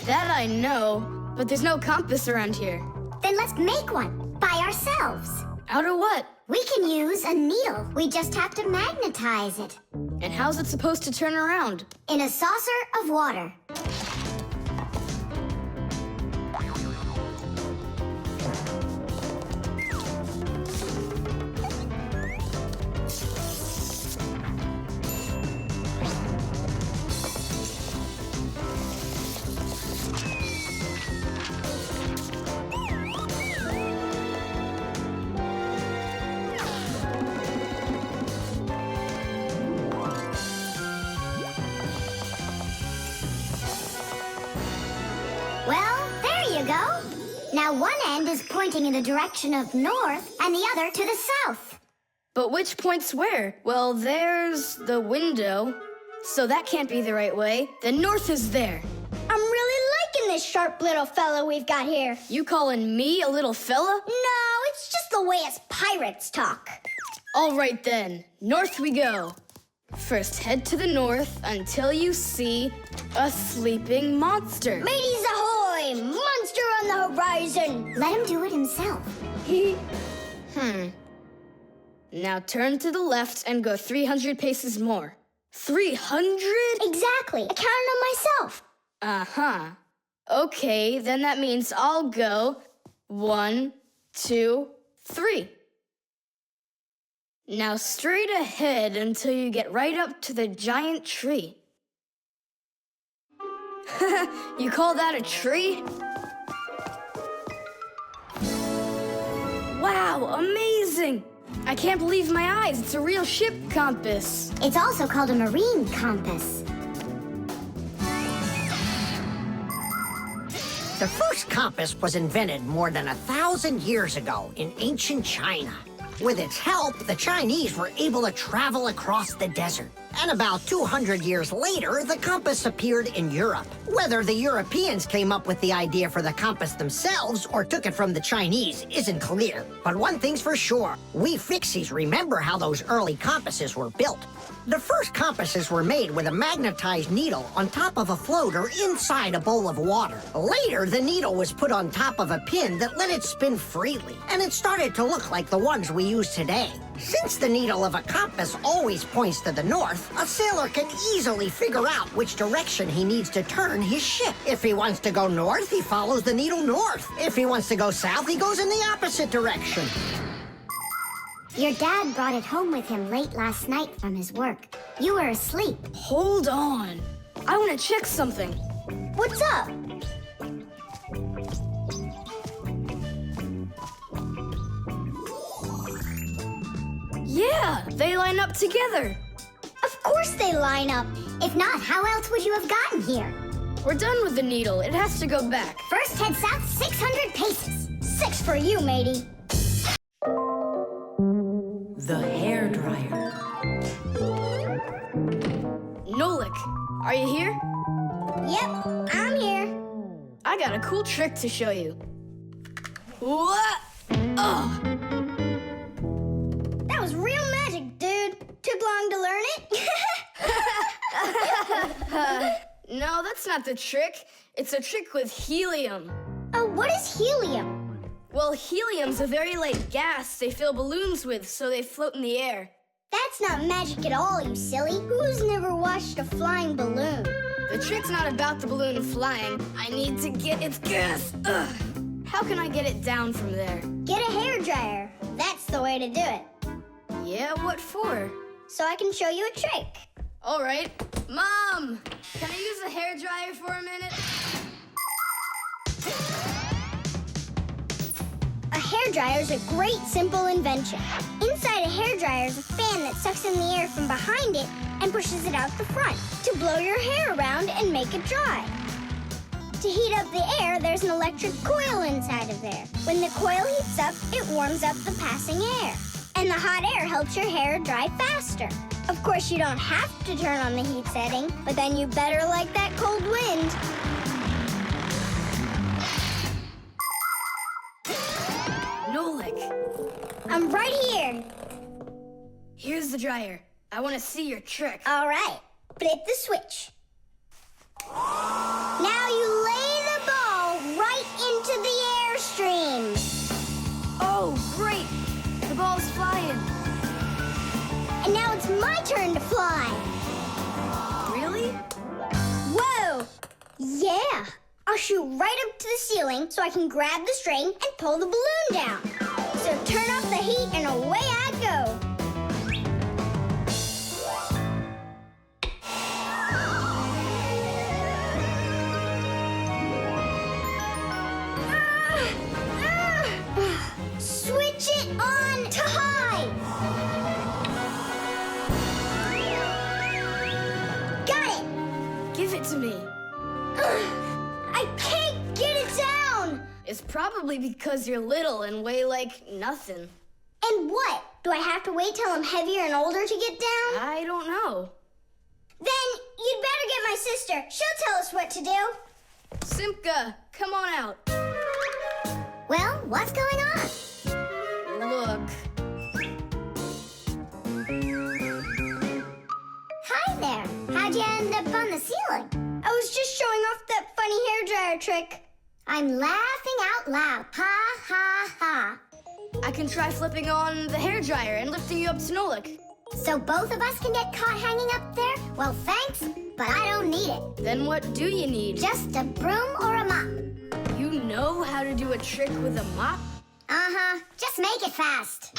That I know, but there's no compass around here. Then let's make one by ourselves. Out of what? We can use a needle. We just have to magnetize it. And how's it supposed to turn around? In a saucer of water. Now one end is pointing in the direction of north and the other to the south. But which points where? Well, there's the window, so that can't be the right way. The north is there. I'm really liking this sharp little fella we've got here. You calling me a little fella? No, it's just the way us pirates talk. All right then, north we go. First head to the north until you see a sleeping monster. Mateys ahoy! Monster on the horizon! Let him do it himself. Now turn to the left and go 300 paces more. 300? Exactly. I counted on myself. Uh-huh. Okay, then that means I'll go 1, 2, 3. Now straight ahead until you get right up to the giant tree. You call that a tree? Wow, amazing! I can't believe my eyes. It's a real ship compass. It's also called a marine compass. The first compass was invented more than 1,000 years ago in ancient China. With its help, the Chinese were able to travel across the desert. And about 200 years later, the compass appeared in Europe. Whether the Europeans came up with the idea for the compass themselves or took it from the Chinese isn't clear. But one thing's for sure, we Fixies remember how those early compasses were built. The first compasses were made with a magnetized needle on top of a floater inside a bowl of water. Later, the needle was put on top of a pin that let it spin freely, and it started to look like the ones we use today. Since the needle of a compass always points to the north, a sailor can easily figure out which direction he needs to turn his ship. If he wants to go north, he follows the needle north. If he wants to go south, he goes in the opposite direction. Your dad brought it home with him late last night from his work. You were asleep. Hold on. I want to check something. What's up? Yeah, they line up together. Of course they line up. If not, how else would you have gotten here? We're done with the needle. It has to go back. First, head south 600 paces. 6 for you, matey. The hairdryer. Nolik, are you here? Yep, I'm here. I got a cool trick to show you. What? Oh! That was real magic, dude. Took long to learn it? No, that's not the trick. It's a trick with helium. Oh, what is helium? Well, helium's a very light gas they fill balloons with so they float in the air. That's not magic at all, you silly. Who's never watched a flying balloon? The trick's not about the balloon flying. I need to get its gas. Ugh. How can I get it down from there? Get a hairdryer. That's the way to do it. Yeah, what for? So I can show you a trick. All right. Mom, can I use the hairdryer for a minute? A hairdryer is a great, simple invention. Inside a hairdryer is a fan that sucks in the air from behind it and pushes it out the front to blow your hair around and make it dry. To heat up the air, there's an electric coil inside of there. When the coil heats up, it warms up the passing air. And the hot air helps your hair dry faster. Of course, you don't have to turn on the heat setting, but then you better like that cold wind. Nolik, I'm right here. here's the dryer. I want to see your trick. All right, flip the switch. Now you lay the ball right into the airstream. Oh, great! The ball's flying. And now it's my turn to fly. Really? Whoa! Yeah! I'll shoot right up to the ceiling so I can grab the string and pull the balloon down. So turn off the heat and away I go. Switch it on to high. Got it. Give it to me. I can't get it down. It's probably because you're little and weigh like nothing. And what? Do I have to wait till I'm heavier and older to get down? I don't know. Then you'd better get my sister. She'll tell us what to do. Simka, come on out. Well, what's going on? Look. Hi there. How'd you end up on the ceiling? I was just showing off that funny hairdryer trick. I'm laughing out loud. Ha, ha, ha. I can try flipping on the hairdryer and lifting you up to Nolik. So both of us can get caught hanging up there? Well, thanks, but I don't need it. Then what do you need? Just a broom or a mop. You know how to do a trick with a mop? Uh-huh. Just make it fast.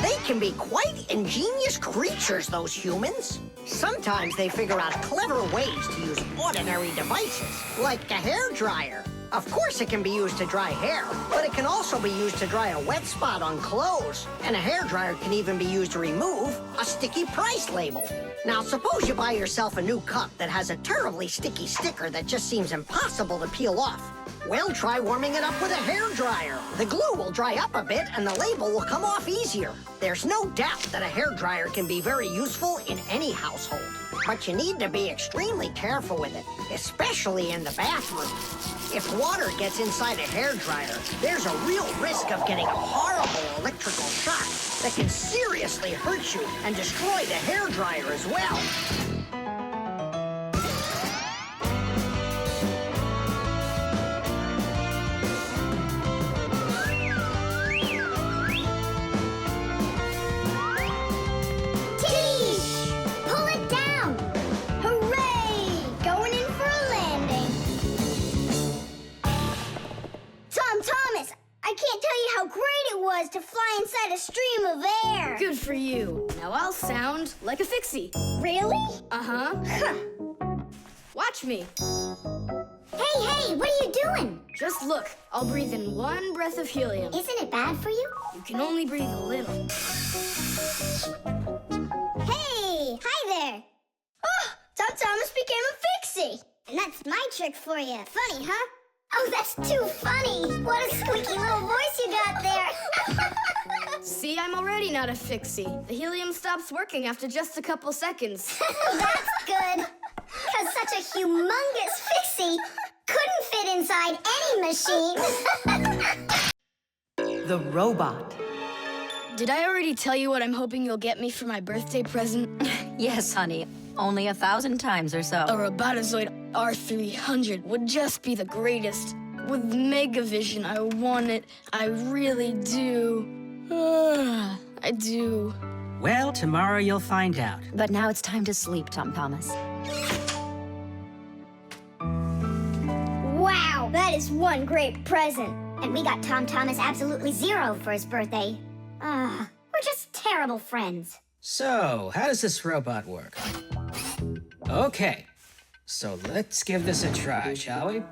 They can be quite ingenious creatures, those humans. Sometimes they figure out clever ways to use ordinary devices, like a hairdryer. Of course it can be used to dry hair, but it can also be used to dry a wet spot on clothes. And a hairdryer can even be used to remove a sticky price label. Now, suppose you buy yourself a new cup that has a terribly sticky sticker that just seems impossible to peel off. Well, try warming it up with a hairdryer. The glue will dry up a bit and the label will come off easier. There's no doubt that a hairdryer can be very useful in any household. But you need to be extremely careful with it, especially in the bathroom. If water gets inside a hairdryer, there's a real risk of getting a horrible electrical shock that can seriously hurt you and destroy the hairdryer as well. Pull it down! Hooray! Going in for a landing. Tom Thomas, I can't tell you how great it was to fly inside a stream of air. Good for you. Now I'll sound like a Fixie. Really? Uh-huh. Huh. Watch me. Hey, what are you doing? Just look. I'll breathe in one breath of helium. Isn't it bad for you? You can only breathe a little. Hey, hi there. Oh, Tom Thomas became a Fixie. And that's my trick for you. Funny, huh? Oh, that's too funny. What a squeaky little voice you got there. See, I'm already not a Fixie. The helium stops working after just a couple seconds. That's good. Because such a humongous Fixie couldn't fit inside any machine. The robot. Did I already tell you what I'm hoping you'll get me for my birthday present? Yes, honey. Only 1,000 times or so. A Robotics R300 would just be the greatest. With Megavision, I want it. I really do. I do. Well, tomorrow you'll find out. But now it's time to sleep, Tom Thomas. Wow, that is one great present. And we got Tom Thomas absolutely zero for his birthday. We're just terrible friends. So, how does this robot work? Okay, so let's give this a try, shall we?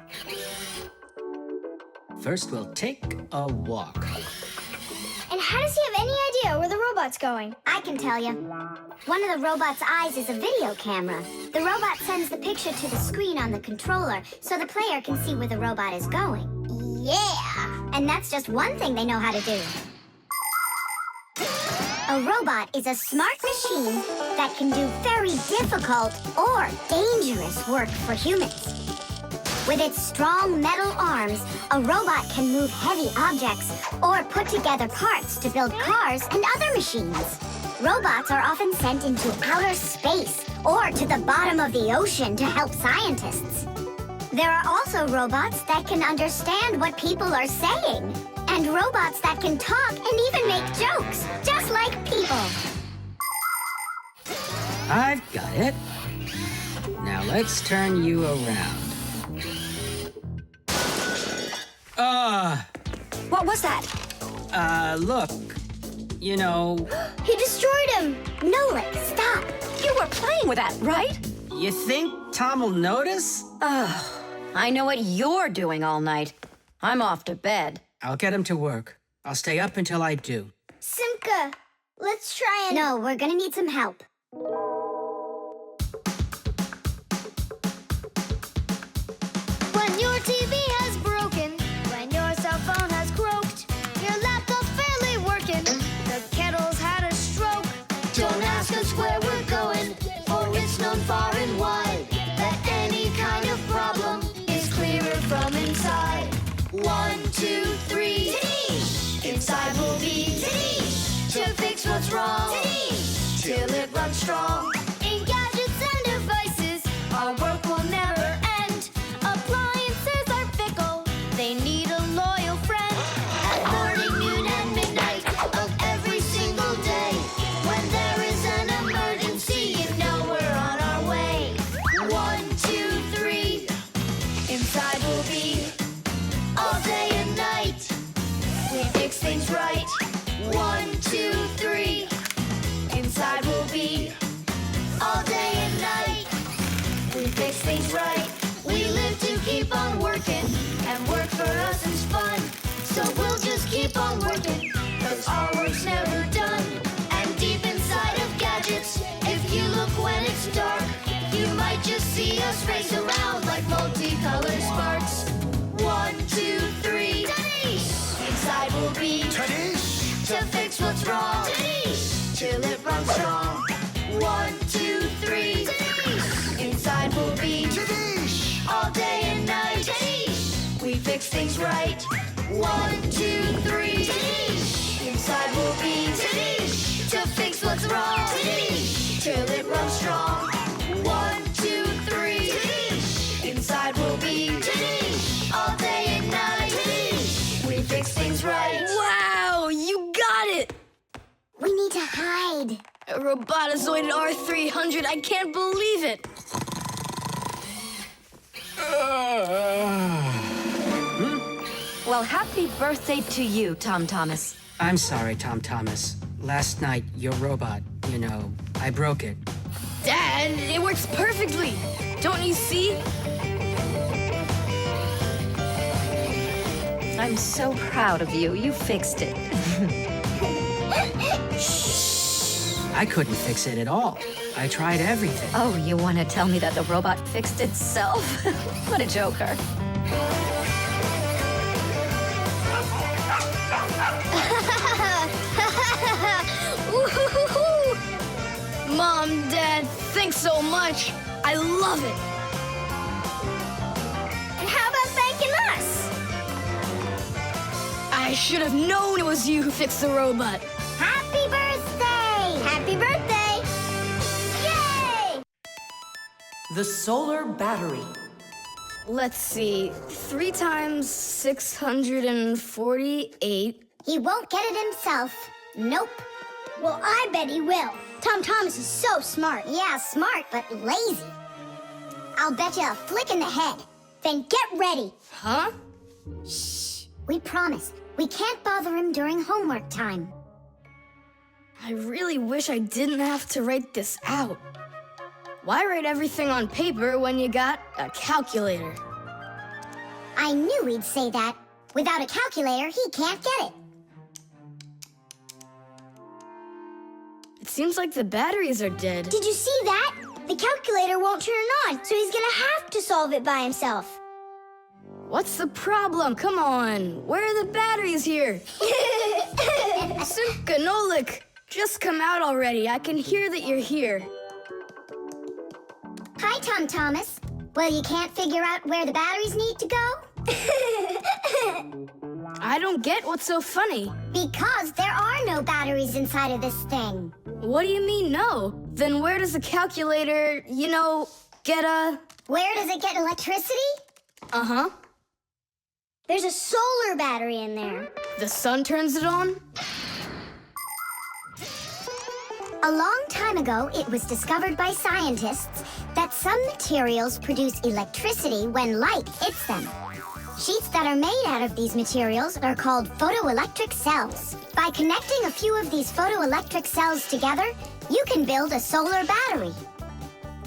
First, we'll take a walk. And how does he have any idea where the robot's going? I can tell you. One of the robot's eyes is a video camera. The robot sends the picture to the screen on the controller so the player can see where the robot is going. Yeah! And that's just one thing they know how to do. A robot is a smart machine that can do very difficult or dangerous work for humans. With its strong metal arms, a robot can move heavy objects or put together parts to build cars and other machines. Robots are often sent into outer space or to the bottom of the ocean to help scientists. There are also robots that can understand what people are saying, and robots that can talk and even make jokes, just like people. I've got it. Now let's turn you around. What was that? Look. You know, He destroyed him! Nolik, stop! You were playing with that, right? you think Tom will notice? I know what you're doing all night. I'm off to bed. I'll get him to work. I'll stay up until I do. Simka, let's try and... No, we're gonna need some help. When your TV has broken, when your cell phone has croaked, your laptop's barely working, the kettle's had a stroke. Don't ask us where we're going, for it's known far and wide that any kind of problem is clearer from inside. 1, 2, 3, inside will be to fix what's wrong, till it runs strong. In gadgets and devices, our work will never end. Appliances are fickle, they need a loyal friend. At morning, noon, and midnight of every single day, when there is an emergency, you know we're on our way. 1, 2, 3, inside will be all day and night. We fix things right. 1, 2, 3, inside will be all day and night. We fix things right. We live to keep on working, and work for us is fun. So we'll just keep on working, 'cause our work's never done. And deep inside of gadgets, if you look when it's dark, you might just see us race around like multicolored sparks. 1, 2, 3, inside will be to fix what's wrong, till it runs strong. 1, 2, 3, inside will be all day and night. We fix things right. 1, 2, 3, inside will be to fix what's wrong, till it runs strong. 1, 2, 3, inside will be all day and night. We fix things right. Wow, you got it! We need to hide. A robotizoided R300, I can't believe it! Well, happy birthday to you, Tom Thomas. I'm sorry, Tom Thomas. Last night, your robot, you know, I broke it. Dad, it works perfectly! Don't you see? I'm so proud of you. You fixed it. I couldn't fix it at all. I tried everything. Oh, you want to tell me that the robot fixed itself? What a joker. Woo-hoo-hoo-hoo! Mom, Dad, thanks so much. I love it. And how about thanking us? I should have known it was you who fixed the robot. Happy birthday! Happy birthday! Yay! The solar battery. Let's see. 3 times 648. He won't get it himself. Nope. Well, I bet he will. Tom Thomas is so smart. Yeah, smart, but lazy. I'll bet you a flick in the head. Then get ready. Huh? Shh. We promise. We can't bother him during homework time. I really wish I didn't have to write this out. Why write everything on paper when you got a calculator? I knew he'd say that. Without a calculator, he can't get it. It seems like the batteries are dead. Did you see that? The calculator won't turn on, so he's gonna have to solve it by himself. What's the problem? Come on. Where are the batteries here? Simka and Nolik, just come out already. I can hear that you're here. Hi, Tom Thomas. Well, you can't figure out where the batteries need to go? I don't get what's so funny. Because there are no batteries inside of this thing. What do you mean, no? Then where does the calculator, get a... Where does it get electricity? Uh-huh. There's a solar battery in there. The sun turns it on? A long time ago, it was discovered by scientists that some materials produce electricity when light hits them. Sheets that are made out of these materials are called photoelectric cells. By connecting a few of these photoelectric cells together, you can build a solar battery.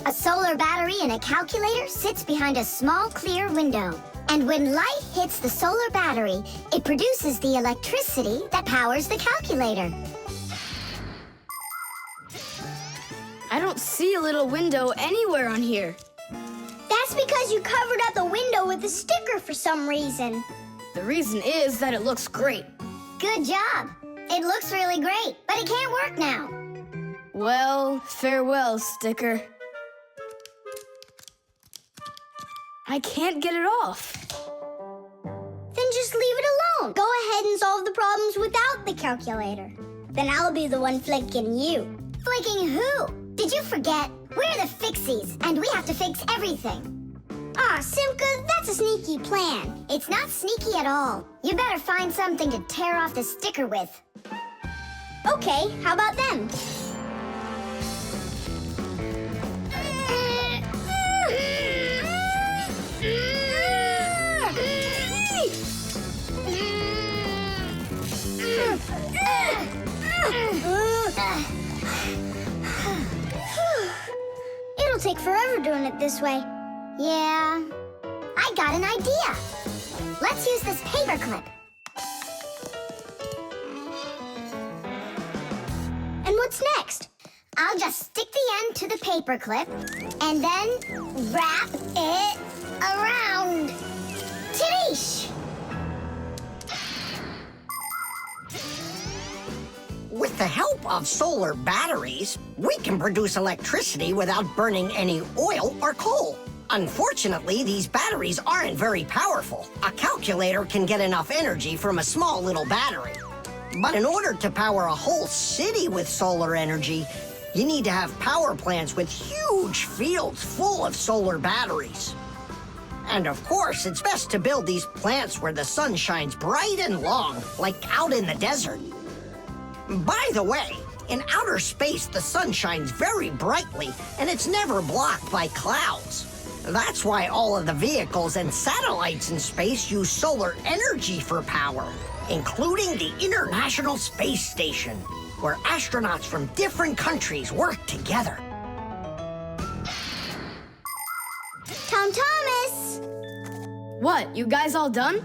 A solar battery in a calculator sits behind a small clear window. And when light hits the solar battery, it produces the electricity that powers the calculator. I don't see a little window anywhere on here. That's because you covered up the window with a sticker for some reason. The reason is that it looks great. Good job. It looks really great, but it can't work now. Well, farewell, sticker. I can't get it off. Then just leave it alone. Go ahead and solve the problems without the calculator. Then I'll be the one flicking you. Flicking who? Did you forget? We're the Fixies, and we have to fix everything. Ah, Simka, that's a sneaky plan. It's not sneaky at all. You better find something to tear off the sticker with. Okay, how about them? It'll take forever doing it this way. Yeah, I got an idea. Let's use this paper clip. And what's next? I'll just stick the end to the paper clip and then wrap it around. Tidish! With the help of solar batteries, we can produce electricity without burning any oil or coal. Unfortunately, these batteries aren't very powerful. A calculator can get enough energy from a small little battery. But in order to power a whole city with solar energy, you need to have power plants with huge fields full of solar batteries. And of course, it's best to build these plants where the sun shines bright and long, like out in the desert. By the way, in outer space, the sun shines very brightly, and it's never blocked by clouds. That's why all of the vehicles and satellites in space use solar energy for power, including the International Space Station, where astronauts from different countries work together. Tom Thomas! What, you guys all done?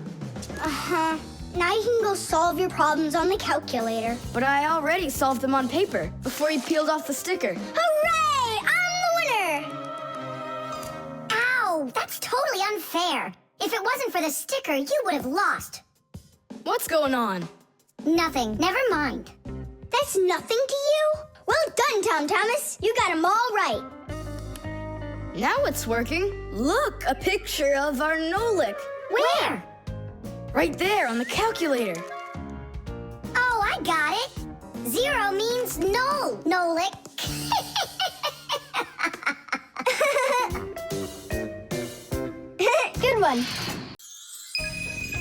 Uh-huh. Now you can go solve your problems on the calculator. But I already solved them on paper before you peeled off the sticker. Hooray! I'm the winner! Ow! That's totally unfair. If it wasn't for the sticker, you would have lost. What's going on? Nothing. Never mind. That's nothing to you? Well done, Tom Thomas. You got them all right. Now it's working. Look, a picture of our Nolik. Where? Right there on the calculator. Oh, I got it. 0 means null, Nolik. Good one.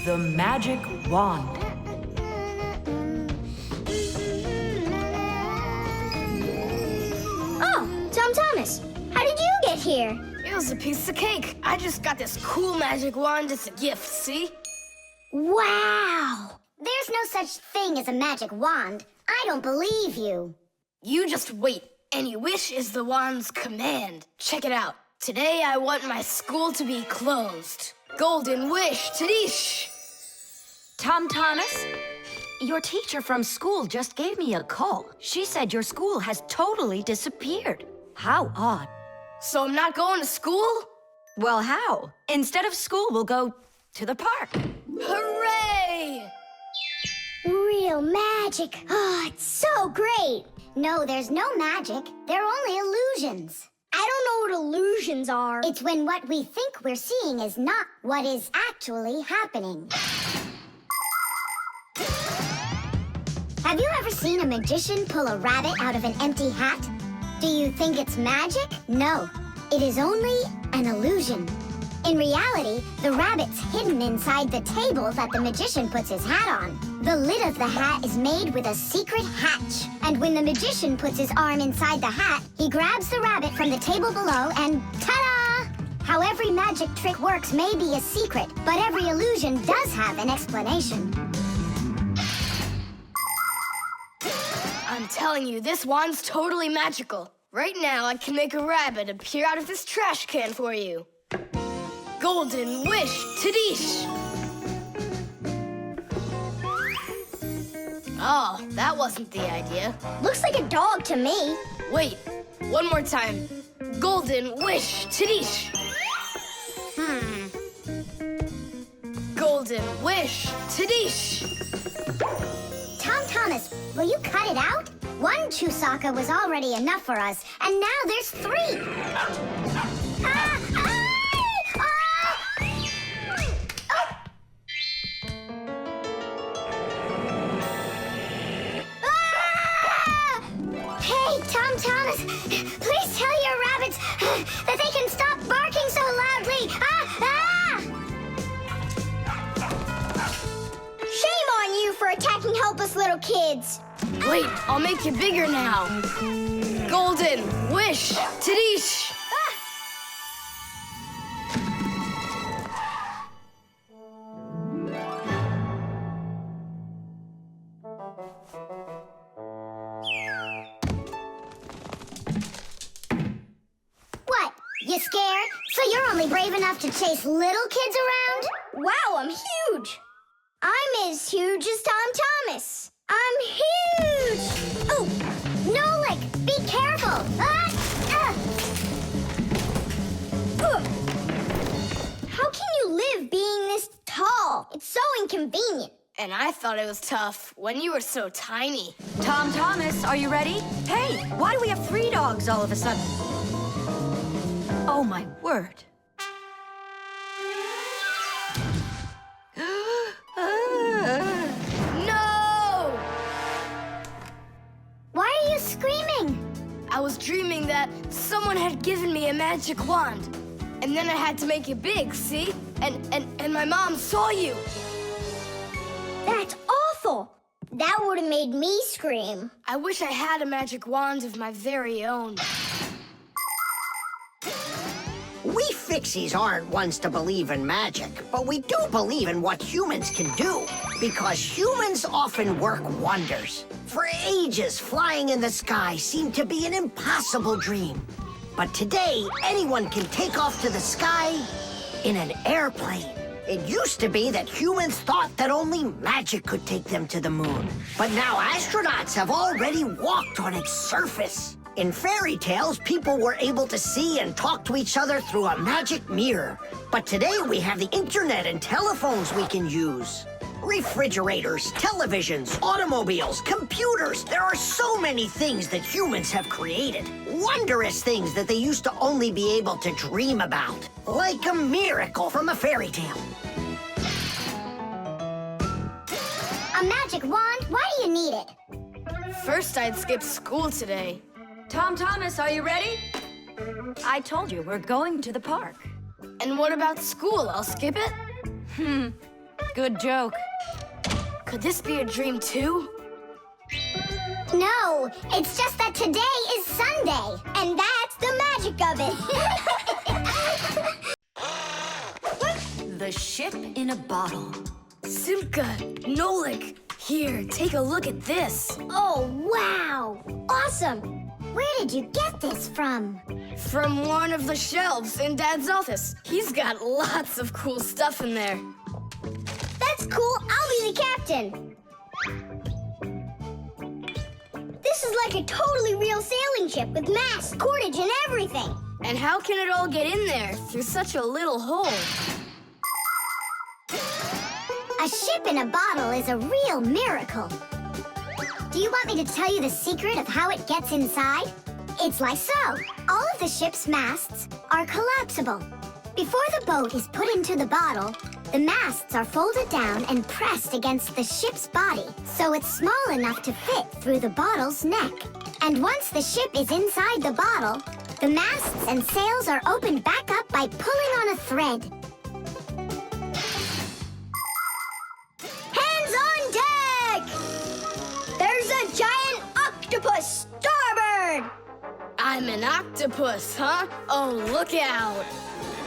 The magic wand. Oh, Tom Thomas, how did you get here? It was a piece of cake. I just got this cool magic wand as a gift, see? Wow! There's no such thing as a magic wand. I don't believe you. You just wait. Any wish is the wand's command. Check it out. Today I want my school to be closed. Golden wish, Tadish! Tom Thomas, your teacher from school just gave me a call. She said your school has totally disappeared. How odd. So I'm not going to school? Well, how? Instead of school, we'll go to the park. Hooray! Real magic. Oh, it's so great. No, there's no magic. They're only illusions. I don't know what illusions are. It's when what we think we're seeing is not what is actually happening. Have you ever seen a magician pull a rabbit out of an empty hat? Do you think it's magic? No, it is only an illusion. In reality, the rabbit's hidden inside the table that the magician puts his hat on. The lid of the hat is made with a secret hatch. And when the magician puts his arm inside the hat, he grabs the rabbit from the table below and ta-da! How every magic trick works may be a secret, but every illusion does have an explanation. I'm telling you, this wand's totally magical. Right now, I can make a rabbit appear out of this trash can for you. Golden wish, Tadish! Oh, that wasn't the idea. Looks like a dog to me. Wait, one more time. Golden wish, Tadish! Golden wish, Tadish! Tom Thomas, will you cut it out? One Chusaka was already enough for us, and now there's 3. Hey, Tom Thomas, please tell your rabbits that they can stop barking so loudly. Shame on you for attacking helpless little kids. Wait, I'll make you bigger now. Golden wish, Tadish! What? You scared? So you're only brave enough to chase little kids around? Wow, I'm huge. I'm as huge as Tom Thomas. I'm huge! Oh, Nolik, be careful! How can you live being this tall? It's so inconvenient. And I thought it was tough when you were so tiny. Tom Thomas, are you ready? Hey, why do we have 3 dogs all of a sudden? Oh, my word. No! Why are you screaming? I was dreaming that someone had given me a magic wand. And then I had to make it big, see? And my mom saw you. That's awful. That would have made me scream. I wish I had a magic wand of my very own. We Fixies aren't ones to believe in magic, but we do believe in what humans can do, because humans often work wonders. For ages, flying in the sky seemed to be an impossible dream. But today, anyone can take off to the sky in an airplane. It used to be that humans thought that only magic could take them to the moon. But now astronauts have already walked on its surface. In fairy tales, people were able to see and talk to each other through a magic mirror. But today we have the internet and telephones we can use. Refrigerators, televisions, automobiles, computers. There are so many things that humans have created. Wondrous things that they used to only be able to dream about. Like a miracle from a fairy tale. A magic wand? Why do you need it? First, I'd skip school today. Tom Thomas, are you ready? I told you, we're going to the park. And what about school? I'll skip it? Good joke. Could this be a dream too? No, it's just that today is Sunday. And that's the magic of The ship in a bottle. Simka, Nolik, here, take a look at this. Oh, wow. Awesome. Where did you get this from? From one of the shelves in Dad's office. He's got lots of cool stuff in there. That's That's cool. I'll be the captain. This is like a totally real sailing ship with masts, cordage, and everything. And how can it all get in there through such a little hole? A ship in a bottle is a real miracle. Do you want me to tell you the secret of how it gets inside? It's like so. All of the ship's masts are collapsible. Before the boat is put into the bottle, the masts are folded down and pressed against the ship's body, so it's small enough to fit through the bottle's neck. And once the ship is inside the bottle, the masts and sails are opened back up by pulling on a thread. Hands on deck! There's a giant octopus starboard! I'm an octopus, huh? Oh, look out.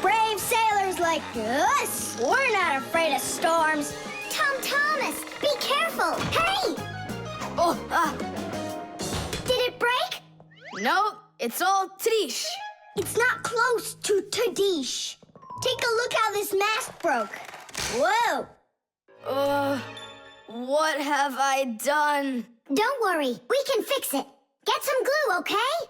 Brave sailors like us, we're not afraid of storms. Tom Thomas, be careful! Hey! Oh, Did it break? no, it's all Tish. It's not close to Tadish. Take a look how this mast broke. Whoa! What have I done? Don't worry, we can fix it. Get some glue, okay?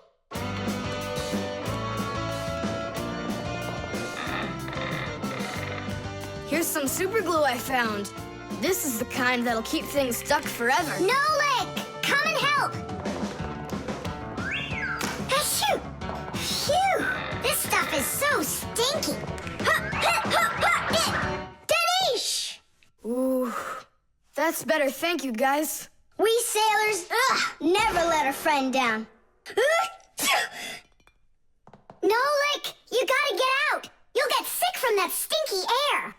Here's some super glue I found. This is the kind that'll keep things stuck forever. Nolik, come and help! Achoo! Phew! This stuff is so stinky. Danish! Ooh, that's better, thank you, guys. We sailors, never let a friend down. Nolik, you gotta get out! You'll get sick from that stinky air.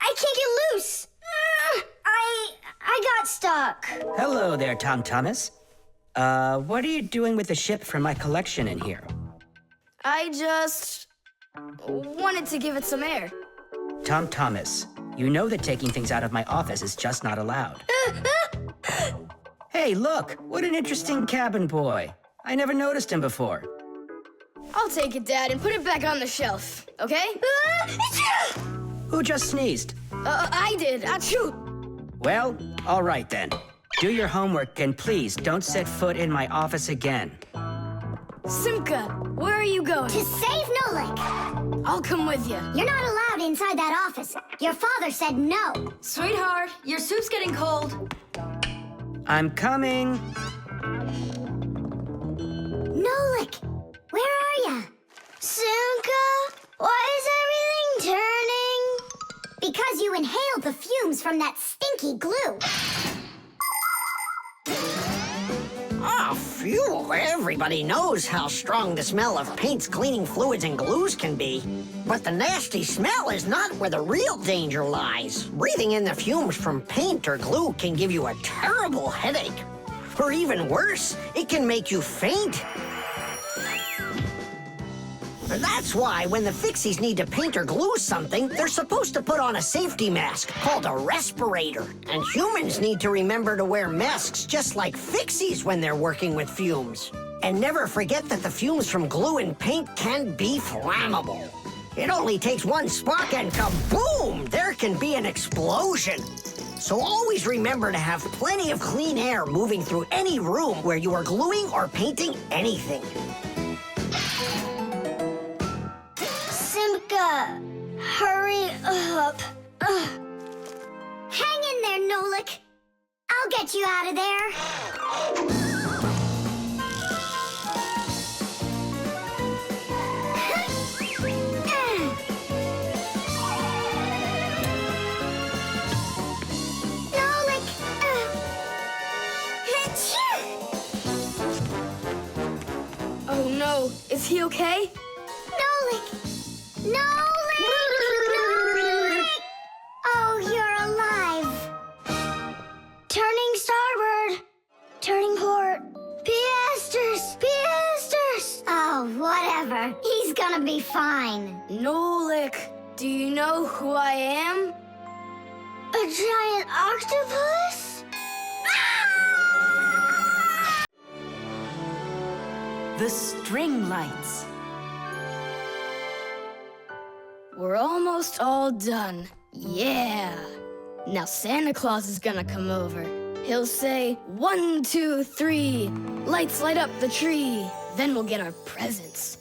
I can't get loose. I got stuck. Hello there, Tom Thomas. What are you doing with the ship from my collection in here? I just wanted to give it some air. Tom Thomas, you know that taking things out of my office is just not allowed. Hey, look, what an interesting cabin boy. I never noticed him before. I'll take it, Dad, and put it back on the shelf, okay? Who just sneezed? I did. Achoo! Well, all right then. Do your homework and please don't set foot in my office again. Simka, where are you going? To save Nolik. I'll come with you. You're not allowed inside that office. Your father said no. Sweetheart, your soup's getting cold. I'm coming. Nolik, where are ya? Simka, why is everything turning? Because you inhaled the fumes from that stinky glue. Oh, phew. Everybody knows how strong the smell of paints, cleaning fluids, and glues can be. But the nasty smell is not where the real danger lies. Breathing in the fumes from paint or glue can give you a terrible headache. Or even worse, it can make you faint. That's why when the Fixies need to paint or glue something, they're supposed to put on a safety mask called a respirator. And humans need to remember to wear masks just like Fixies when they're working with fumes. And never forget that the fumes from glue and paint can be flammable. It only takes one spark and kaboom! There can be an explosion. So always remember to have plenty of clean air moving through any room where you are gluing or painting anything. Simka, hurry up. Hang in there, Nolik. I'll get you out of there. Nolik. Oh no, is he okay? Nolik! Nolik! Oh, you're alive. Turning starboard. Turning port. Piasters! Piasters! Oh, whatever. He's gonna be fine. Nolik, do you know who I am? A giant octopus? The string lights. We're almost all done. Yeah. Now Santa Claus is gonna come over. He'll say, 1, 2, 3, lights light up the tree. Then we'll get our presents.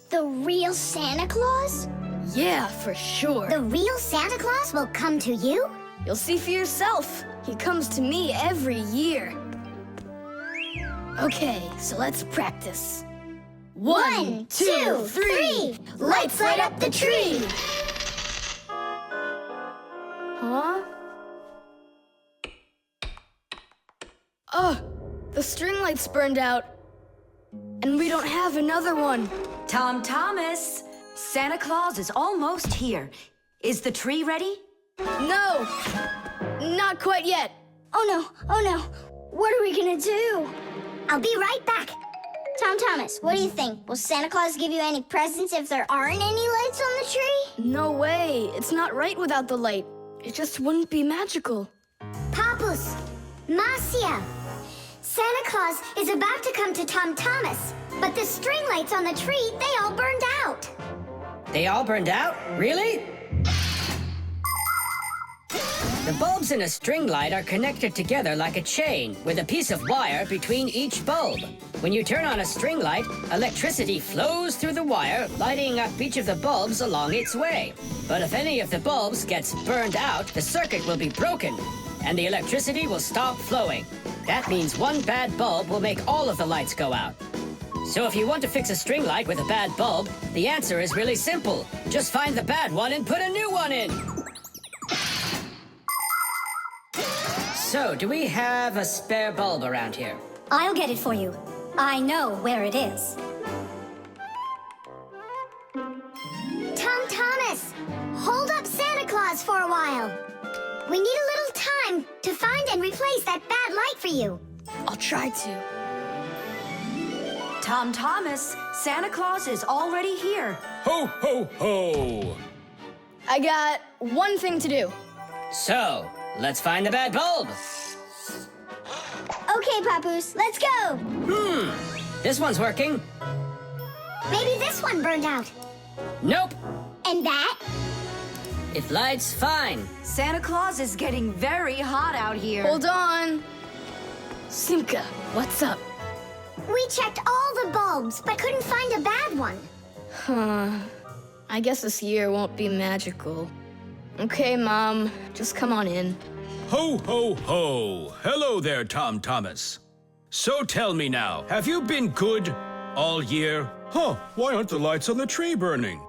The real Santa Claus? Yeah, for sure. The real Santa Claus will come to you? You'll see for yourself. He comes to me every year. Okay, so let's practice. 1, 2, 3, lights light up the tree. Huh? Oh, the string light's burned out. And we don't have another one. Tom Thomas, Santa Claus is almost here. Is the tree ready? No, not quite yet. Oh no. What are we gonna do? I'll be right back. Tom Thomas, what do you think? Will Santa Claus give you any presents if there aren't any lights on the tree? No way. It's not right without the light. It just wouldn't be magical. Papus, Marcia, Santa Claus is about to come to Tom Thomas, but the string lights on the tree, they all burned out. They all burned out? Really? The bulbs in a string light are connected together like a chain with a piece of wire between each bulb. When you turn on a string light, electricity flows through the wire, lighting up each of the bulbs along its way. But if any of the bulbs gets burned out, the circuit will be broken, and the electricity will stop flowing. That means one bad bulb will make all of the lights go out. So if you want to fix a string light with a bad bulb, the answer is really simple. Just find the bad one and put a new one in. So, do we have a spare bulb around here? I'll get it for you. I know where it is. Tom Thomas, hold up Santa Claus for a while. We need a little time to find and replace that bad light for you. I'll try to. Tom Thomas, Santa Claus is already here. Ho, ho, ho! I got one thing to do. So, let's find the bad bulb. Okay, Papoose, let's go. This one's working. Maybe this one burned out. Nope. And that? It lights fine. Santa Claus is getting very hot out here. Hold on. Simka, what's up? We checked all the bulbs, but couldn't find a bad one. I guess this year won't be magical. Okay, Mom, just come on in. Ho, ho, ho! Hello there, Tom Thomas. So tell me now, have you been good all year? Huh, why aren't the lights on the tree burning?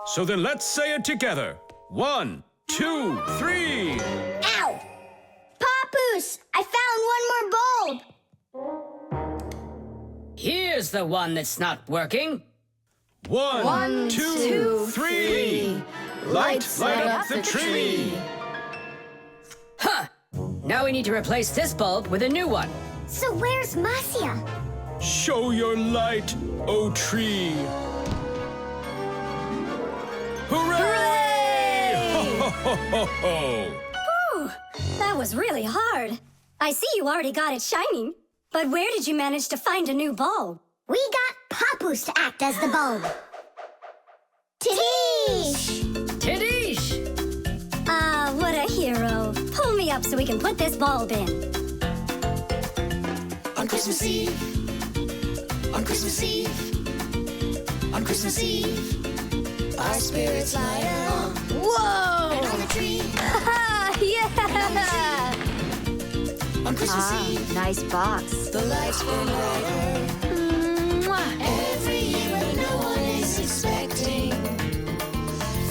So then let's say it together. 1, 2, 3. Ow! Papoose, I found one more bulb. Here's the one that's not working. 1, 2, 3. Light up the tree. Huh! Now we need to replace this bulb with a new one. So where's Marcia? Show your light, O tree. Hooray! Ho, ho, ho, ho. Whew, that was really hard. I see you already got it shining. But where did you manage to find a new bulb? We got Papoose to act as the bulb. Tidish! Tidish! Ah, what a hero. Pull me up so we can put this bulb in. On Christmas Eve, on Christmas Eve, on Christmas Eve, our spirits light up. Whoa! And on the tree, Yeah! on Christmas Eve, Nice box. the lights burn brighter. Every year when no one is expecting,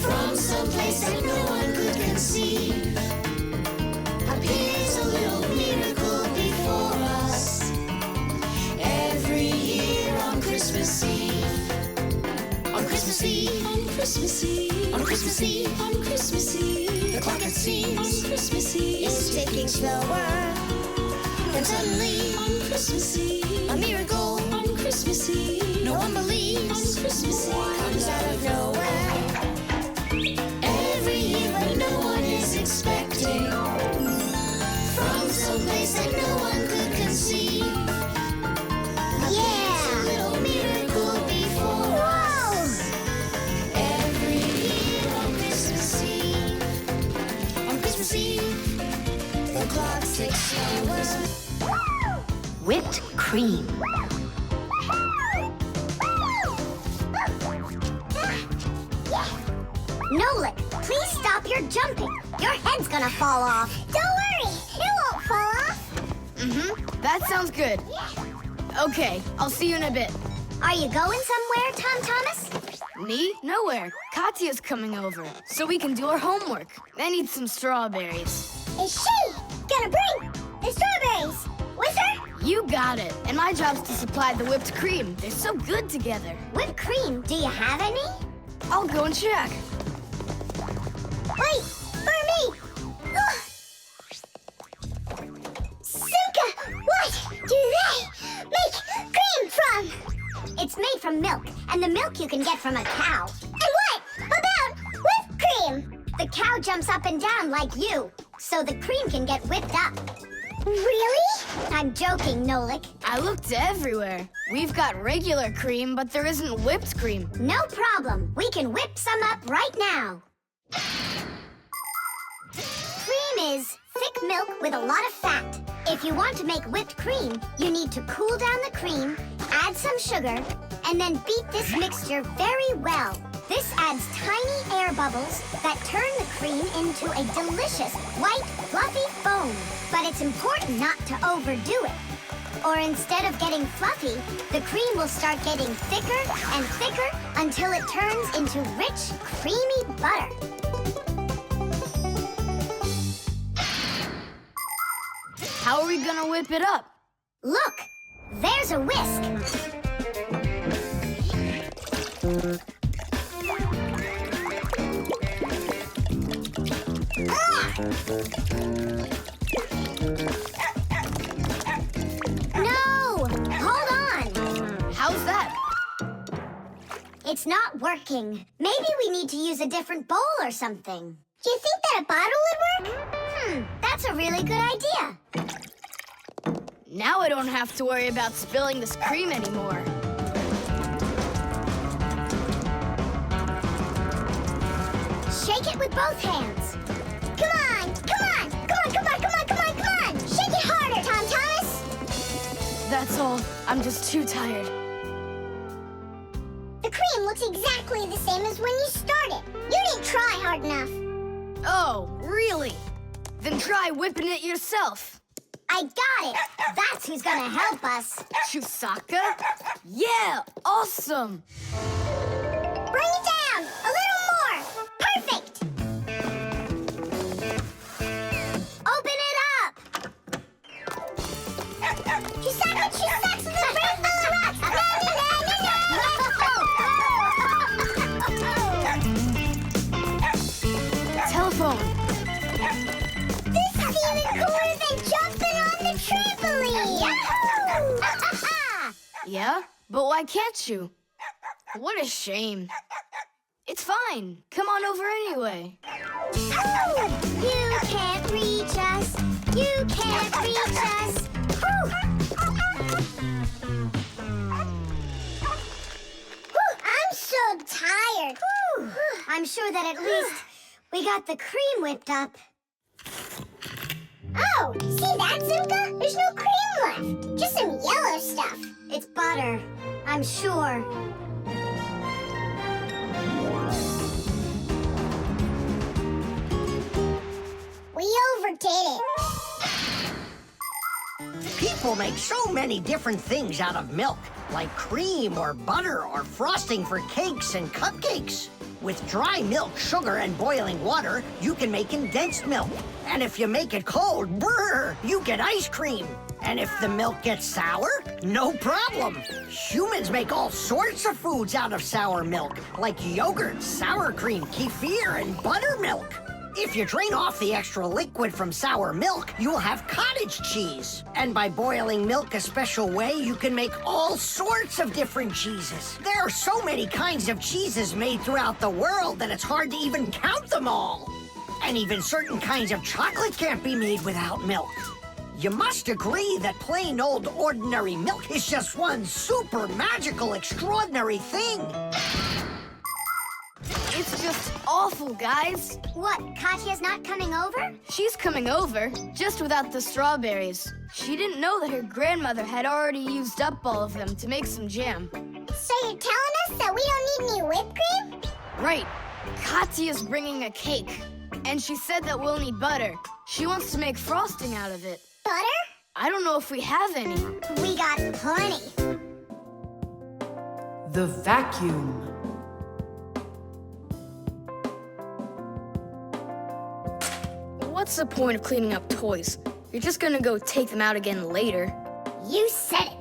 from some place that no one could conceive, appears a little miracle before us. Every year on Christmas Eve, on Christmas Eve, on Christmas Eve, on Christmas Eve, on Christmas Eve, the clock it seems on Christmas Eve is ticking slower. And suddenly, on Christmas Eve, a miracle on Christmas Eve, no one believes on Christmas Eve comes out of nowhere. Every year when no one is expecting, from some place that no one could conceive, a little miracle before us. Every year on Christmas Eve, cream. Nolik, please stop your jumping. Your head's gonna fall off. Don't worry, it won't fall off. That sounds good. Okay, I'll see you in a bit. Are you going somewhere, Tom Thomas? Me? Nowhere. Katya's coming over, so we can do our homework. I need some strawberries. Is she gonna bring the strawberries with her? You got it. And my job's to supply the whipped cream. They're so good together. Whipped cream, do you have any? I'll go and check. Wait, for me! Ugh. Simka, what do they make cream from? It's made from milk, and the milk you can get from a cow. And what about whipped cream? The cow jumps up and down like you, so the cream can get whipped up. Really? I'm joking, Nolik. I looked everywhere. We've got regular cream, but there isn't whipped cream. No problem. We can whip some up right now. Cream is thick milk with a lot of fat. If you want to make whipped cream, you need to cool down the cream, add some sugar, and then beat this mixture very well. This adds tiny air bubbles that turn the cream into a delicious, white, fluffy foam. But it's important not to overdo it. Or instead of getting fluffy, the cream will start getting thicker and thicker until it turns into rich, creamy butter. How are we gonna whip it up? Look, there's a whisk. No! Hold on! How's that? It's not working. Maybe we need to use a different bowl or something. Do you think that a bottle would work? That's a really good idea. Now I don't have to worry about spilling this cream anymore. Shake it with both hands. Come on! Come on! Come on! Come on! Come on! Come on! Come on! Shake it harder, Tom Thomas! That's all. I'm just too tired. The cream looks exactly the same as when you started. You didn't try hard enough. Oh, really? Then try whipping it yourself. I got it. That's who's gonna help us. Chusaka? Yeah, awesome. Bring it down. A little more. Perfect. Open it up. Chusaka, Chusaka, the rainbow rocks. Telephone. This is even cooler than jumping on the trampoline! Yahoo! Yeah? But why can't you? What a shame. It's fine. Come on over anyway. You can't reach us. You can't reach us. I'm so tired. I'm sure that at least we got the cream whipped up. Oh, see that, Simka? There's no cream left. Just some yellow stuff. It's butter, I'm sure. We overdid it. People make so many different things out of milk, like cream or butter or frosting for cakes and cupcakes. With dry milk, sugar, and boiling water, you can make condensed milk. And if you make it cold, brr, you get ice cream. And if the milk gets sour, no problem. Humans make all sorts of foods out of sour milk, like yogurt, sour cream, kefir, and buttermilk. If you drain off the extra liquid from sour milk, you'll have cottage cheese. And by boiling milk a special way, you can make all sorts of different cheeses. There are so many kinds of cheeses made throughout the world that it's hard to even count them all. And even certain kinds of chocolate can't be made without milk. You must agree that plain old ordinary milk is just one super magical, extraordinary thing. It's just awful, guys. What, Katya's not coming over? She's coming over, just without the strawberries. She didn't know that her grandmother had already used up all of them to make some jam. So you're telling us that we don't need any whipped cream? Right. Katya's bringing a cake, and she said that we'll need butter. She wants to make frosting out of it. Butter? I don't know if we have any. We got plenty. The vacuum. What's the point of cleaning up toys? You're just gonna go take them out again later. You said it.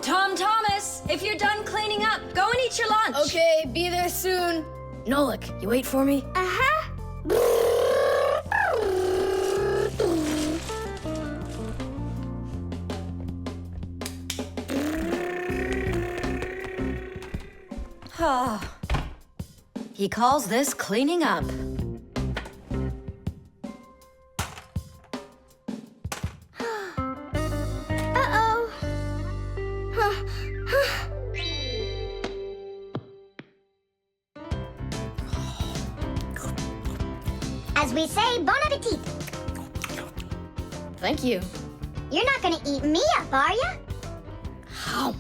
Tom Thomas, if you're done cleaning up, go and eat your lunch. Okay, be there soon. Nolik, you wait for me? Uh-huh. Oh. He calls this cleaning up. Uh-oh. As we say, bon appetit. Thank you. You're not gonna eat me up, are ya? How?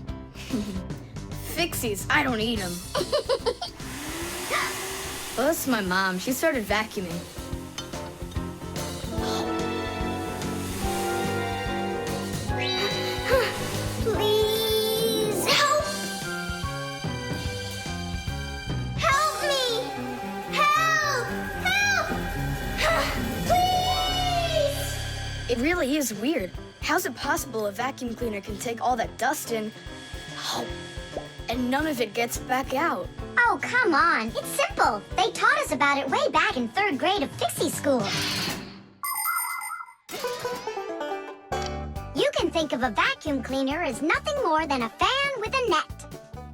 Fixies, I don't eat them. Well, that's my mom. She started vacuuming. Please help! Help me! Help! Help! Please! It really is weird. How's it possible a vacuum cleaner can take all that dust in, and none of it gets back out? Oh, come on. It's simple. They taught us about it way back in 3rd grade of Fixie school. You can think of a vacuum cleaner as nothing more than a fan with a net.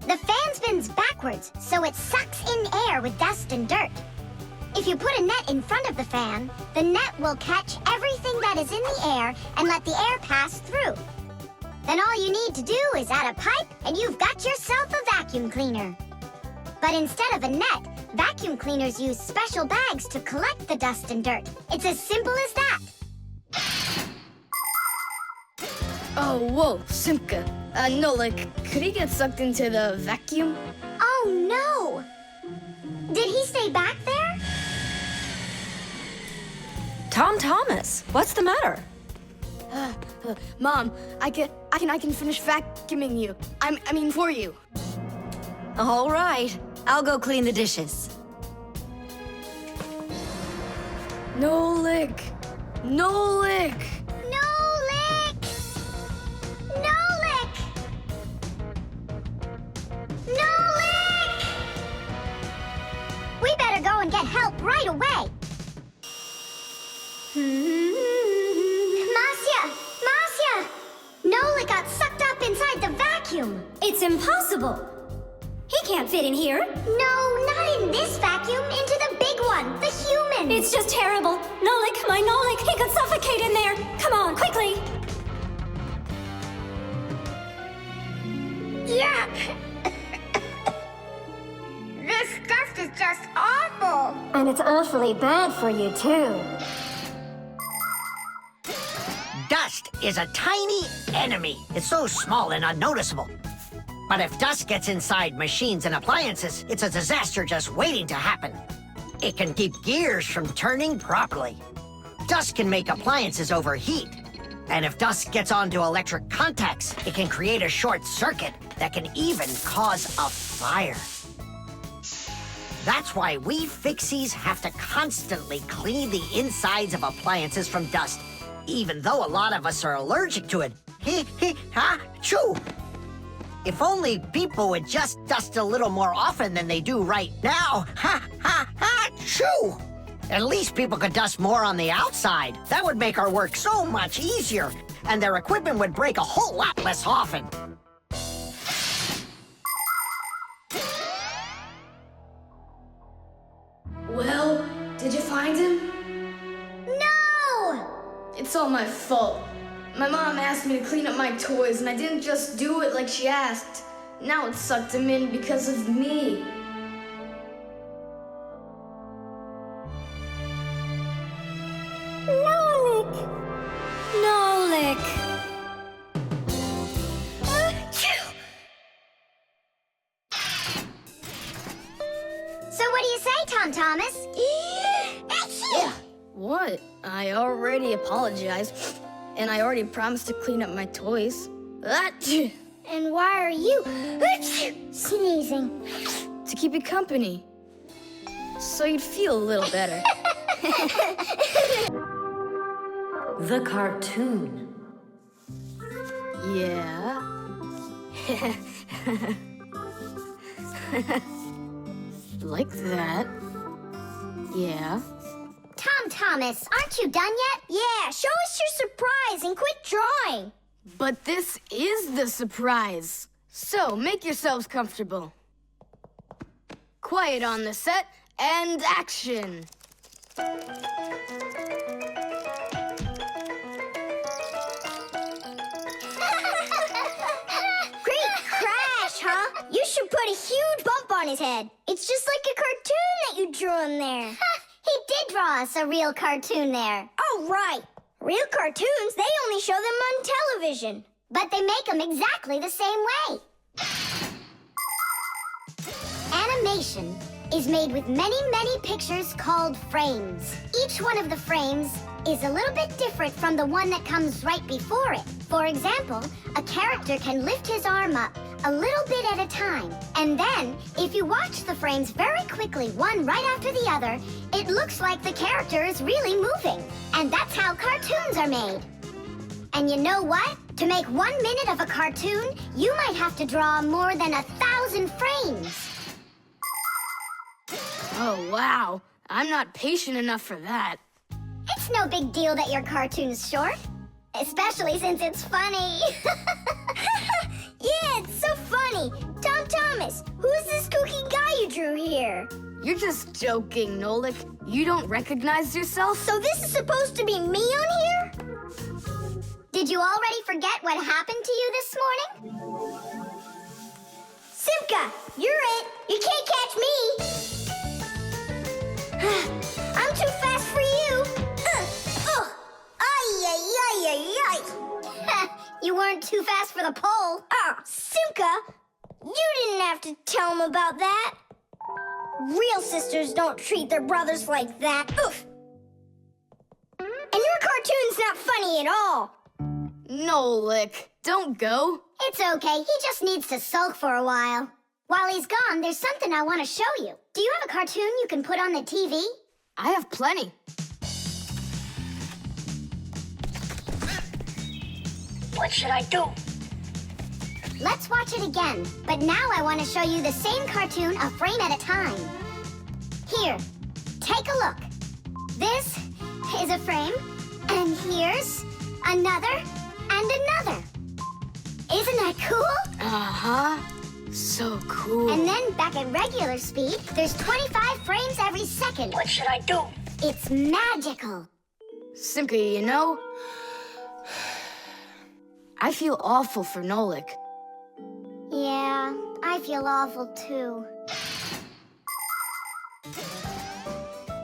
The fan spins backwards, so it sucks in air with dust and dirt. If you put a net in front of the fan, the net will catch everything that is in the air and let the air pass through. Then all you need to do is add a pipe and you've got yourself a vacuum cleaner. But instead of a net, vacuum cleaners use special bags to collect the dust and dirt. It's as simple as that. Oh, whoa, Simka. Nolik, could he get sucked into the vacuum? Oh, no! Did he stay back there? Tom Thomas, what's the matter? Mom, I can finish vacuuming you. I mean for you. All right, I'll go clean the dishes. Nolik! Nolik! Nolik! Nolik! Nolik! We better go and get help right away. Masya! Nolik got sucked up inside the vacuum. It's impossible. He can't fit in here. No, not in this vacuum. Into the big one, the human. It's just terrible. Nolik, my Nolik, he could suffocate in there. Come on, quickly. Yuck! This dust is just awful. And it's awfully bad for you, too. Dust is a tiny enemy. It's so small and unnoticeable. But if dust gets inside machines and appliances, it's a disaster just waiting to happen. It can keep gears from turning properly. Dust can make appliances overheat. And if dust gets onto electric contacts, it can create a short circuit that can even cause a fire. That's why we Fixies have to constantly clean the insides of appliances from dust, even though a lot of us are allergic to it. Choo! If only people would just dust a little more often than they do right now. Choo! At least people could dust more on the outside. That would make our work so much easier, and their equipment would break a whole lot less often. Well, did you find him? No! It's all my fault. My mom asked me to clean up my toys, and I didn't just do it like she asked. Now it sucked him in because of me. Nolik! Nolik! So what do you say, Tom Thomas? What? I already apologized, and I already promised to clean up my toys. And why are you sneezing? To keep you company, so you'd feel a little better. The cartoon. Yeah. Like that. Yeah. Tom Thomas, aren't you done yet? Yeah, show us your surprise and quit drawing. But this is the surprise. So make yourselves comfortable. Quiet on the set and action. Great crash, huh? You should put a huge bump on his head. It's just like a cartoon that you drew him there. He did draw us a real cartoon there. Oh, right. Real cartoons, they only show them on television. But they make them exactly the same way. Animation is made with many, many pictures called frames. Each one of the frames is a little bit different from the one that comes right before it. For example, a character can lift his arm up a little bit at a time. And then, if you watch the frames very quickly, one right after the other, it looks like the character is really moving. And that's how cartoons are made. And you know what? To make 1 minute of a cartoon, you might have to draw more than 1,000 frames. Oh, wow. I'm not patient enough for that. It's no big deal that your cartoon's short. Especially since it's funny. Yeah, it's so funny. Tom Thomas, who's this kooky guy you drew here? You're just joking, Nolik. You don't recognize yourself? So this is supposed to be me on here? Did you already forget what happened to you this morning? Simka, you're it. You can't catch me. I'm too fast for you. You weren't too fast for the pole. Simka, you didn't have to tell him about that. Real sisters don't treat their brothers like that. Oof. And your cartoon's not funny at all. Nolik, don't go. It's okay. He just needs to sulk for a while. While he's gone, there's something I want to show you. Do you have a cartoon you can put on the TV? I have plenty. What should I do? Let's watch it again. But now I want to show you the same cartoon a frame at a time. Here, take a look. This is a frame, and here's another and another. Isn't that cool? Uh-huh. So cool. And then back at regular speed, there's 25 frames every second. What should I do? It's magical. Simka, you know, I feel awful for Nolik. Yeah, I feel awful too.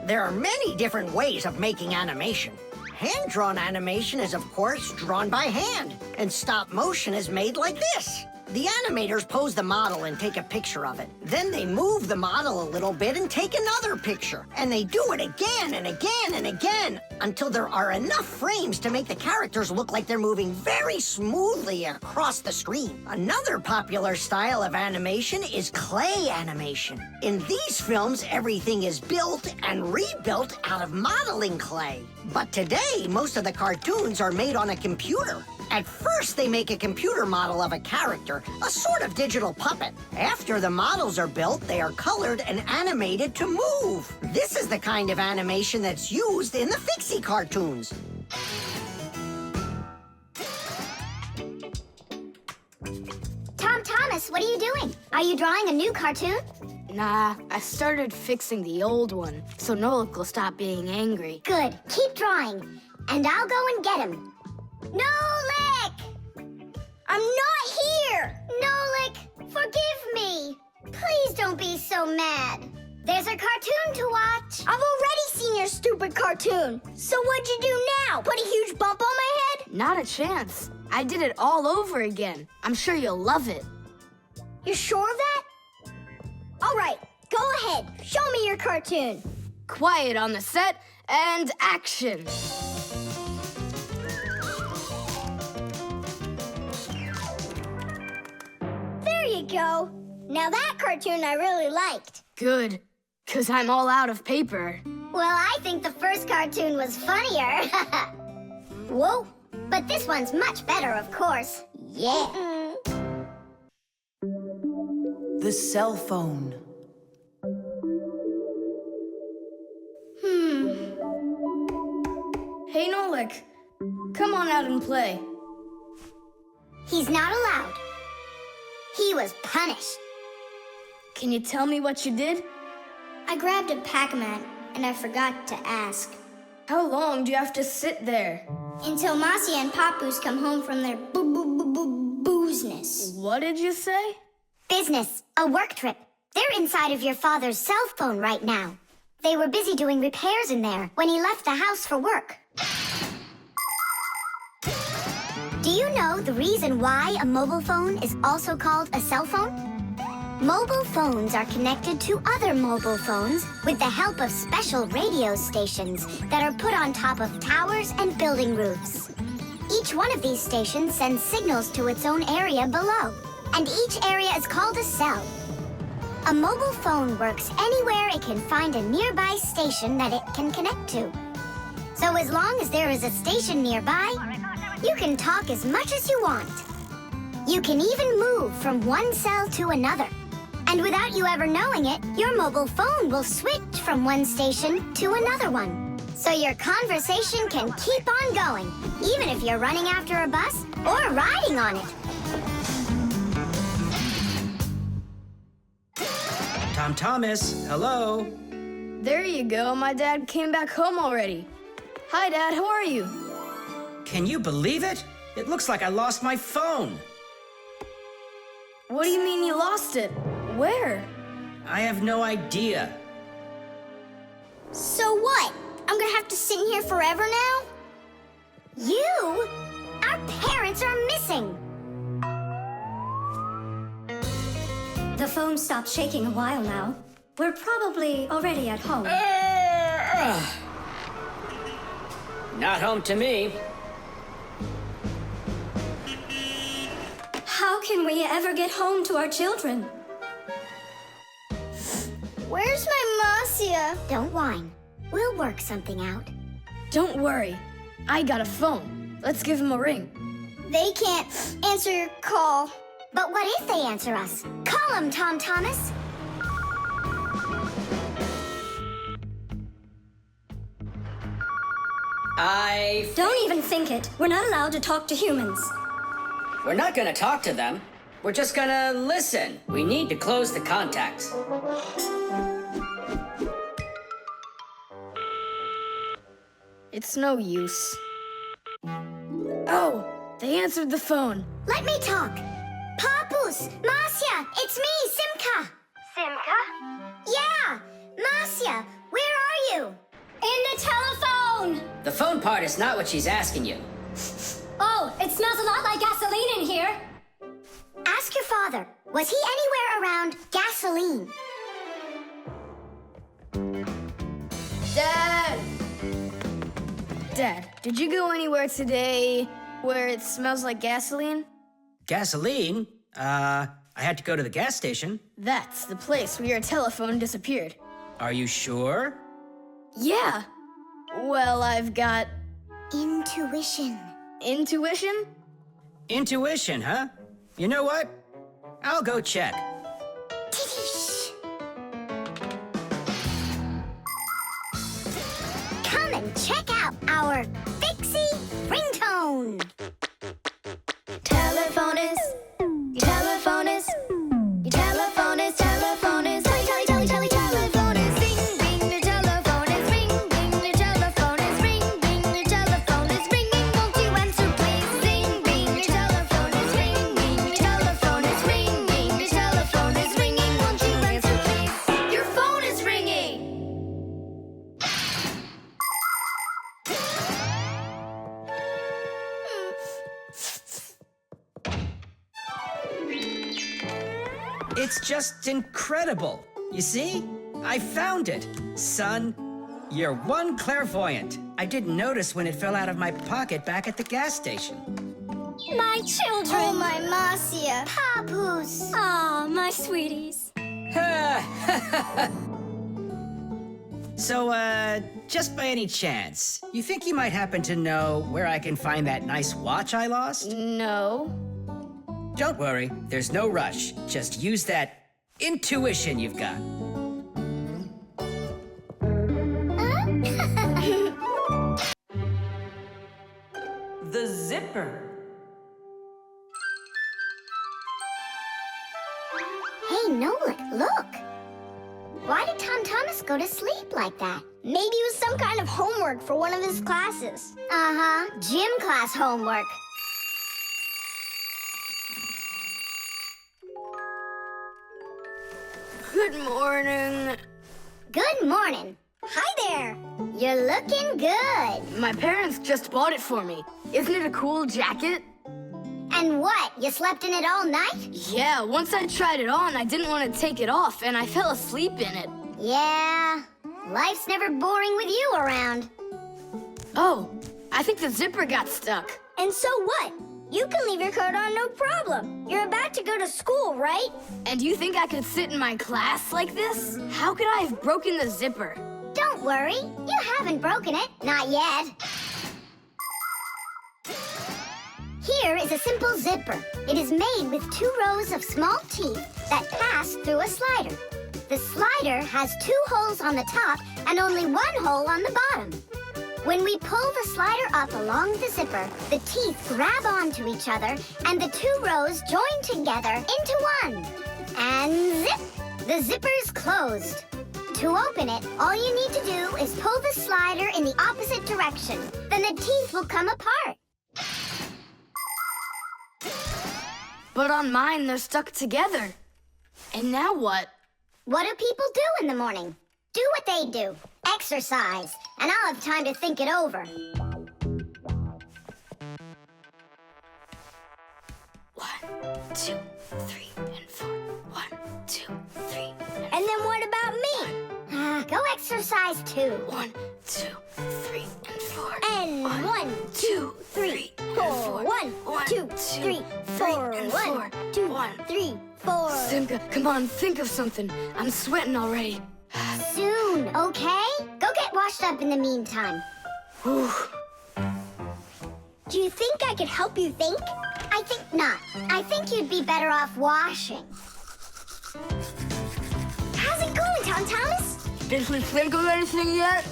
There are many different ways of making animation. Hand-drawn animation is, of course, drawn by hand, and stop motion is made like this. The animators pose the model and take a picture of it. Then they move the model a little bit and take another picture. And they do it again and again and again until there are enough frames to make the characters look like they're moving very smoothly across the screen. Another popular style of animation is clay animation. In these films, everything is built and rebuilt out of modeling clay. But today, most of the cartoons are made on a computer. At first, they make a computer model of a character, a sort of digital puppet. After the models are built, they are colored and animated to move. This is the kind of animation that's used in the Fixie cartoons. Tom Thomas, what are you doing? Are you drawing a new cartoon? Nah, I started fixing the old one, so Nolik will stop being angry. Good. Keep drawing, and I'll go and get him. Nolik! I'm not here! Nolik, Forgive me. Please don't be so mad. There's a cartoon to watch. I've already seen your stupid cartoon. So what'd you do now? Put a huge bump on my head? Not a chance. I did it all over again. I'm sure you'll love it. You're sure of that? All right, go ahead. Show me your cartoon. Quiet on the set and action. There you go. Now that cartoon I really liked. Good, 'cause I'm all out of paper. Well, I think the first cartoon was funnier. Whoa, but this one's much better, of course. Yeah. The cell phone. Hey, Nolik, come on out and play. He's not allowed. He was punished. Can you tell me what you did? I grabbed a Packamat and I forgot to ask. How long do you have to sit there? Until Marcia and Papoose come home from their boozness. What did you say? Business, a work trip. They're inside of your father's cell phone right now. They were busy doing repairs in there when he left the house for work. Do you know the reason why a mobile phone is also called a cell phone? Mobile phones are connected to other mobile phones with the help of special radio stations that are put on top of towers and building roofs. Each one of these stations sends signals to its own area below, and each area is called a cell. A mobile phone works anywhere it can find a nearby station that it can connect to. So as long as there is a station nearby, you can talk as much as you want. You can even move from one cell to another. And without you ever knowing it, your mobile phone will switch from one station to another one. So your conversation can keep on going, even if you're running after a bus or riding on it. Tom Thomas, hello. There you go, my dad came back home already. Hi, Dad, how are you? Can you believe it? It looks like I lost my phone. What do you mean you lost it? Where? I have no idea. So what? I'm gonna have to sit in here forever now? You? Our parents are missing. The phone stopped shaking a while now. We're probably already at home. Not home to me. How can we ever get home to our children? Where's my Marcia? Don't whine. We'll work something out. Don't worry. I got a phone. Let's give him a ring. They can't answer your call. But what if they answer us? Call them, Tom Thomas. Don't even think it. We're not allowed to talk to humans. We're not gonna talk to them. We're just gonna listen. We need to close the contacts. It's no use. Oh, they answered the phone. Let me talk. Papoose, Marcia, it's me, Simka. Simka? Yeah, Marcia, where are you? In the telephone! The phone part is not what she's asking you. Oh, it smells a lot like gasoline in here. Ask your father. Was he anywhere around gasoline? Dad! Dad, did you go anywhere today where it smells like gasoline? Gasoline? I had to go to the gas station. That's the place where your telephone disappeared. Are you sure? Yeah. Well, I've got... Intuition. Intuition? Intuition, huh? You know what? I'll go check. Come and check out our Fixie ringtone. Telephonist, telephonist, telephonist, telephonist, telephonist, ring, ring, your telephonist, ring, ring, your telephonist, ring, ring, your telephonist, ringing, won't you answer please? Ring, ring, your telephonist, ring, ring, your telephonist, ring, ring, your telephonist. It's just incredible. You see? I found it. Son, you're one clairvoyant. I didn't notice when it fell out of my pocket back at the gas station. My children! Oh, my Marcia. Papoose. Ah, my sweeties. So, just by any chance, you think you might happen to know where I can find that nice watch I lost? No. Don't worry, there's no rush. Just use that intuition you've got. The zipper. Hey, Nolik, look. Why did Tom Thomas go to sleep like that? Maybe it was some kind of homework for one of his classes. Uh-huh, gym class homework. Good morning. Good morning. Hi there. You're looking good. My parents just bought it for me. Isn't it a cool jacket? And what, you slept in it all night? Yeah, once I tried it on, I didn't want to take it off, and I fell asleep in it. Yeah, life's never boring with you around. Oh, I think the zipper got stuck. And so what? You can leave your coat on, no problem. You're about to go to school, right? And you think I could sit in my class like this? How could I have broken the zipper? Don't worry, you haven't broken it, not yet. Here is a simple zipper. It is made with 2 rows of small teeth that pass through a slider. The slider has 2 holes on the top and only 1 hole on the bottom. When we pull the slider up along the zipper, the teeth grab onto each other and the 2 rows join together into one. And zip! The zipper's closed. To open it, all you need to do is pull the slider in the opposite direction. Then the teeth will come apart. But on mine, they're stuck together. And now what? What do people do in the morning? Do what they do. Exercise. And I'll have time to think it over. 1, 2, 3, and 4. 1, 2, 3. And then what about me? Go exercise too. 1, 2, 3, and 4. And 1, 2, 3, 4. 1, 2, 3, 4. 1, 2, 3, 4. Simka, come on, think of something. I'm sweating already. Soon, okay? Go get washed up in the meantime. Whew. Do you think I could help you think? I think not. I think you'd be better off washing. How's it going, Tom Thomas? Did she think of anything yet?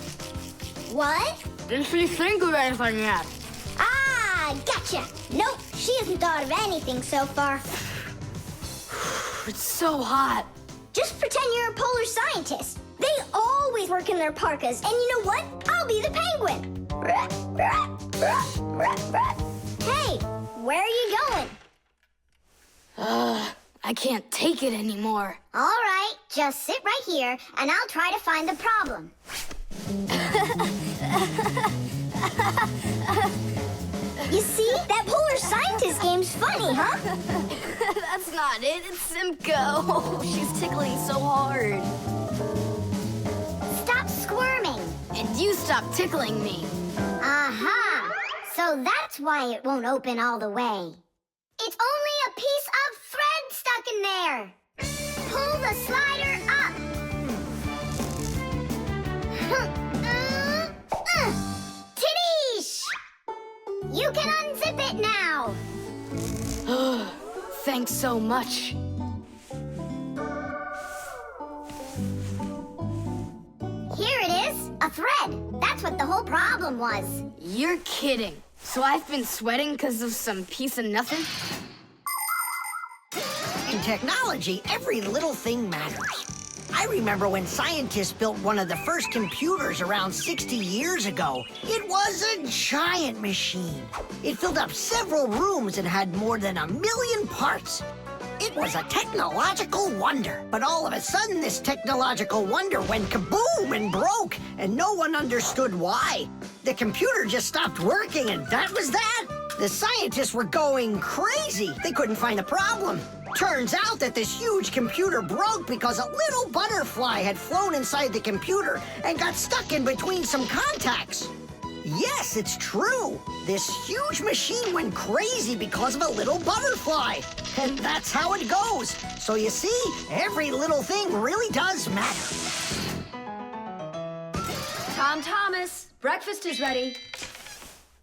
What? Did she think of anything yet? Ah, gotcha. Nope, she hasn't thought of anything so far. It's so hot. Just pretend you're a polar scientist. They always work in their parkas, and you know what? I'll be the penguin. Hey, where are you going? I can't take it anymore. All right, just sit right here, and I'll try to find the problem. You see? That polar scientist game's funny, huh? That's not it. It's Simka. Oh, she's tickling so hard. Stop squirming. And you stop tickling me. Aha! So that's why it won't open all the way. It's only a piece of thread stuck in there. Pull the slider up. Titties! You can unzip it now. Thanks so much. Here it is, a thread. That's what the whole problem was. You're kidding. So I've been sweating because of some piece of nothing? In technology, every little thing matters. I remember when scientists built one of the first computers around 60 years ago. It was a giant machine. It filled up several rooms and had more than 1 million parts. It was a technological wonder. But all of a sudden, this technological wonder went kaboom and broke, and no one understood why. The computer just stopped working, and that was that. The scientists were going crazy. They couldn't find a problem. Turns out that this huge computer broke because a little butterfly had flown inside the computer and got stuck in between some contacts. Yes, it's true. This huge machine went crazy because of a little butterfly. And that's how it goes. So you see, every little thing really does matter. Tom Thomas, breakfast is ready.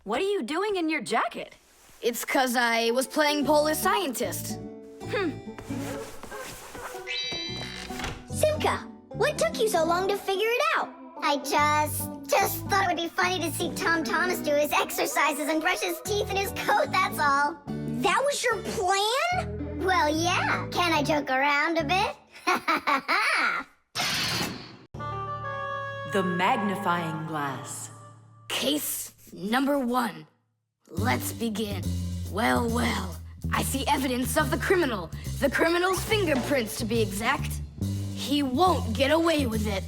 What are you doing in your jacket? It's 'cause I was playing Polish scientist. Simka, what took you so long to figure it out? I just thought it would be funny to see Tom Thomas do his exercises and brush his teeth in his coat, that's all. That was your plan? Well, yeah. Can I joke around a bit? The magnifying glass. Case number 1. Let's begin. Well, well. I see evidence of the criminal. The criminal's fingerprints, to be exact. He won't get away with it.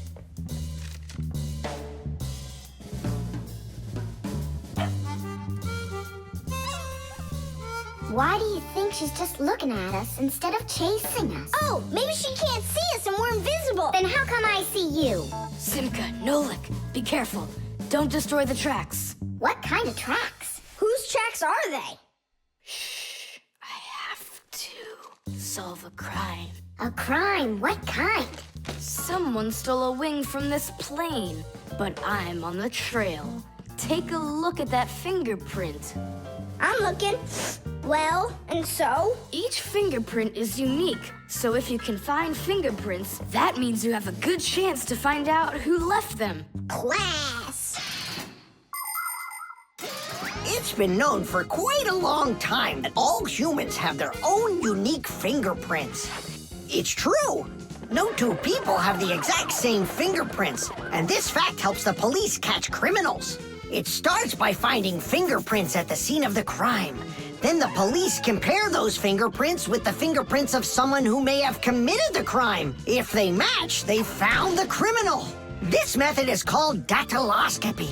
Why do you think she's just looking at us instead of chasing us? Oh, maybe she can't see us and we're invisible. Then how come I see you? Simka, Nolik, be careful. Don't destroy the tracks. What kind of tracks? Whose tracks are they? Shh. I have to solve a crime. A crime? What kind? Someone stole a wing from this plane, but I'm on the trail. Take a look at that fingerprint. I'm looking. Well, and so? Each fingerprint is unique, so if you can find fingerprints, that means you have a good chance to find out who left them. Class. It's been known for quite a long time that all humans have their own unique fingerprints. It's true. No two people have the exact same fingerprints, and this fact helps the police catch criminals. It starts by finding fingerprints at the scene of the crime. Then the police compare those fingerprints with the fingerprints of someone who may have committed the crime. If they match, they found the criminal. This method is called dactyloscopy.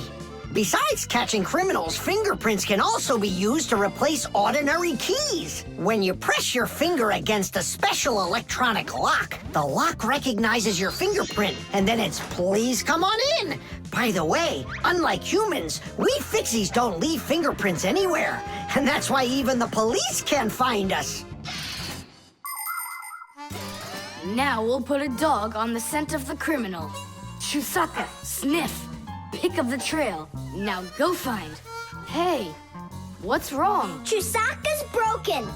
Besides catching criminals, fingerprints can also be used to replace ordinary keys. When you press your finger against a special electronic lock, the lock recognizes your fingerprint, and then it's please come on in. By the way, unlike humans, we Fixies don't leave fingerprints anywhere, and that's why even the police can't find us. Now we'll put a dog on the scent of the criminal. Chusaka, sniff. Pick up the trail. Now go find. Hey, what's wrong? Chusaka's broken.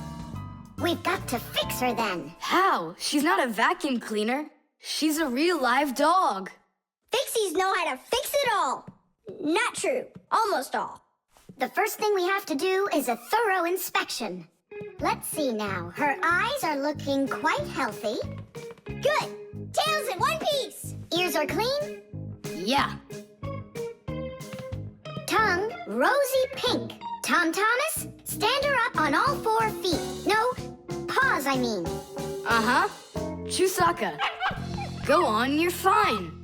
We've got to fix her then. How? She's not a vacuum cleaner. She's a real live dog. Fixies know how to fix it all. Not true. Almost all. The first thing we have to do is a thorough inspection. Let's see now. Her eyes are looking quite healthy. Good. Tails in one piece. Ears are clean. Yeah. Tongue, rosy pink. Tom Thomas, stand her up on all 4 feet. No, paws, I mean. Uh-huh. Chusaka. Go on, you're fine.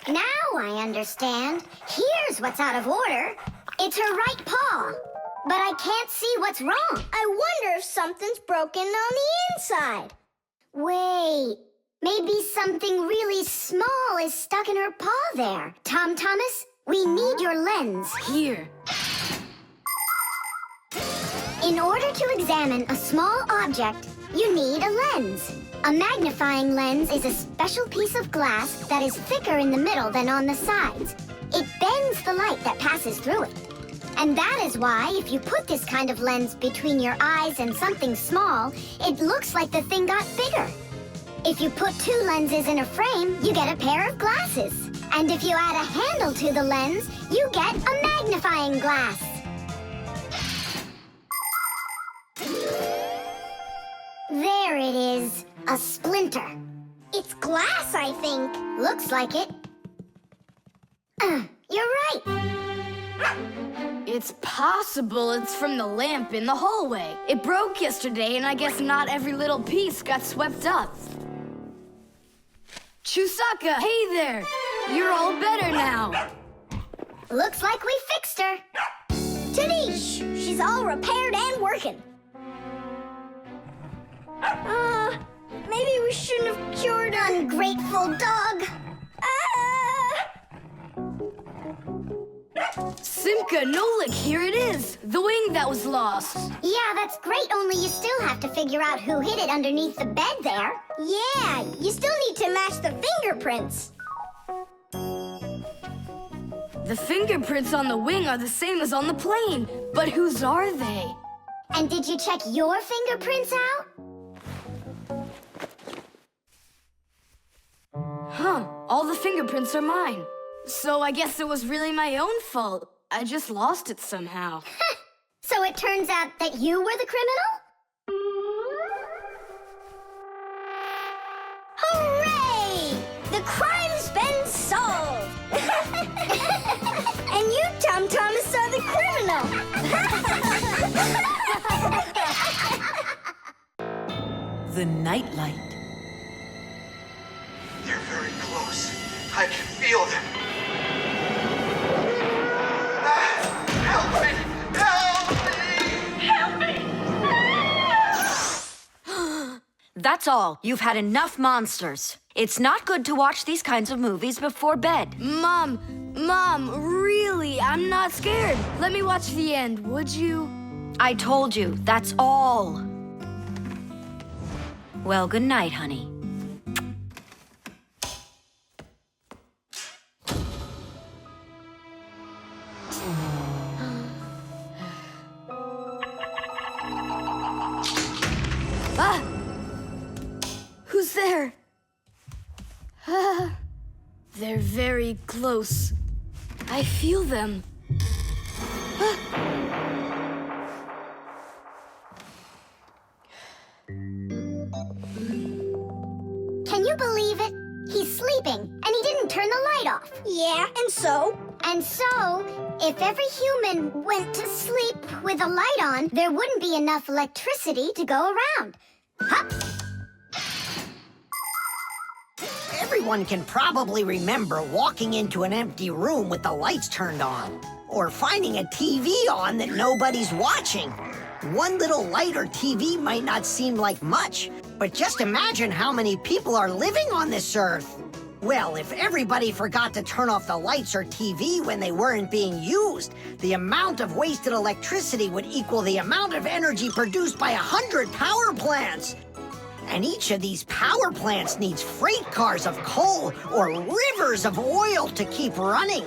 Now I understand. Here's what's out of order. It's her right paw. But I can't see what's wrong. I wonder if something's broken on the inside. Wait, maybe something really small is stuck in her paw there. Tom Thomas, we need your lens. Here. In order to examine a small object, you need a lens. A magnifying lens is a special piece of glass that is thicker in the middle than on the sides. It bends the light that passes through it. And that is why if you put this kind of lens between your eyes and something small, it looks like the thing got bigger. If you put 2 lenses in a frame, you get a pair of glasses. And if you add a handle to the lens, you get a magnifying glass. There it is, a splinter. It's glass, I think. Looks like it. You're right. It's possible it's from the lamp in the hallway. It broke yesterday, and I guess not every little piece got swept up. Chusaka, hey there! You're all better now. Looks like we fixed her. Tadoosh! She's all repaired and working. Maybe we shouldn't have cured her. Ungrateful dog. Simka, Nolik, here it is. The wing that was lost. Yeah, that's great, only you still have to figure out who hid it underneath the bed there. Yeah, you still need to match the fingerprints. The fingerprints on the wing are the same as on the plane. But whose are they? And did you check your fingerprints out? Huh, all the fingerprints are mine. So I guess it was really my own fault. I just lost it somehow. So it turns out that you were the criminal? Hooray! The crime's been solved! And you, Tom Thomas, are the criminal! The nightlight. They're very close. I can feel them. Help me! Help me! Help me! That's all. You've had enough monsters. It's not good to watch these kinds of movies before bed. Mom, really, I'm not scared. Let me watch the end, would you? I told you, that's all. Well, good night, honey. Ah! Who's there? Ah, they're very close. I feel them. Ah. Can you believe it? He's sleeping, and he didn't turn the light off. Yeah, and so? And so, if every human went to sleep with a light on, there wouldn't be enough electricity to go around. Hup! Everyone can probably remember walking into an empty room with the lights turned on, or finding a TV on that nobody's watching. One little light or TV might not seem like much, but just imagine how many people are living on this earth. Well, if everybody forgot to turn off the lights or TV when they weren't being used, the amount of wasted electricity would equal the amount of energy produced by 100 power plants. And each of these power plants needs freight cars of coal or rivers of oil to keep running.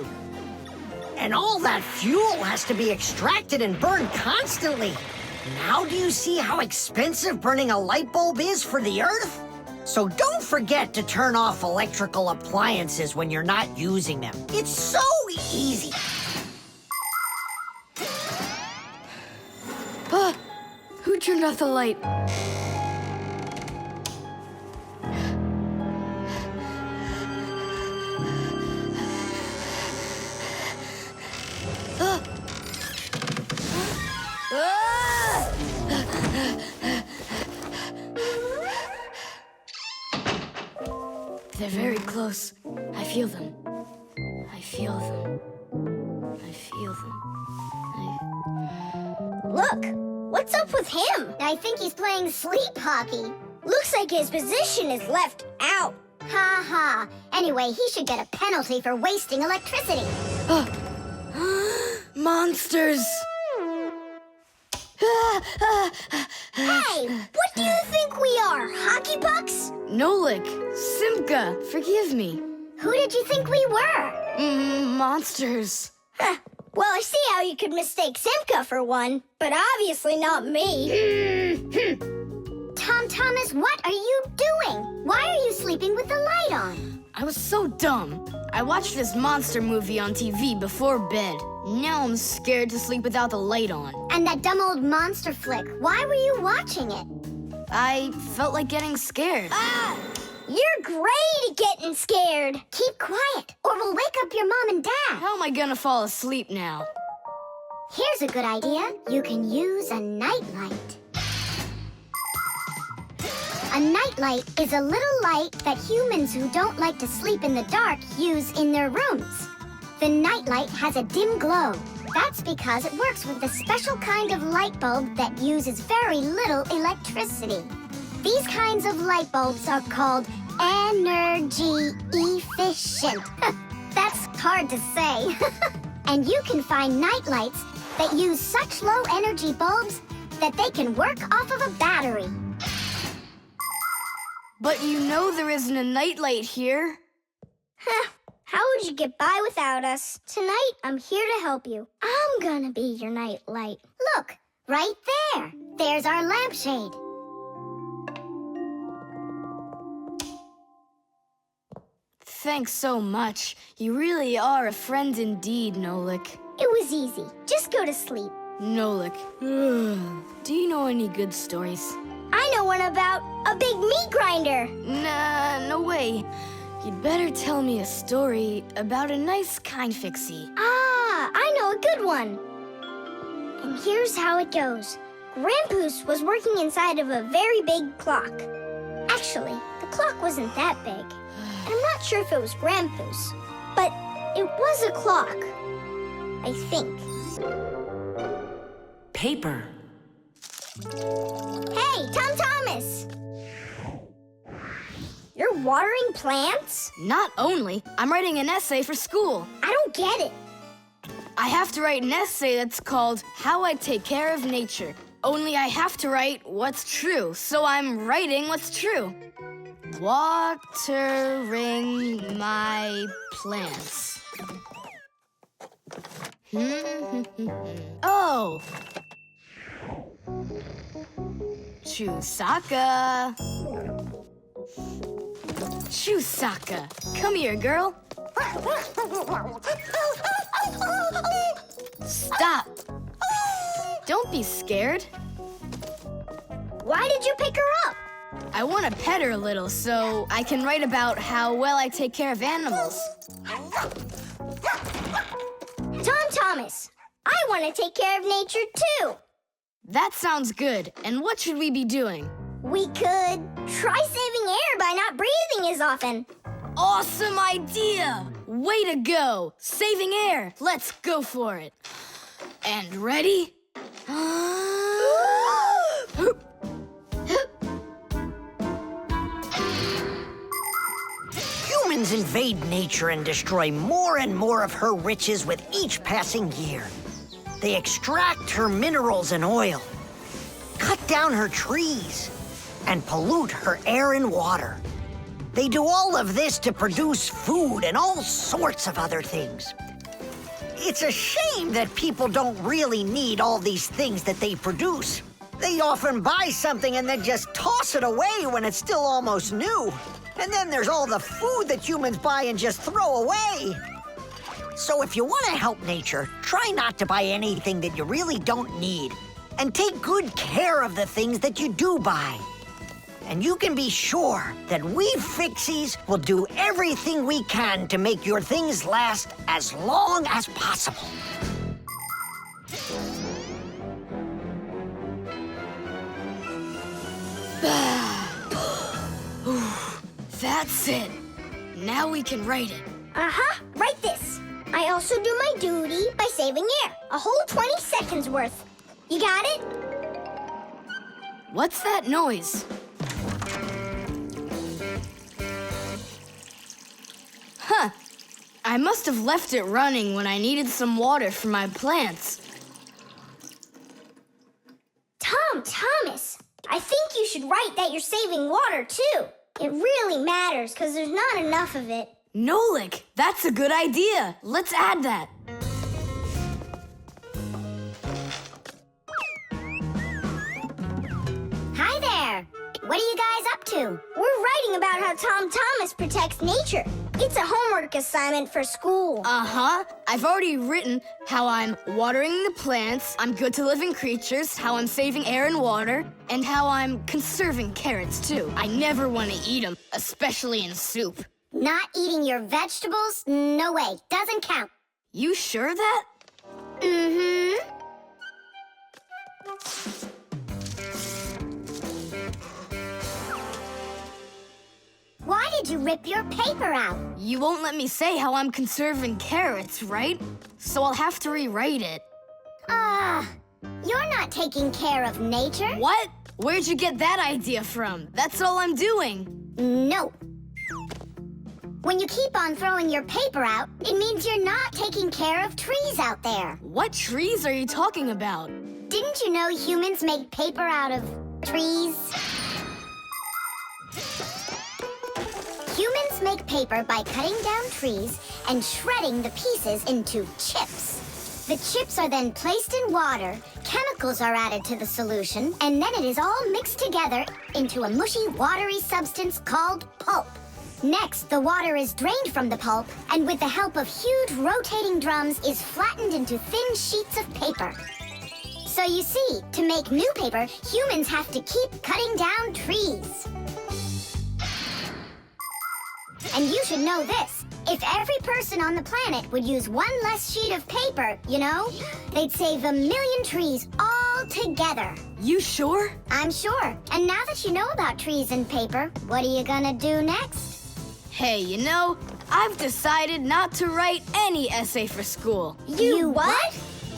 And all that fuel has to be extracted and burned constantly. Now do you see how expensive burning a light bulb is for the Earth? So don't forget to turn off electrical appliances when you're not using them. It's so easy. Ah, who turned off the light? Ah. Ah! They're very close. I feel them. I feel them. I feel them. Look, what's up with him? I think he's playing sleep hockey. Looks like his position is left out. Ha ha. Anyway, he should get a penalty for wasting electricity. Monsters! Hey, what do you think we are, hockey pucks? Nolik, Simka, forgive me. Who did you think we were? Monsters. Well, I see how you could mistake Simka for one, but obviously not me. Tom Thomas, what are you doing? Why are you sleeping with the light on? I was so dumb. I watched this monster movie on TV before bed. Now I'm scared to sleep without the light on. And that dumb old monster flick, why were you watching it? I felt like getting scared. You're great at getting scared. Keep quiet, or we'll wake up your mom and dad. How am I gonna fall asleep now? Here's a good idea. You can use a nightlight. A nightlight is a little light that humans who don't like to sleep in the dark use in their rooms. The nightlight has a dim glow, That's because it works with a special kind of light bulb that uses very little electricity. These kinds of light bulbs are called energy efficient. That's hard to say. And you can find night lights that use such low energy bulbs that they can work off of a battery. But you know there isn't a nightlight here. How would you get by without us? Tonight, I'm here to help you. I'm gonna be your night light. Look, right there. There's our lampshade. Thanks so much. You really are a friend indeed, Nolik. It was easy. Just go to sleep. Nolik, do you know any good stories? I know one about a big meat grinder. Nah, no way. You'd better tell me a story about a nice, kind Fixie. Ah, I know a good one. And here's how it goes. Grandpoos was working inside of a very big clock. Actually, the clock wasn't that big. And I'm not sure if it was Grandpoos, but it was a clock. I think. Paper. Hey, Tom Thomas! You're watering plants? Not only. I'm writing an essay for school. I don't get it. I have to write an essay that's called How I Take Care of Nature. Only I have to write what's true, so I'm writing what's true. Watering my plants. Oh! Chusaka. Chusaka, come here, girl. Stop. Don't be scared. Why did you pick her up? I want to pet her a little so I can write about how well I take care of animals. Tom Thomas, I want to take care of nature too. That sounds good. And what should we be doing? We could try saving air by not breathing as often. Awesome idea! Way to go! Saving air! Let's go for it. And ready? Humans invade nature and destroy more and more of her riches with each passing year. They extract her minerals and oil, cut down her trees, and pollute her air and water. They do all of this to produce food and all sorts of other things. It's a shame that people don't really need all these things that they produce. They often buy something and then just toss it away when it's still almost new. And then there's all the food that humans buy and just throw away. So if you want to help nature, try not to buy anything that you really don't need. And take good care of the things that you do buy. And you can be sure that we Fixies will do everything we can to make your things last as long as possible. That's it. Now we can write it. Write this. I also do my duty by saving air. A whole 20 seconds worth. You got it? What's that noise? Huh. I must have left it running when I needed some water for my plants. Tom Thomas, I think you should write that you're saving water too. It really matters because there's not enough of it. Nolik, that's a good idea. Let's add that. Hi there. What are you guys up to? We're writing about how Tom Thomas protects nature. It's a homework assignment for school. Uh-huh. I've already written how I'm watering the plants, I'm good to living creatures, how I'm saving air and water, and how I'm conserving carrots, too. I never want to eat them, especially in soup. Not eating your vegetables? No way. Doesn't count. You sure that? Mm-hmm. Why did you rip your paper out? You won't let me say how I'm conserving carrots, right? so I'll have to rewrite it. You're not taking care of nature. What? Where'd you get that idea from? That's all I'm doing. No. When you keep on throwing your paper out, it means you're not taking care of trees out there. What trees are you talking about? Didn't you know humans make paper out of trees? Humans make paper by cutting down trees and shredding the pieces into chips. The chips are then placed in water, chemicals are added to the solution, and then it is all mixed together into a mushy, watery substance called pulp. Next, the water is drained from the pulp, and with the help of huge rotating drums is flattened into thin sheets of paper. So you see, to make new paper, humans have to keep cutting down trees. And you should know this. If every person on the planet would use one less sheet of paper, you know, they'd save 1 million trees all together. You sure? I'm sure. And now that you know about trees and paper, what are you gonna do next? Hey, you know, I've decided not to write any essay for school. You what?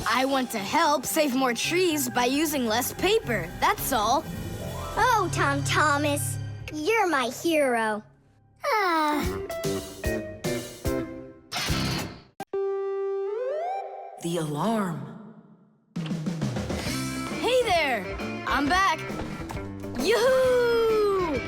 I want to help save more trees by using less paper, that's all. Oh, Tom Thomas, you're my hero. The alarm. Hey there! I'm back! Yoo-hoo!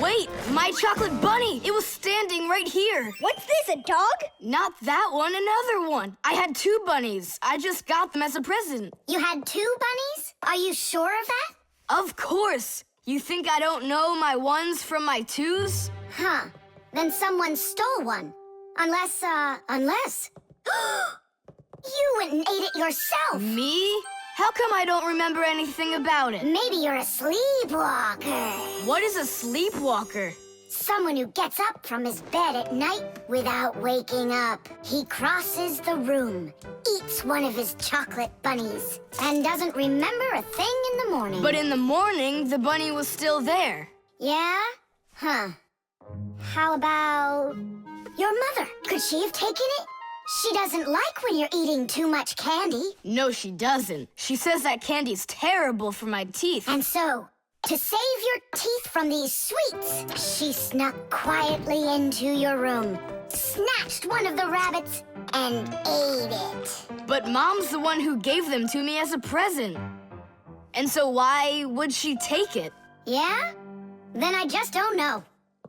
Wait, my chocolate bunny! It was standing right here! What's this, a dog? Not that one, another one! I had 2 bunnies. I just got them as a present. You had 2 bunnies? Are you sure of that? Of course! You think I don't know my 1s from my 2s? Huh. Then someone stole one. Unless. You went and ate it yourself! Me? How come I don't remember anything about it? Maybe you're a sleepwalker. What is a sleepwalker? Someone who gets up from his bed at night without waking up. He crosses the room, eats one of his chocolate bunnies, and doesn't remember a thing in the morning. But in the morning, the bunny was still there. Yeah? Huh. How about your mother? Could she have taken it? She doesn't like when you're eating too much candy. No, she doesn't. She says that candy's terrible for my teeth. And so, to save your teeth from these sweets, she snuck quietly into your room, snatched one of the rabbits, and ate it. But Mom's the one who gave them to me as a present. And so why would she take it? Yeah? Then I just don't know.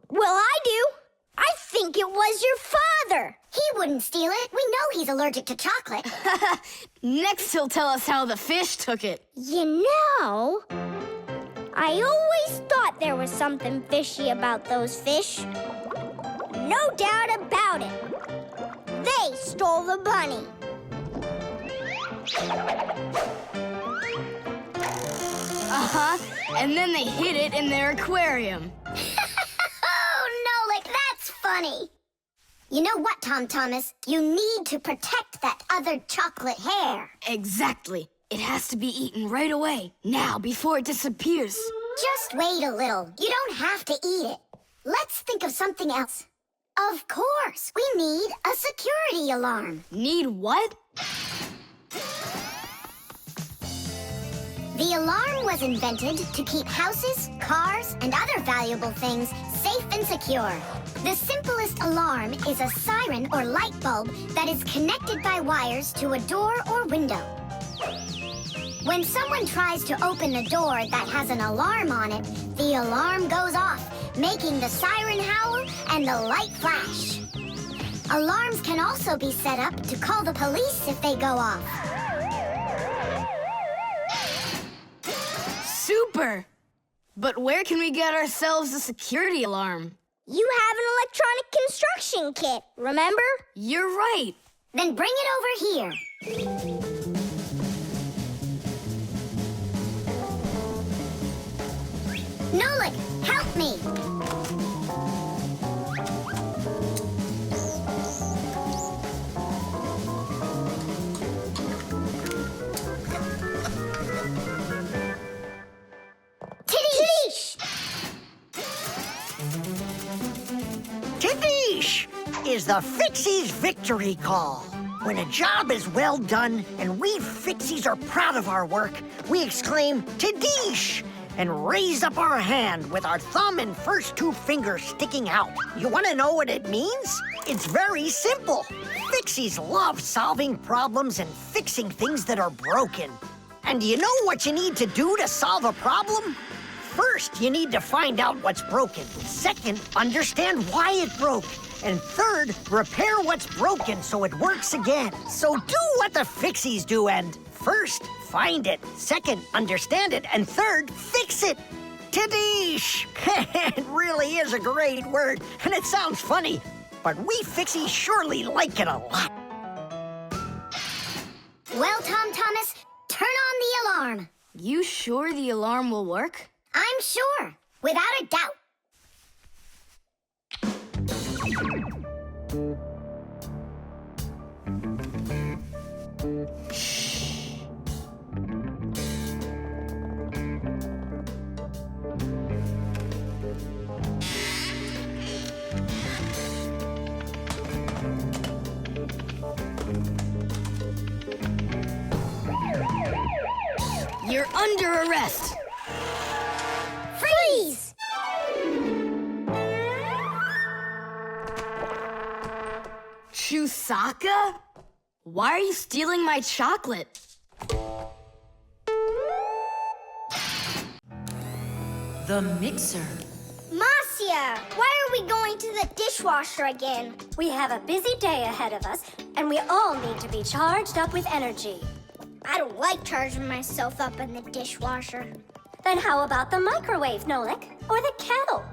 Well, I do. I think it was your father. He wouldn't steal it. We know he's allergic to chocolate. Next, he'll tell us how the fish took it. You know, I always thought there was something fishy about those fish. No doubt about it. They stole the bunny. Uh-huh. And then they hid it in their aquarium. Oh, Nolik, that's funny. You know what, Tom Thomas? You need to protect that other chocolate hair. Exactly. It has to be eaten right away. Now, before it disappears. Just wait a little. You don't have to eat it. Let's think of something else. Of course, we need a security alarm. Need what? The alarm was invented to keep houses, cars, and other valuable things safe and secure. The simplest alarm is a siren or light bulb that is connected by wires to a door or window. When someone tries to open a door that has an alarm on it, the alarm goes off, making the siren howl and the light flash. Alarms can also be set up to call the police if they go off. Super! But where can we get ourselves a security alarm? You have an electronic construction kit, remember? You're right. Then bring it over here. Nolik, help me! Tidish! is the Fixies Victory Call. When a job is well done and we Fixies are proud of our work, we exclaim, "Tadish!" and raise up our hand with our thumb and first two fingers sticking out. You want to know what it means? It's very simple. Fixies love solving problems and fixing things that are broken. And do you know what you need to do to solve a problem? First, you need to find out what's broken. Second, understand why it broke. And third, repair what's broken so it works again. So do what the Fixies do and first, find it. Second, understand it. And third, fix it. Tadish! It really is a great word, and it sounds funny, but we Fixies surely like it a lot. Well, Tom Thomas, turn on the alarm. You sure the alarm will work? I'm sure, without a doubt. You're under arrest. Freeze! Chusaka? Why are you stealing my chocolate? The mixer. Marcia, why are we going to the dishwasher again? We have a busy day ahead of us, and we all need to be charged up with energy. I don't like charging myself up in the dishwasher. Then how about the microwave, Nolik? Or the kettle?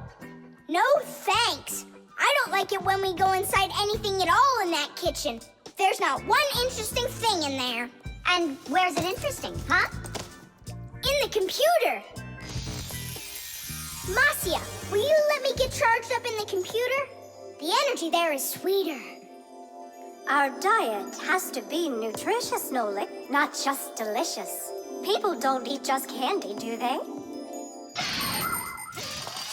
No thanks. I don't like it when we go inside anything at all in that kitchen. There's not one interesting thing in there. And where's it interesting, huh? In the computer. Marcia, will you let me get charged up in the computer? The energy there is sweeter. Our diet has to be nutritious, Nolik, not just delicious. People don't eat just candy, do they?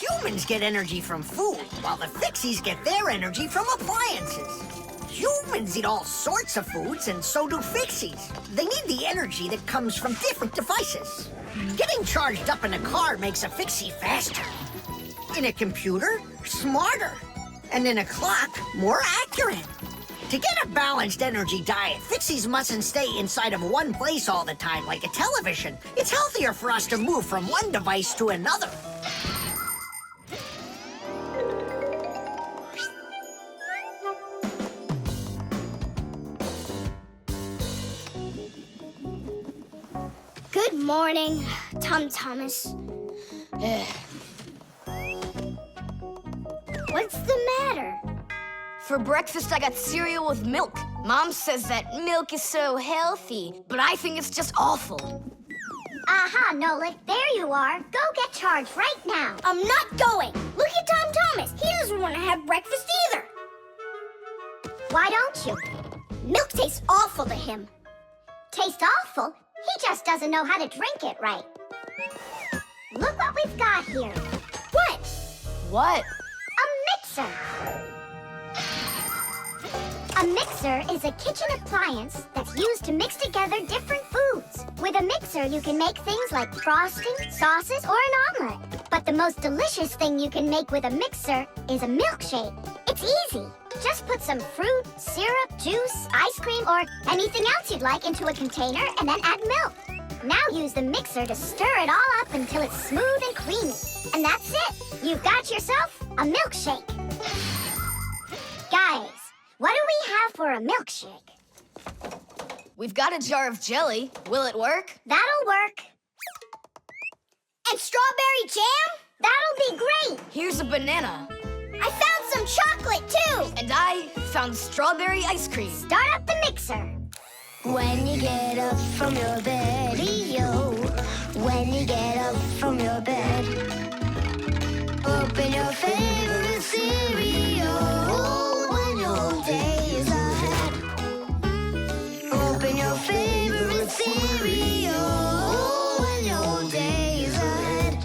Humans get energy from food, while the Fixies get their energy from appliances. Humans eat all sorts of foods, and so do Fixies. They need the energy that comes from different devices. Getting charged up in a car makes a Fixie faster. In a computer, smarter. And in a clock, more accurate. To get a balanced energy diet, Fixies mustn't stay inside of one place all the time like a television. It's healthier for us to move from one device to another. Good morning, Tom Thomas. What's the matter? For breakfast, I got cereal with milk. Mom says that milk is so healthy, but I think it's just awful. Aha, Nolik, there you are. Go get charged right now. I'm not going. Look at Tom Thomas. He doesn't want to have breakfast either. Why don't you? Milk tastes awful to him. Taste awful? He just doesn't know how to drink it right. Look what we've got here. What? What? A mixer. A mixer is a kitchen appliance that's used to mix together different foods. With a mixer, you can make things like frosting, sauces, or an omelet. But the most delicious thing you can make with a mixer is a milkshake. It's easy. Just put some fruit, syrup, juice, ice cream, or anything else you'd like into a container and then add milk. Now use the mixer to stir it all up until it's smooth and creamy. And that's it. You've got yourself a milkshake. Guys, what do we have for a milkshake? We've got a jar of jelly. Will it work? That'll work. And strawberry jam? That'll be great. Here's a banana. I found some chocolate, too. And I found strawberry ice cream. Start up the mixer. When you get up from your bed, yo. When you get up from your bed, open your favorite cereal. When your day is ahead, open your favorite cereal. When your day is ahead,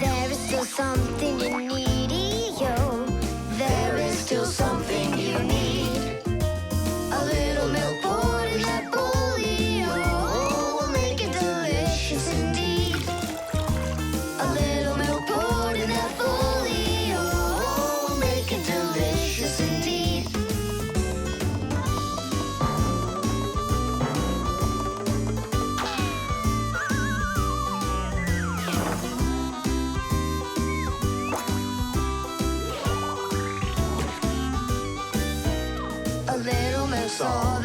there is still something you need, yo. There is still something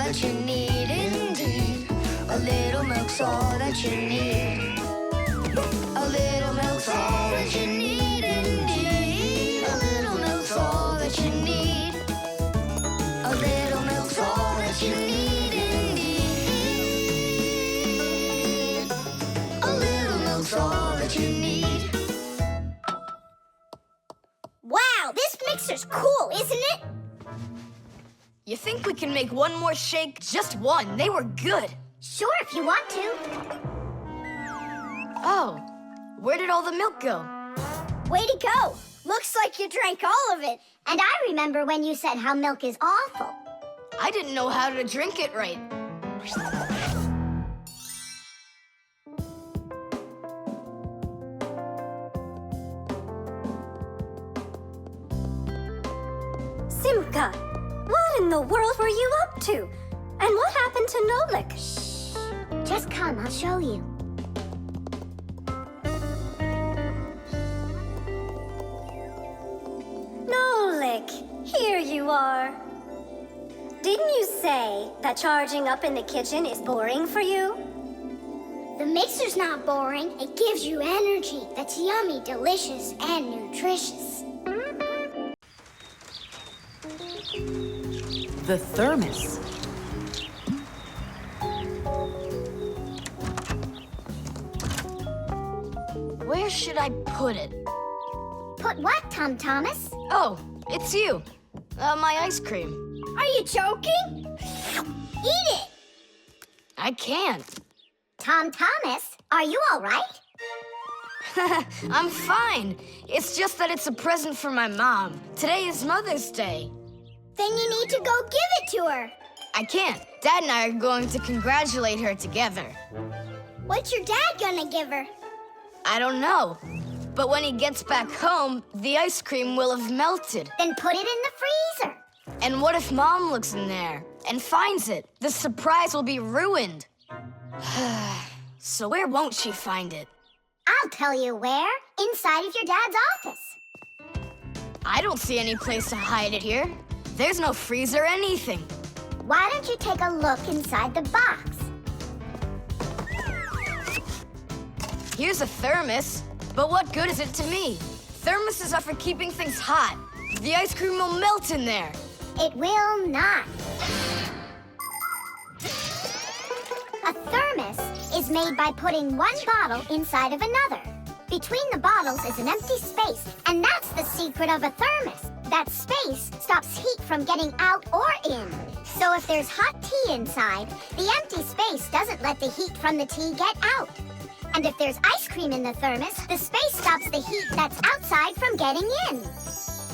that you need indeed. A little milk's all that you need. A little milk's all that you need indeed. A little milk's all that you need. A little milk's all that you need indeed. A little milk's all that you need. Wow, this mixer's cool, isn't it? You think we can make one more shake? Just one. They were good. Sure, if you want to. Oh, where did all the milk go? Way to go. Looks like you drank all of it. And I remember when you said how milk is awful. I didn't know how to drink it right. Simka, what in the world were you up to? And what happened to Nolik? Shh. Just come, I'll show you. Nolik, here you are. Didn't you say that charging up in the kitchen is boring for you? The mixer's not boring. It gives you energy that's yummy, delicious, and nutritious. The thermos. Where should I put it? Put what, Tom Thomas? Oh, it's you. My ice cream. Are you joking? Eat it! I can't. Tom Thomas, are you all right? I'm fine. It's just that it's a present for my mom. Today is Mother's Day. Then you need to go give it to her. I can't. Dad and I are going to congratulate her together. What's your dad gonna give her? I don't know. But when he gets back home, the ice cream will have melted. Then put it in the freezer. And what if Mom looks in there and finds it? The surprise will be ruined. So where won't she find it? I'll tell you where. Inside of your dad's office. I don't see any place to hide it here. There's no freezer or anything. Why don't you take a look inside the box? Here's a thermos, but what good is it to me? Thermoses are for keeping things hot. The ice cream will melt in there. It will not. A thermos is made by putting one bottle inside of another. Between the bottles is an empty space, and that's the secret of a thermos. That space stops heat from getting out or in. So if there's hot tea inside, the empty space doesn't let the heat from the tea get out. And if there's ice cream in the thermos, the space stops the heat that's outside from getting in.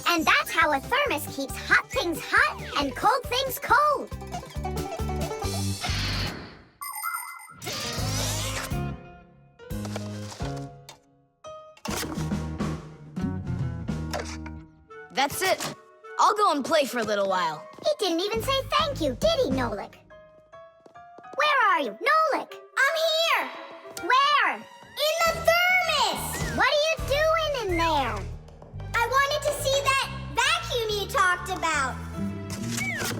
And that's how a thermos keeps hot things hot and cold things cold. That's it. I'll go and play for a little while. He didn't even say thank you, did he, Nolik? Where are you? Nolik! I'm here! Where? In the thermos! What are you doing in there? I wanted to see that vacuum you talked about.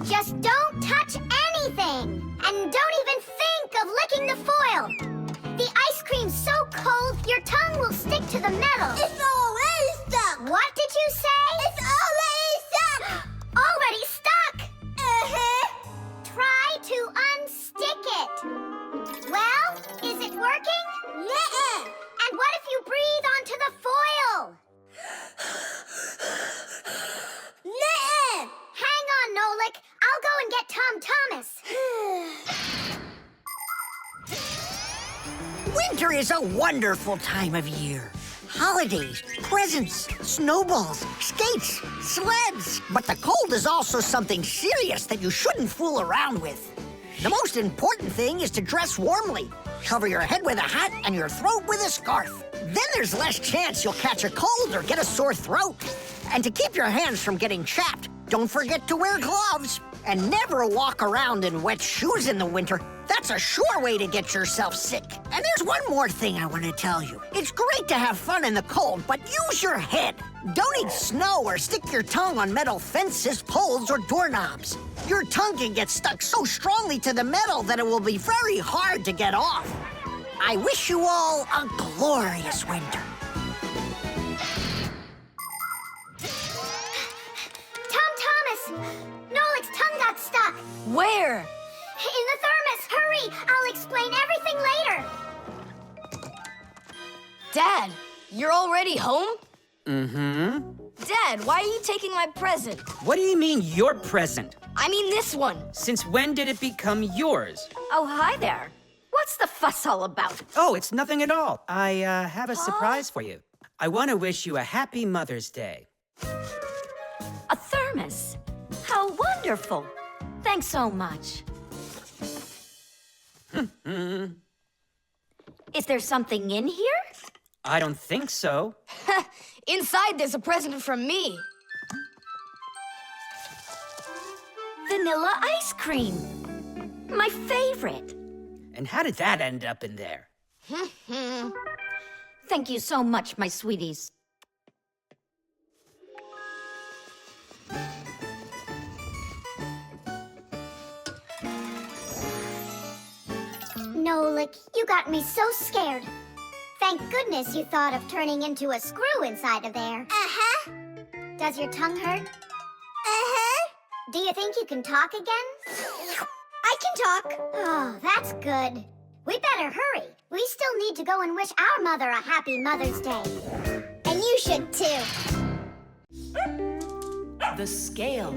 Just don't touch anything. And don't even think of licking the foil. The ice cream's so cold, your tongue will stick to the metal. It's already stuck. What did you say? It's already stuck. Already stuck? Uh-huh. Try to unstick it. Well, is it working? Nuh-uh. And what if you breathe onto the foil? Nuh-uh. Hang on, Nolik. I'll go and get Tom Thomas. Winter is a wonderful time of year. Holidays, presents, snowballs, skates, sleds. But the cold is also something serious that you shouldn't fool around with. The most important thing is to dress warmly. Cover your head with a hat and your throat with a scarf. Then there's less chance you'll catch a cold or get a sore throat. And to keep your hands from getting chapped, don't forget to wear gloves. And never walk around in wet shoes in the winter. That's a sure way to get yourself sick. And there's one more thing I want to tell you. It's great to have fun in the cold, but use your head. Don't eat snow or stick your tongue on metal fences, poles, or doorknobs. Your tongue can get stuck so strongly to the metal that it will be very hard to get off. I wish you all a glorious winter. Thomas! Nolik's tongue got stuck. Where? In the thermos. Hurry! I'll explain everything later. Dad, you're already home? Mm-hmm. Dad, why are you taking my present? What do you mean, your present? I mean this one. Since when did it become yours? Oh, hi there. What's the fuss all about? Oh, it's nothing at all. I have a surprise for you. I want to wish you a happy Mother's Day. A thermos. How wonderful. Thanks so much. Is there something in here? I don't think so. Inside there's a present from me. Vanilla ice cream. My favorite. And how did that end up in there? Thank you so much, my sweeties. Nolik, you got me so scared. Thank goodness you thought of turning into a screw inside of there. Uh-huh. Does your tongue hurt? Uh-huh. Do you think you can talk again? I can talk. Oh, that's good. We better hurry. We still need to go and wish our mother a happy Mother's Day. And you should too. The scale.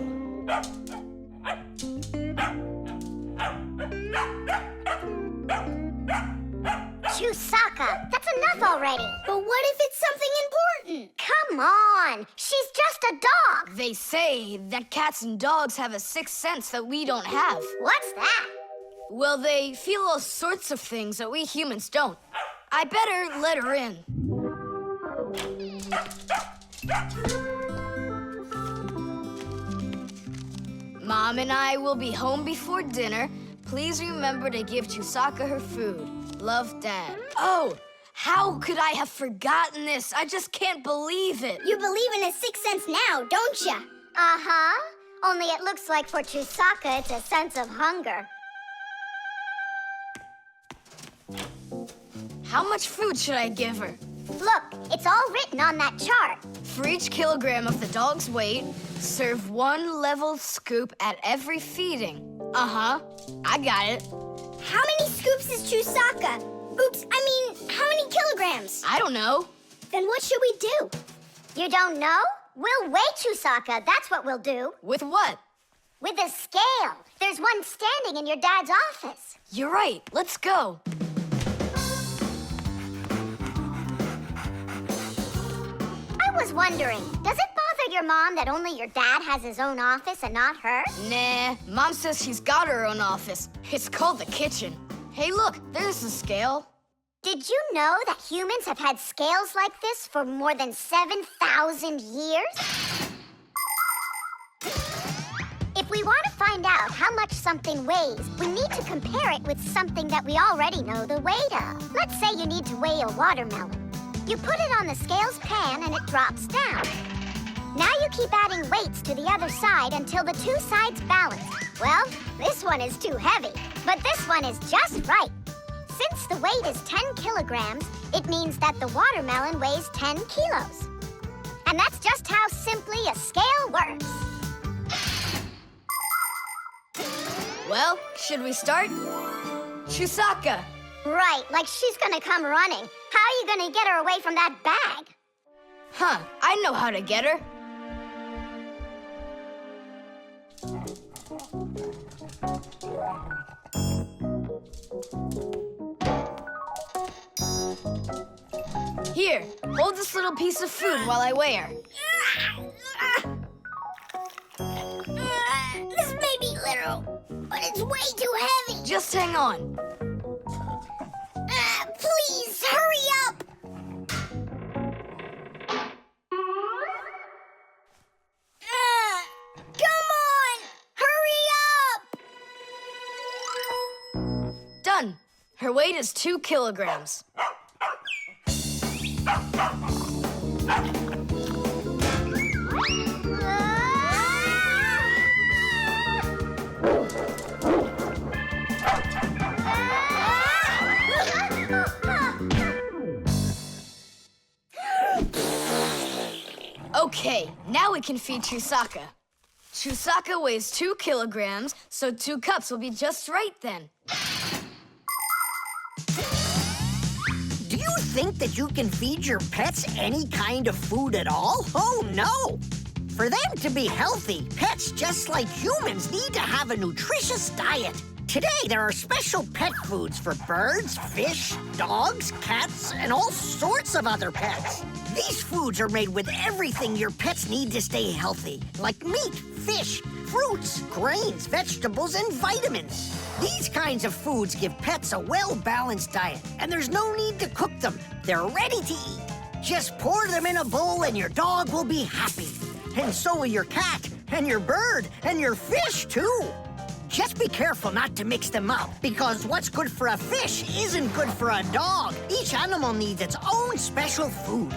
Chusaka, that's enough already. But what if it's something important? Come on, she's just a dog. They say that cats and dogs have a sixth sense that we don't have. What's that? Well, they feel all sorts of things that we humans don't. I better let her in. Mom and I will be home before dinner. Please remember to give Chusaka her food. Love, Dad. Oh, how could I have forgotten this? I just can't believe it. You believe in a sixth sense now, don't ya? Uh-huh. Only it looks like for Chusaka it's a sense of hunger. How much food should I give her? Look, it's all written on that chart. For each kilogram of the dog's weight, serve 1 level scoop at every feeding. Uh-huh. I got it. How many scoops is Chusaka? Oops, I mean, how many kilograms? I don't know. Then what should we do? You don't know? We'll weigh Chusaka, that's what we'll do. With what? With a scale. There's one standing in your dad's office. You're right. Let's go. I was wondering, does it bother your mom that only your dad has his own office and not her? Nah, Mom says she's got her own office. It's called the kitchen. Hey, look, there's the scale. Did you know that humans have had scales like this for more than 7,000 years? If we want to find out how much something weighs, we need to compare it with something that we already know the weight of. Let's say you need to weigh a watermelon. You put it on the scales pan and it drops down. Now you keep adding weights to the other side until the two sides balance. Well, this one is too heavy, but this one is just right. Since the weight is 10 kilograms, it means that the watermelon weighs 10 kilos. And that's just how simply a scale works. Well, should we start? Chusaka! Right, like she's gonna come running. How are you gonna get her away from that bag? Huh, I know how to get her. Here, hold this little piece of food while I weigh her. This may be literal, but it's way too heavy. Just hang on. Please, hurry up! Come on! Hurry up! Done. Her weight is 2 kilograms. Okay, now we can feed Chusaka. Chusaka weighs 2 kilograms, so 2 cups will be just right then. Do you think that you can feed your pets any kind of food at all? Oh, no! For them to be healthy, pets just like humans need to have a nutritious diet. Today, there are special pet foods for birds, fish, dogs, cats, and all sorts of other pets. These foods are made with everything your pets need to stay healthy, like meat, fish, fruits, grains, vegetables, and vitamins. These kinds of foods give pets a well-balanced diet, and there's no need to cook them. They're ready to eat. Just pour them in a bowl and your dog will be happy. And so will your cat, and your bird, and your fish, too. Just be careful not to mix them up, because what's good for a fish isn't good for a dog. Each animal needs its own special food.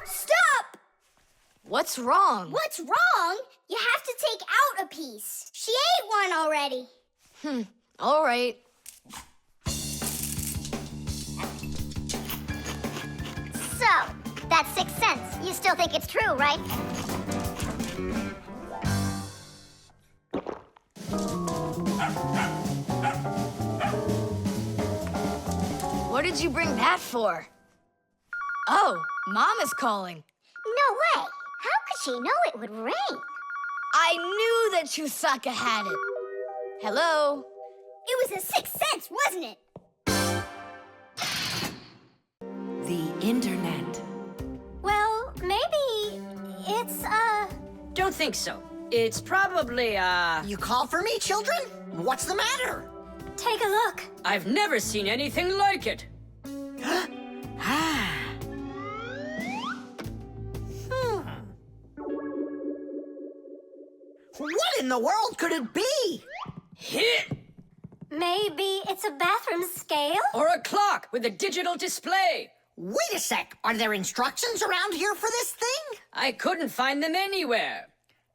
Stop! What's wrong? What's wrong? You have to take out a piece. She ate one already. All right. So, that's 6 cents. You still think it's true, right? What did you bring that for? Oh, Mom is calling. No way. How could she know it would rain? I knew that Chusaka had it. Hello? It was a 6 cents, wasn't it? The internet. Well, maybe it's, Don't think so. It's probably, You call for me, children? What's the matter? take a look. I've never seen anything like it. What in the world could it be? Hit! Maybe it's a bathroom scale? Or a clock with a digital display. Wait a sec. Are there instructions around here for this thing? I couldn't find them anywhere.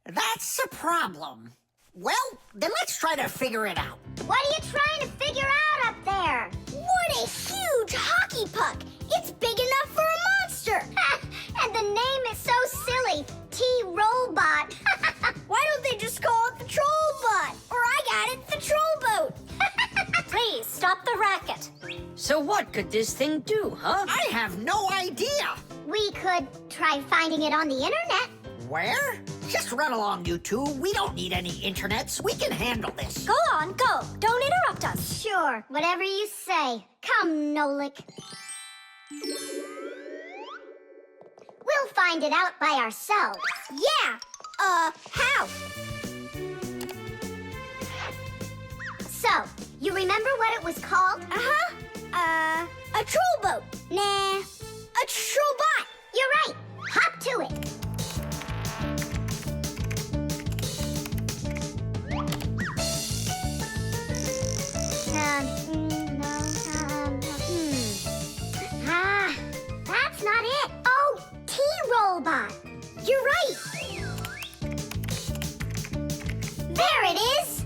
That's a problem. Well, then let's try to figure it out. What are you trying to figure out up there? What a huge hockey puck! It's big enough for a monster! And the name is so silly. T-Robot. Why don't they just call it the Trollbot? Or I got it, the Trollboat! Please stop the racket. So what could this thing do, huh? I have no idea. We could try finding it on the internet. Where? Just run along, you two. We don't need any internets. We can handle this. Go on, go. Don't interrupt us. Sure, whatever you say. Come, Nolik. We'll find it out by ourselves. Yeah! How? So, you remember what it was called? A Trollboat. Nah, a Trollbot. You're right. Hop to it. That's not it. Oh, T-Robot. You're right. There it is.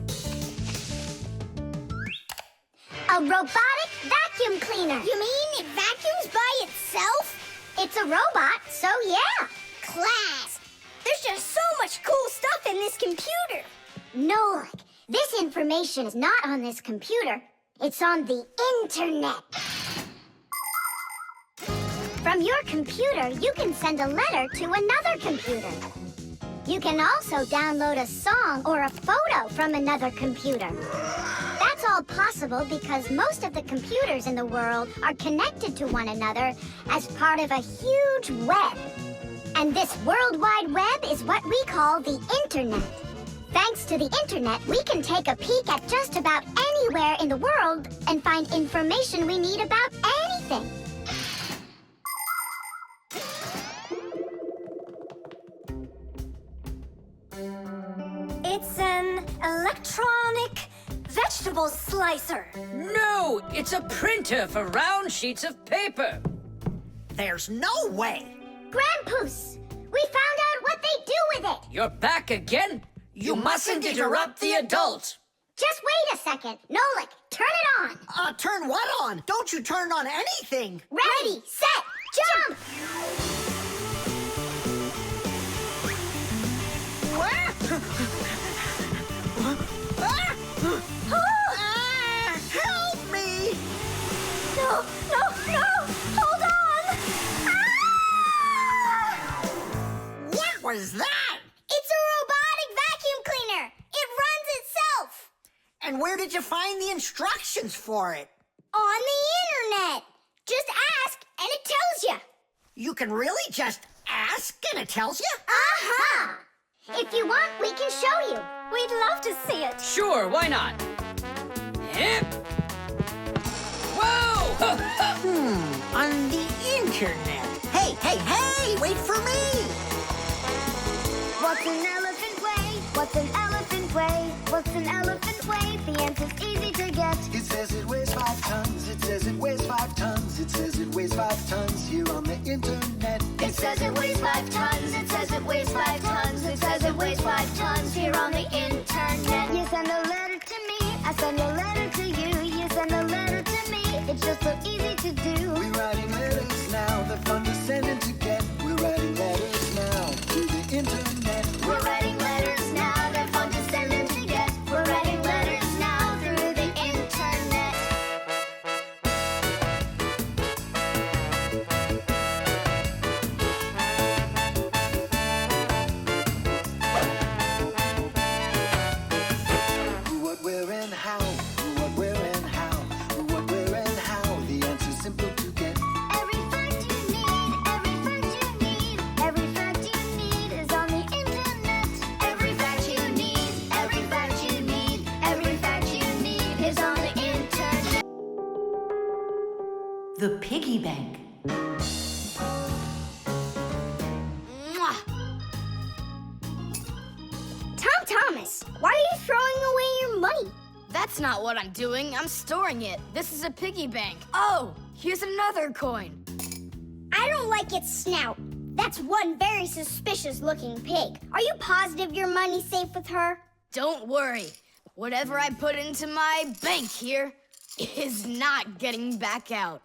A robotic vacuum cleaner. You mean it vacuums by itself? It's a robot, so yeah. Class. There's just so much cool stuff in this computer. Nolik, this information is not on this computer. It's on the internet. From your computer, you can send a letter to another computer. You can also download a song or a photo from another computer. That's all possible because most of the computers in the world are connected to one another as part of a huge web. And this World Wide Web is what we call the Internet. Thanks to the Internet, we can take a peek at just about anywhere in the world and find information we need about anything. It's an electronic vegetable slicer. No, it's a printer for round sheets of paper. There's no way. Grandpoos, we found out what they do with it. You're back again? You mustn't interrupt the adult. Just wait a second. Nolik, turn it on. Turn what on? Don't you turn on anything. Ready, set, jump! Help me! No! Hold on! What was that? It's a robotic vacuum cleaner. It runs itself. And where did you find the instructions for it? On the internet. Just ask and it tells you. You can really just ask and it tells you? Uh-huh. If you want, we can show you. We'd love to see it. Sure, why not? Hip. Whoa! On the internet. Hey, wait for me! What's an elephant weigh? What's an elephant weigh? What's an elephant weigh? The answer's easy to get. It says it weighs 5 tons. It says it weighs 5 tons. It says it weighs 5 tons here on the internet. It says it weighs 5 tons. It says it weighs 5 tons. It says it weighs 5 tons here on the internet. You send a letter to me. I send a letter to you. You send a letter to me. It's just so easy to do. We're writing letters now. They're fun to send and to get. We're writing letters now through the internet. We're writing letters now. They're fun to send and to get. We're writing letters now through the internet. Who, what, where, and how. Who, what, where, and how. Who, what, where, and how. The answer's simple to get. Every fact you need, every fact you need, every fact you need is on the internet. Every fact you need, every fact you need, every fact you need is on the internet. The piggy bank. Mwah! Tom Thomas, why are you throwing away your money? That's not what I'm doing. I'm storing it. This is a piggy bank. Oh, here's another coin. I don't like its snout. That's one very suspicious looking pig. Are you positive your money's safe with her? Don't worry. Whatever I put into my bank here is not getting back out.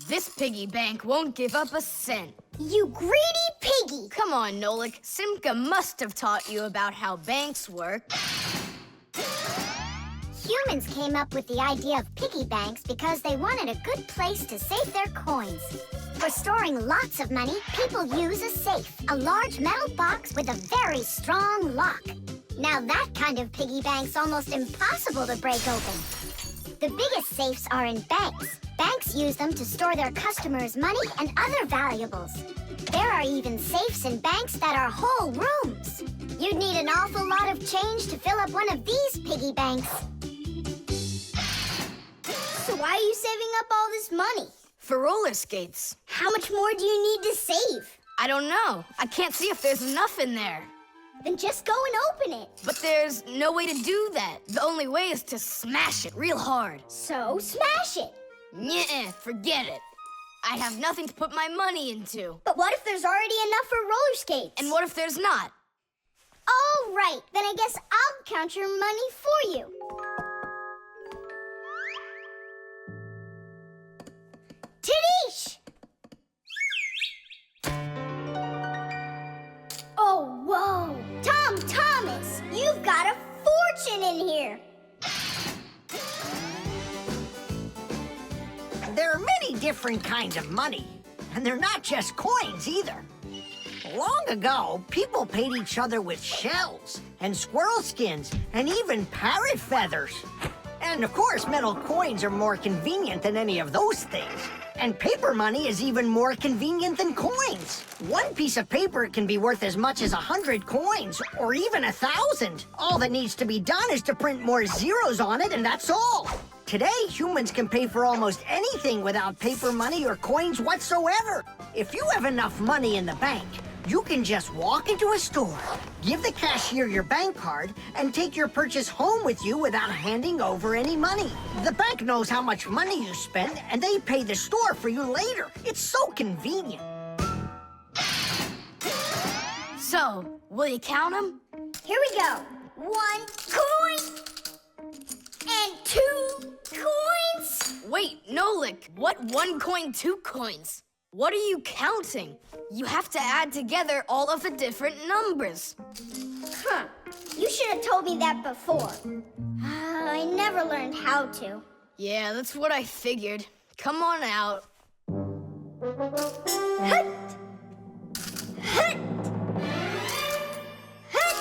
This piggy bank won't give up a cent. You greedy piggy! Come on, Nolik. Simka must have taught you about how banks work. Humans came up with the idea of piggy banks because they wanted a good place to save their coins. For storing lots of money, people use a safe, a large metal box with a very strong lock. Now that kind of piggy bank's almost impossible to break open. The biggest safes are in banks. Banks use them to store their customers' money and other valuables. There are even safes in banks that are whole rooms. You'd need an awful lot of change to fill up one of these piggy banks. So why are you saving up all this money? For roller skates. How much more do you need to save? I don't know. I can't see if there's enough in there. Then just go and open it. But there's no way to do that. The only way is to smash it real hard. So smash it. Nuh-uh, forget it. I have nothing to put my money into. But what if there's already enough for roller skates? And what if there's not? All right, then I guess I'll count your money for you. Tadish! Oh, whoa! Tom Thomas, you've got a fortune in here! There are many different kinds of money, and they're not just coins either. Long ago, people paid each other with shells and squirrel skins and even parrot feathers. And of course, metal coins are more convenient than any of those things. And paper money is even more convenient than coins. One piece of paper can be worth as much as 100 coins, or even 1,000. All that needs to be done is to print more zeros on it, and that's all. Today, humans can pay for almost anything without paper money or coins whatsoever. If you have enough money in the bank, you can just walk into a store, give the cashier your bank card, and take your purchase home with you without handing over any money. The bank knows how much money you spend, and they pay the store for you later. It's so convenient. So, will you count them? Here we go. 1 coin, Nolik, what 1 coin, 2 coins? What are you counting? You have to add together all of the different numbers. Huh. You should have told me that before. I never learned how to. Yeah, that's what I figured. Come on out. Hut! Hut! Hut!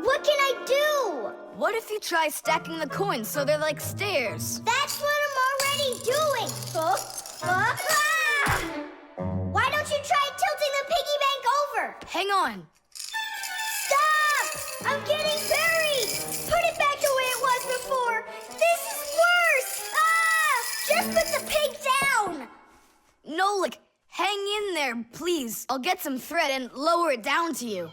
What can I do? What if you try stacking the coins so they're like stairs? That's what I'm already doing. Ah! Why don't you try tilting the piggy bank over? Hang on. Stop! I'm getting buried! Put it back the way it was before! This is worse! Ah! Just put the pig down! Nolik, hang in there, please. I'll get some thread and lower it down to you.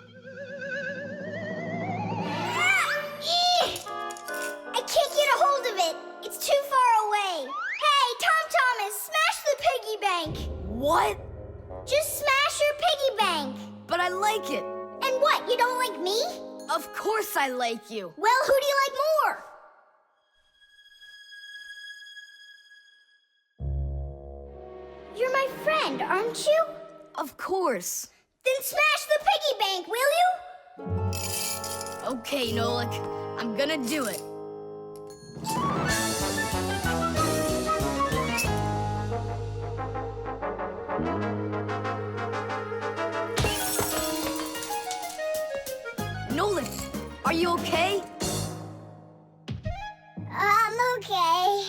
I can't get a hold of it. It's too far away. Hey, Tom Thomas, smash the piggy bank. What? Just smash your piggy bank. But I like it. And what, you don't like me? Of course I like you. Well, who do you like more? You're my friend, aren't you? Of course. Then smash the piggy bank, will you? Okay, Nolik. I'm gonna do it. Nolik, are you okay? I'm okay.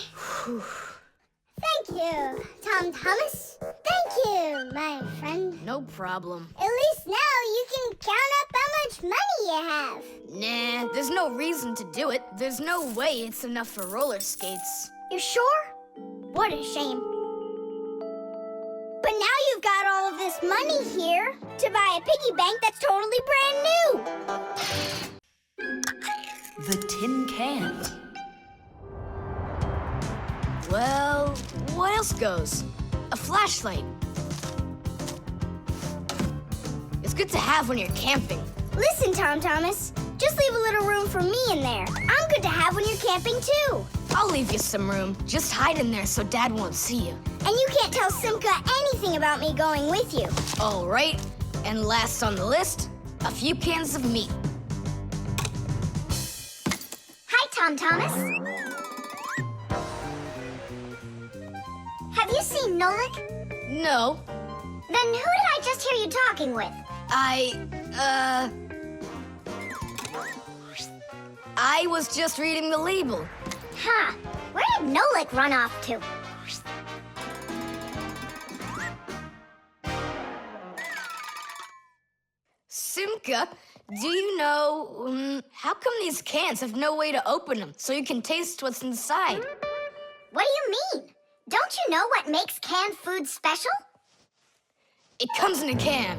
Thank you, Tom Thomas. Thank you, my friend. No problem. At least now you can count up how much money you have. Nah, there's no reason to do it. There's no way it's enough for roller skates. You sure? What a shame. But now you've got all of this money here to buy a piggy bank that's totally brand new. The tin can. Well, what else goes? A flashlight. It's good to have when you're camping. Listen, Tom Thomas, just leave a little room for me in there. I'm good to have when you're camping, too. I'll leave you some room. Just hide in there so Dad won't see you. And you can't tell Simka anything about me going with you. All right. And last on the list, a few cans of meat. Hi, Tom Thomas. Have you seen Nolik? No. Then who did I just hear you talking with? I was just reading the label. Huh. Where did Nolik run off to? Simka, do you know, how come these cans have no way to open them so you can taste what's inside? What do you mean? Don't you know what makes canned food special? It comes in a can.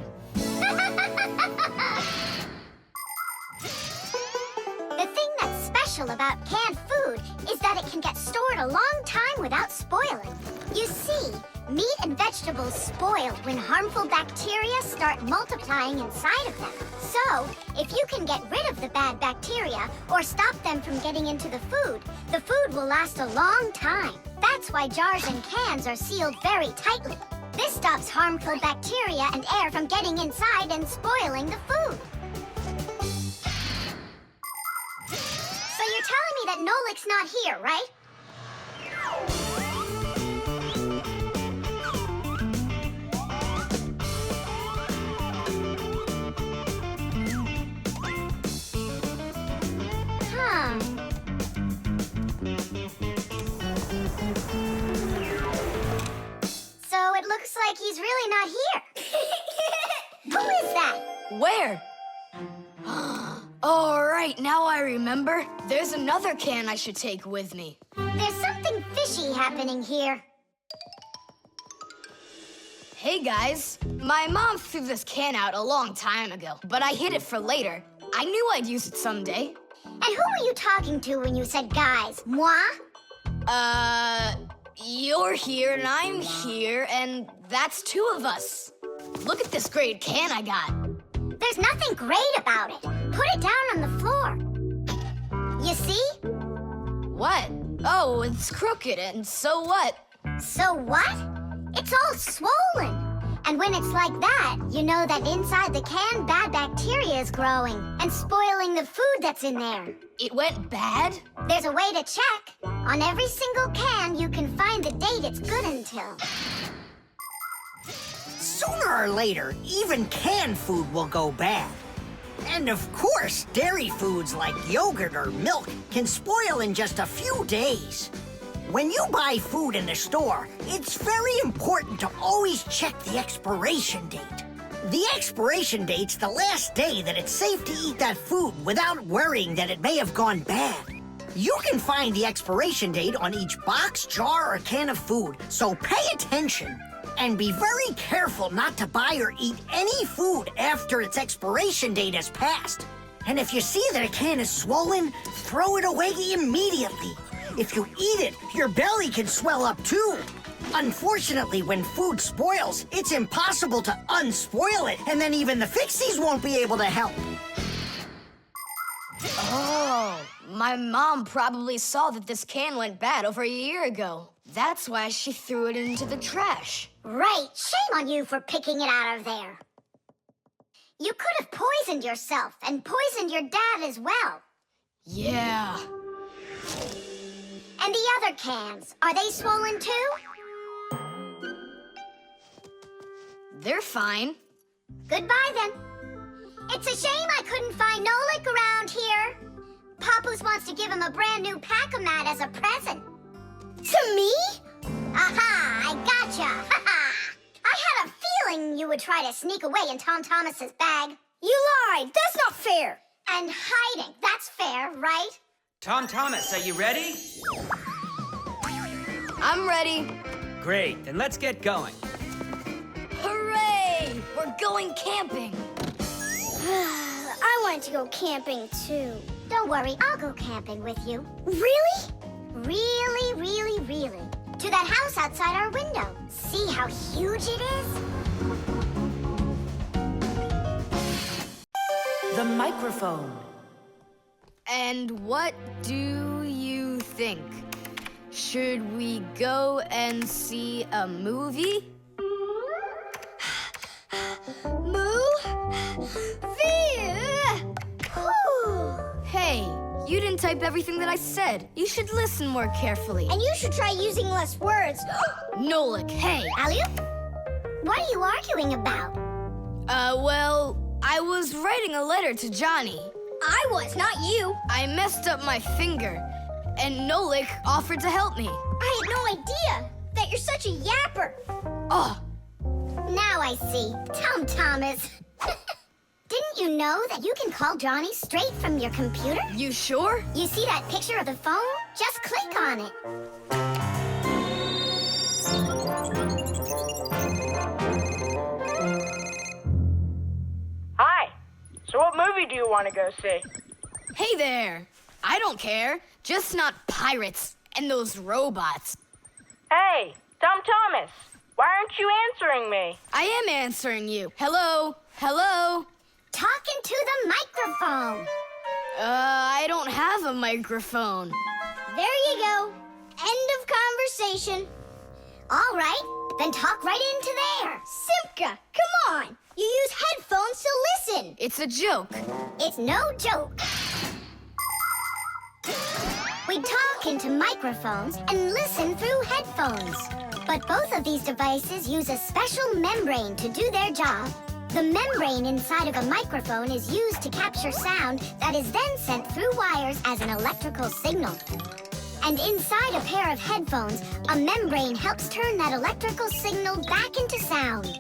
The thing that's special about canned food is that it can get stored a long time without spoiling. You see, meat and vegetables spoil when harmful bacteria start multiplying inside of them. So, if you can get rid of the bad bacteria or stop them from getting into the food will last a long time. That's why jars and cans are sealed very tightly. This stops harmful bacteria and air from getting inside and spoiling the food. So you're telling me that Nolik's not here, right? Huh. So it looks like he's really not here. Who is that? Where? All right, now I remember. There's another can I should take with me. There's something fishy happening here. Hey, guys. My mom threw this can out a long time ago, but I hid it for later. I knew I'd use it someday. And who were you talking to when you said guys? Moi? You're here and I'm here, and that's two of us. Look at this great can I got. There's nothing great about it. Put it down on the floor. You see? What? Oh, it's crooked, and so what? So what? It's all swollen. And when it's like that, you know that inside the can, bad bacteria is growing and spoiling the food that's in there. It went bad? There's a way to check. On every single can, you can find the date it's good until. Sooner or later, even canned food will go bad. And of course, dairy foods like yogurt or milk can spoil in just a few days. When you buy food in the store, it's very important to always check the expiration date. The expiration date's the last day that it's safe to eat that food without worrying that it may have gone bad. You can find the expiration date on each box, jar, or can of food, so pay attention. And be very careful not to buy or eat any food after its expiration date has passed. And if you see that a can is swollen, throw it away immediately. If you eat it, your belly can swell up too. Unfortunately, when food spoils, it's impossible to unspoil it, and then even the Fixies won't be able to help. Oh, my mom probably saw that this can went bad over a year ago. That's why she threw it into the trash. Right, shame on you for picking it out of there. You could have poisoned yourself and poisoned your dad as well. Yeah. And the other cans, are they swollen too? They're fine. Goodbye then. It's a shame I couldn't find Nolik around here. Papoose wants to give him a brand new Packamat as a present. To me? Aha, I gotcha. Ha-ha. I had a feeling you would try to sneak away in Tom Thomas's bag. You lied. That's not fair. And hiding. That's fair, right? Tom Thomas, are you ready? I'm ready. Great, then let's get going. Hooray! We're going camping. I wanted to go camping too. Don't worry, I'll go camping with you. Really? Really, really, really. To that house outside our window. See how huge it is? The microphone. And what do you think? Should we go and see a movie? Hey, you didn't type everything that I said. You should listen more carefully. And you should try using less words. Nolik, hey. Alley-oop? What are you arguing about? Well, I was writing a letter to Johnny. I was, not you. I messed up my finger, and Nolik offered to help me. I had no idea that you're such a yapper. Oh. Now I see. Tom Thomas. Didn't you know that you can call Johnny straight from your computer? You sure? You see that picture of the phone? Just click on it. Hi. So what movie do you want to go see? Hey there. I don't care. Just not pirates and those robots. Hey, Tom Thomas. Why aren't you answering me? I am answering you. Hello? Hello? Talking to the microphone. I don't have a microphone. There you go. End of conversation. All right, then talk right into there. Simka, come on. You use headphones to listen. It's a joke. It's no joke. We talk into microphones and listen through headphones. But both of these devices use a special membrane to do their job. The membrane inside of a microphone is used to capture sound that is then sent through wires as an electrical signal. And inside a pair of headphones, a membrane helps turn that electrical signal back into sound.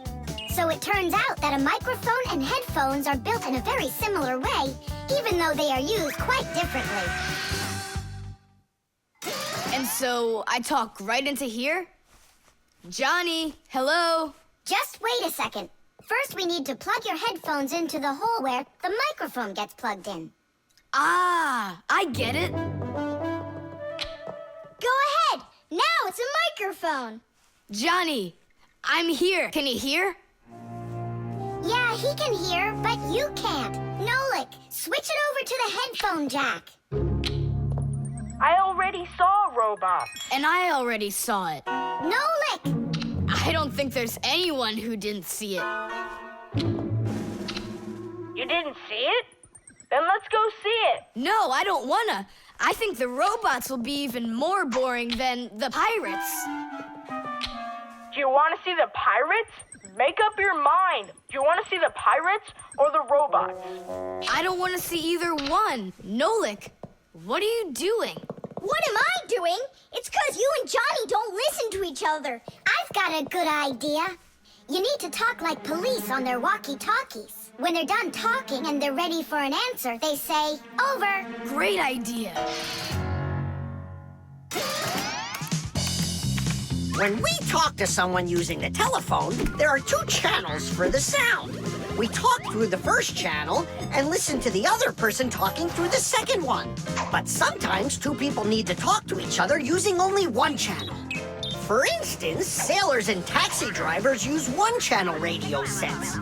So it turns out that a microphone and headphones are built in a very similar way, even though they are used quite differently. And so I talk right into here? Johnny, hello? Just wait a second. First, we need to plug your headphones into the hole where the microphone gets plugged in. Ah, I get it. Go ahead. Now it's a microphone. Johnny, I'm here. Can you hear? Yeah, he can hear, but you can't. Nolik, switch it over to the headphone jack. I already saw a robot. And I already saw it. Nolik! I don't think there's anyone who didn't see it. You didn't see it? Then let's go see it. No, I don't wanna. I think the robots will be even more boring than the pirates. Do you want to see the pirates? Make up your mind. Do you want to see the pirates or the robots? I don't want to see either one. Nolik, what are you doing? What am I doing? It's 'cause you and Johnny don't listen to each other. I've got a good idea. You need to talk like police on their walkie-talkies. When they're done talking and they're ready for an answer, they say, over. Great idea. When we talk to someone using the telephone, there are 2 channels for the sound. We talk through the first channel and listen to the other person talking through the second one. But sometimes 2 people need to talk to each other using only one channel. For instance, sailors and taxi drivers use one-channel radio sets.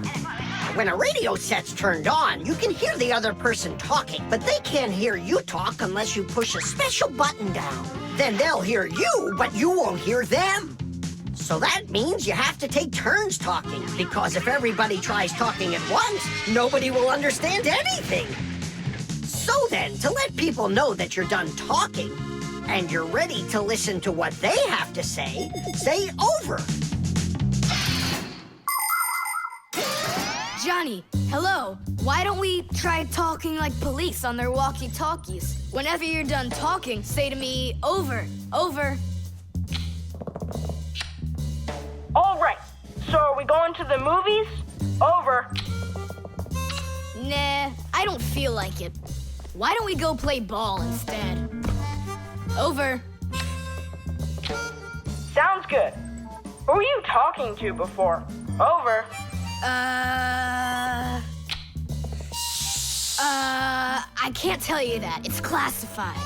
When a radio set's turned on, you can hear the other person talking, but they can't hear you talk unless you push a special button down. Then they'll hear you, but you won't hear them. So that means you have to take turns talking, because if everybody tries talking at once, nobody will understand anything. So then, to let people know that you're done talking, and you're ready to listen to what they have to say over. Johnny, hello. Why don't we try talking like police on their walkie-talkies? Whenever you're done talking, say to me, over, over. All right. So are we going to the movies? Over. Nah, I don't feel like it. Why don't we go play ball instead? Over. Sounds good. Who are you talking to before? Over. I can't tell you that. It's classified.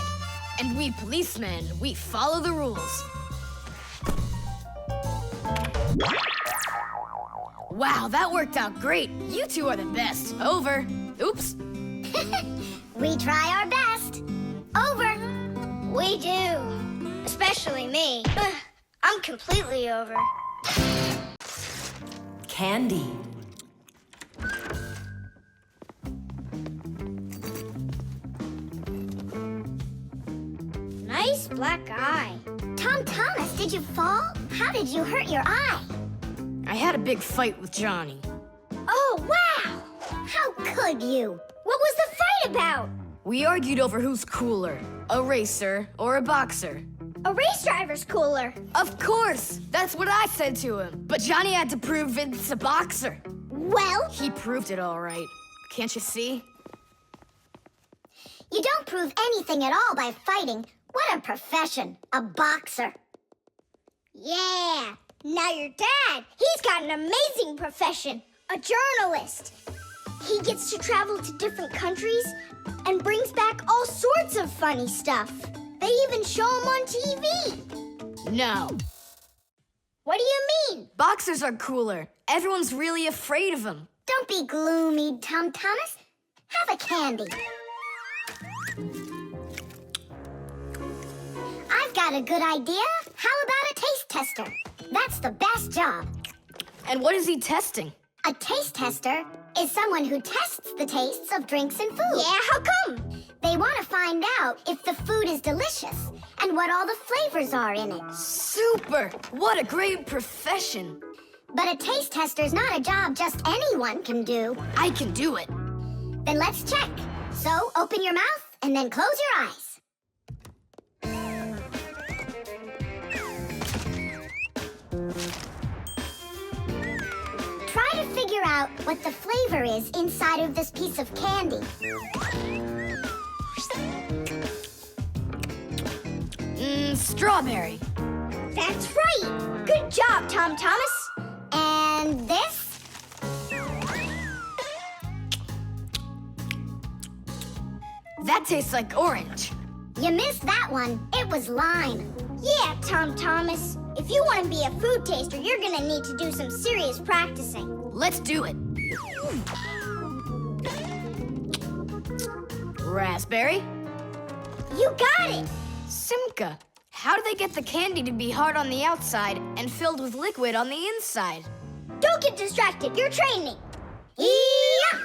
And we policemen, we follow the rules. Wow, that worked out great. You 2 are the best. Over. Oops. We try our best. Over. We do. Especially me. I'm completely over. Candy. Nice black eye. Tom Thomas, did you fall? How did you hurt your eye? I had a big fight with Johnny. Oh, wow! How could you? What was the fight about? We argued over who's cooler, a racer or a boxer. A race driver's cooler. Of course! That's what I said to him. But Johnny had to prove it's a boxer. Well? He proved it all right. Can't you see? You don't prove anything at all by fighting. What a profession, a boxer. Yeah, now your dad, he's got an amazing profession, a journalist. He gets to travel to different countries and brings back all sorts of funny stuff. They even show him on TV. No. What do you mean? Boxers are cooler. Everyone's really afraid of them. Don't be gloomy, Tom Thomas. Have a candy. I've got a good idea. How about a taste tester? That's the best job. And what is he testing? A taste tester is someone who tests the tastes of drinks and food. Yeah, how come? They want to find out if the food is delicious and what all the flavors are in it. Super! What a great profession. But a taste tester's not a job just anyone can do. I can do it. Then let's check. So open your mouth and then close your eyes. Try to figure out what the flavor is inside of this piece of candy. Strawberry. That's right. Good job, Tom Thomas. And this? That tastes like orange. You missed that one. It was lime. Yeah, Tom Thomas. If you want to be a food taster, you're gonna need to do some serious practicing. Let's do it. Raspberry. You got it. Simka. How do they get the candy to be hard on the outside and filled with liquid on the inside? Don't get distracted. You're training. Yeah!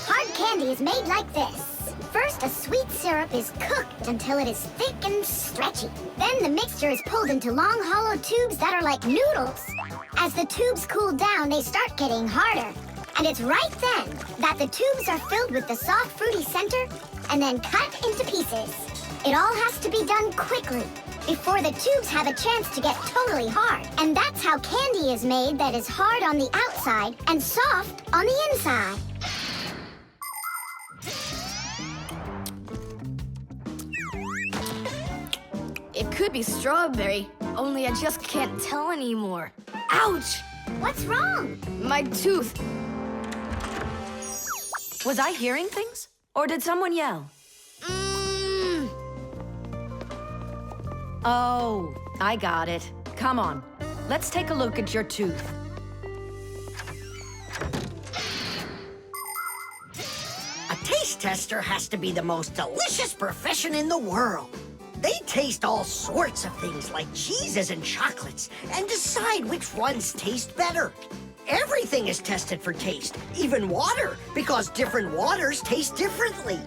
Hard candy is made like this. First, a sweet syrup is cooked until it is thick and stretchy. Then the mixture is pulled into long, hollow tubes that are like noodles. As the tubes cool down, they start getting harder. And it's right then that the tubes are filled with the soft, fruity center and then cut into pieces. It all has to be done quickly before the tubes have a chance to get totally hard. And that's how candy is made that is hard on the outside and soft on the inside. It could be strawberry, only I just can't tell anymore. Ouch! What's wrong? My tooth. Was I hearing things? Or did someone yell? Oh, I got it. Come on, let's take a look at your tooth. A taste tester has to be the most delicious profession in the world. They taste all sorts of things like cheeses and chocolates and decide which ones taste better. Everything is tested for taste, even water, because different waters taste differently.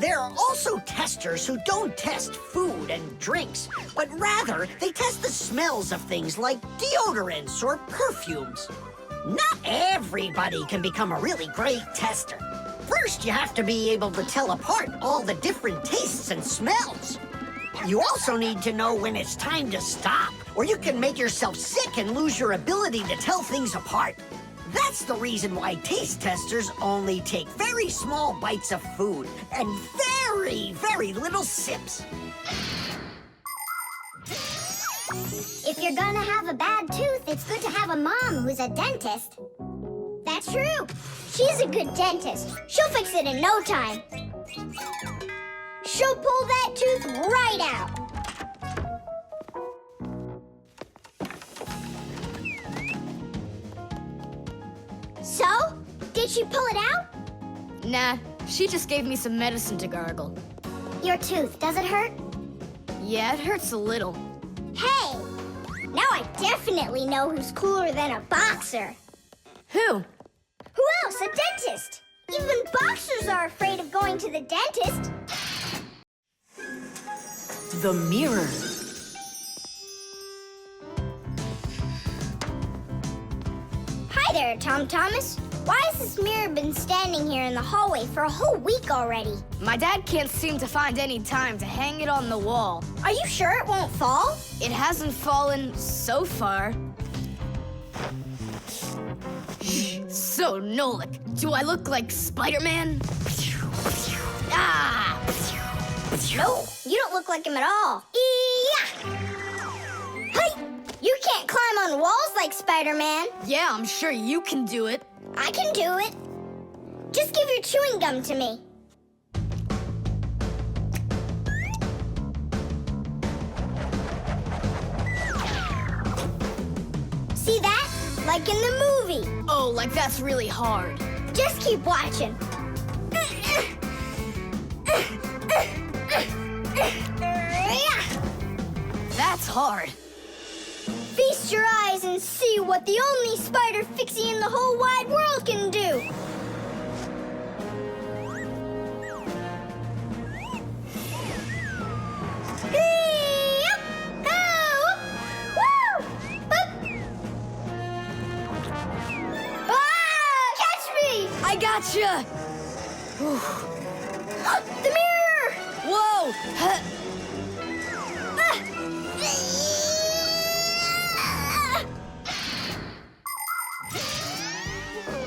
There are also testers who don't test food and drinks, but rather they test the smells of things like deodorants or perfumes. Not everybody can become a really great tester. First, you have to be able to tell apart all the different tastes and smells. You also need to know when it's time to stop, or you can make yourself sick and lose your ability to tell things apart. That's the reason why taste testers only take very small bites of food and very, very little sips. If you're gonna have a bad tooth, it's good to have a mom who's a dentist. That's true. She's a good dentist. She'll fix it in no time. She'll pull that tooth right out. So, did she pull it out? Nah, she just gave me some medicine to gargle. Your tooth, does it hurt? Yeah, it hurts a little. Hey, now I definitely know who's cooler than a boxer. Who? Who else? A dentist. Even boxers are afraid of going to the dentist. The mirror. Hi there, Tom Thomas. Why has this mirror been standing here in the hallway for a whole week already? My dad can't seem to find any time to hang it on the wall. Are you sure it won't fall? It hasn't fallen so far. So, Nolik, do I look like Spider-Man? Ah! No, you don't look like him at all. Yeah! Hey! You can't climb on walls like Spider-Man. Yeah, I'm sure you can do it. I can do it. Just give your chewing gum to me. See that? Like in the movie. Oh, like that's really hard. Just keep watching. That's hard. Feast your eyes and see what the only spider Fixie in the whole wide world can do. I gotcha! The mirror! Whoa!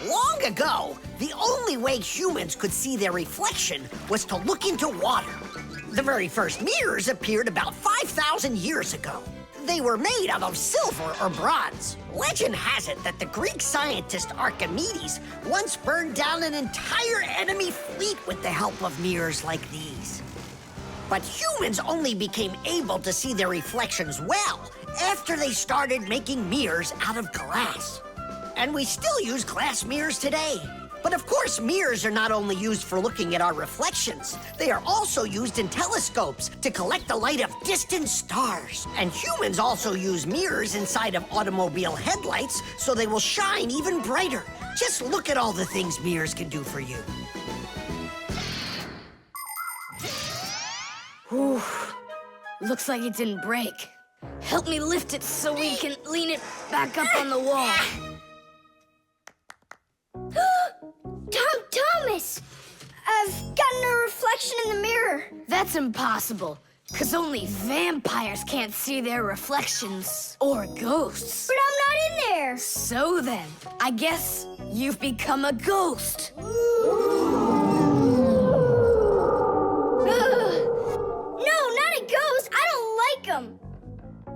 Long ago, the only way humans could see their reflection was to look into water. The very first mirrors appeared about 5,000 years ago. They were made out of silver or bronze. Legend has it that the Greek scientist Archimedes once burned down an entire enemy fleet with the help of mirrors like these. But humans only became able to see their reflections well after they started making mirrors out of glass. And we still use glass mirrors today. But of course, mirrors are not only used for looking at our reflections. They are also used in telescopes to collect the light of distant stars. And humans also use mirrors inside of automobile headlights so they will shine even brighter. Just look at all the things mirrors can do for you. Whew. Looks like it didn't break. Help me lift it so we can lean it back up on the wall. Tom Thomas! I've gotten a reflection in the mirror. That's impossible, because only vampires can't see their reflections. Or ghosts. But I'm not in there. So then, I guess you've become a ghost. No, not a ghost. I don't like them.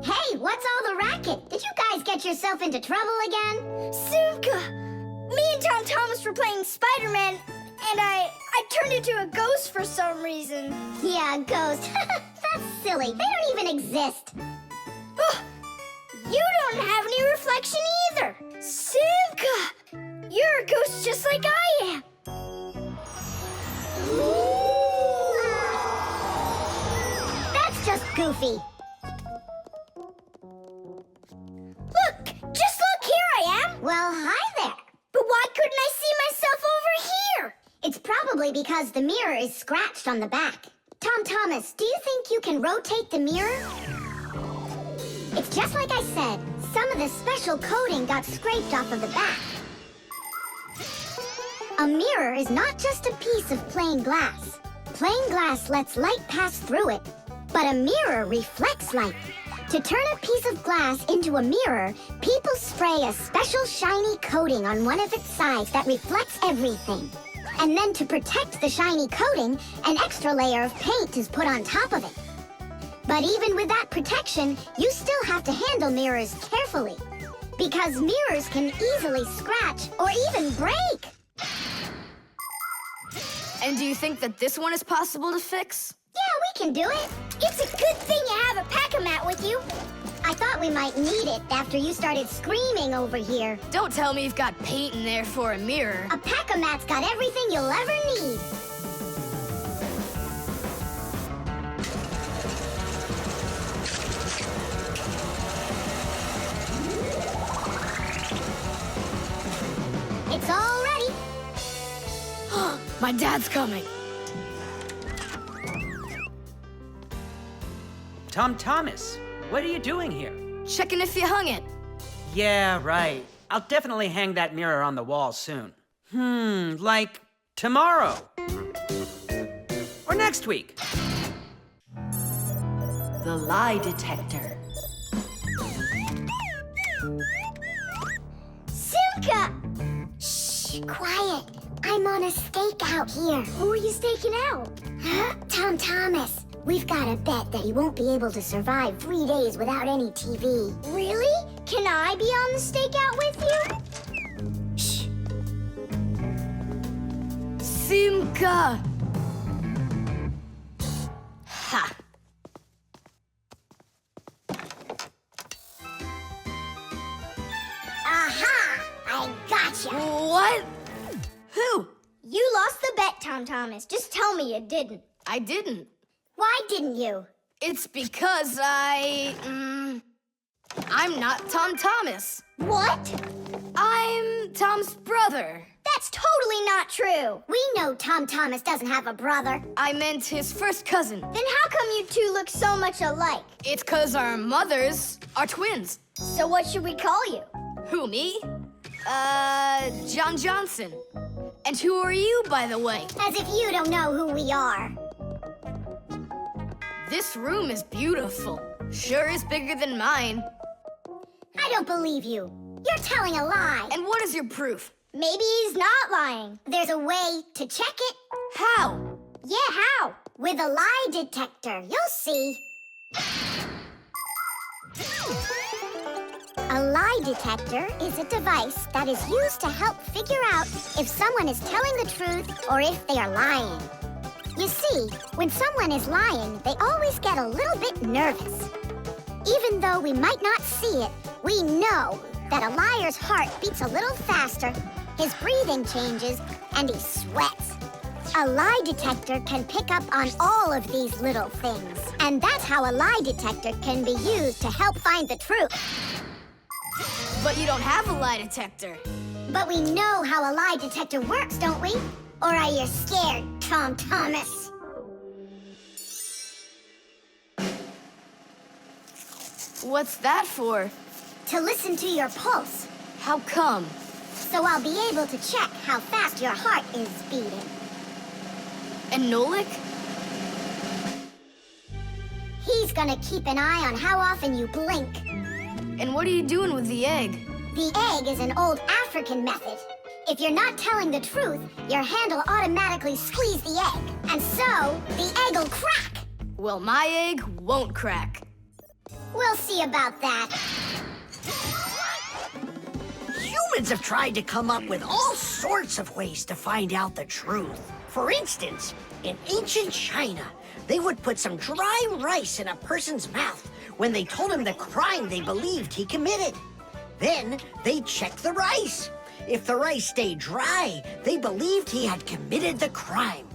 Hey, what's all the racket? Did you guys get yourself into trouble again? Simka! Me and Tom Thomas were playing Spider-Man, and I turned into a ghost for some reason. Yeah, ghost. That's silly. They don't even exist. Oh, you don't have any reflection either. Simka! You're a ghost just like I am. That's just goofy. Look! Just look! Here I am! Well, hi there. But why couldn't I see myself over here? It's probably because the mirror is scratched on the back. Tom Thomas, do you think you can rotate the mirror? It's just like I said. Some of the special coating got scraped off of the back. A mirror is not just a piece of plain glass. Plain glass lets light pass through it, but a mirror reflects light. To turn a piece of glass into a mirror, people spray a special shiny coating on one of its sides that reflects everything. And then to protect the shiny coating, an extra layer of paint is put on top of it. But even with that protection, you still have to handle mirrors carefully. Because mirrors can easily scratch or even break. And do you think that this one is possible to fix? Yeah, we can do it. It's a good thing you have a Packamat with you. I thought we might need it after you started screaming over here. Don't tell me you've got paint in there for a mirror. A Packamat's got everything you'll ever need. It's all ready. My dad's coming. Tom Thomas, what are you doing here? Checking if you hung it. Yeah, right. I'll definitely hang that mirror on the wall soon. Like tomorrow. Or next week. The lie detector. Simka! Shh, quiet. I'm on a stakeout here. Who are you staking out? Tom Thomas. We've got to bet that he won't be able to survive 3 days without any TV. Really? Can I be on the stakeout with you? Shh. Simka! Ha! Aha! I gotcha. What? Who? You lost the bet, Tom Thomas. Just tell me you didn't. I didn't. Why didn't you? It's because I'm not Tom Thomas. What? I'm Tom's brother. That's totally not true. We know Tom Thomas doesn't have a brother. I meant his first cousin. Then how come you two look so much alike? It's 'cause our mothers are twins. So what should we call you? Who, me? John Johnson. And who are you, by the way? As if you don't know who we are. This room is beautiful. Sure is bigger than mine. I don't believe you. You're telling a lie. And what is your proof? Maybe he's not lying. There's a way to check it. How? Yeah, how? With a lie detector. You'll see. A lie detector is a device that is used to help figure out if someone is telling the truth or if they are lying. You see, when someone is lying, they always get a little bit nervous. Even though we might not see it, we know that a liar's heart beats a little faster, his breathing changes, and he sweats. A lie detector can pick up on all of these little things. And that's how a lie detector can be used to help find the truth. But you don't have a lie detector. But we know how a lie detector works, don't we? Or are you scared, Tom Thomas? What's that for? To listen to your pulse. How come? So I'll be able to check how fast your heart is beating. And Nolik? He's gonna keep an eye on how often you blink. And what are you doing with the egg? The egg is an old African method. If you're not telling the truth, your hand will automatically squeeze the egg. And so, the egg will crack. Well, my egg won't crack. We'll see about that. Humans have tried to come up with all sorts of ways to find out the truth. For instance, in ancient China, they would put some dry rice in a person's mouth when they told him the crime they believed he committed. Then they'd check the rice. If the rice stayed dry, they believed he had committed the crime.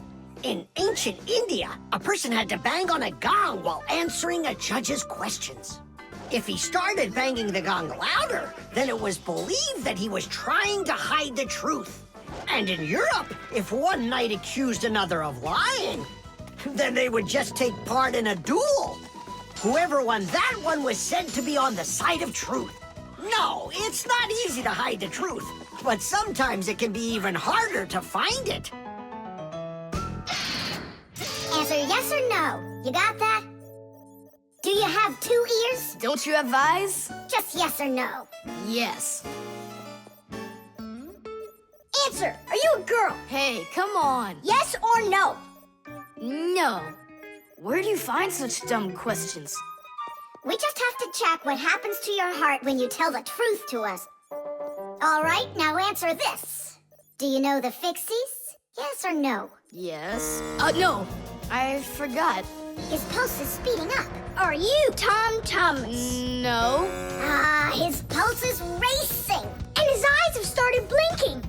In ancient India, a person had to bang on a gong while answering a judge's questions. If he started banging the gong louder, then it was believed that he was trying to hide the truth. And in Europe, if one knight accused another of lying, then they would just take part in a duel. Whoever won that one was said to be on the side of truth. No, it's not easy to hide the truth, but sometimes it can be even harder to find it. Answer yes or no. You got that? Do you have 2 ears? Don't you have eyes? Just yes or no. Yes. Answer. Are you a girl? Hey, come on. Yes or no? No. Where do you find such dumb questions? We just have to check what happens to your heart when you tell the truth to us. All right, now answer this. Do you know the Fixies? Yes or no? Yes. No. I forgot. His pulse is speeding up. Are you Tom Thomas? No. His pulse is racing. And his eyes have started blinking.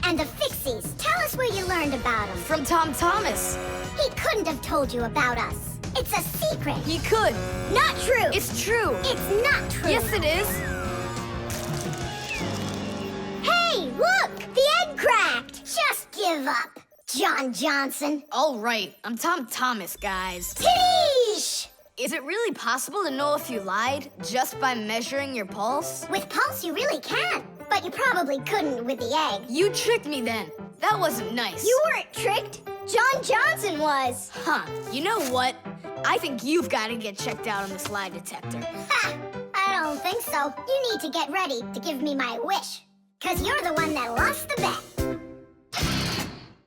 And the Fixies, tell us where you learned about them. From Tom Thomas. He couldn't have told you about us. It's a secret. He could. Not true. It's true. It's not true. Yes, it is. Hey, look! The egg cracked! Just give up, John Johnson. All right, I'm Tom Thomas, guys. Tish! Is it really possible to know if you lied just by measuring your pulse? With pulse, you really can. But you probably couldn't with the egg. You tricked me then. That wasn't nice. You weren't tricked. John Johnson was. Huh. You know what? I think you've got to get checked out on this lie detector. Ha! I don't think so. You need to get ready to give me my wish. 'Cause you're the one that lost the bet.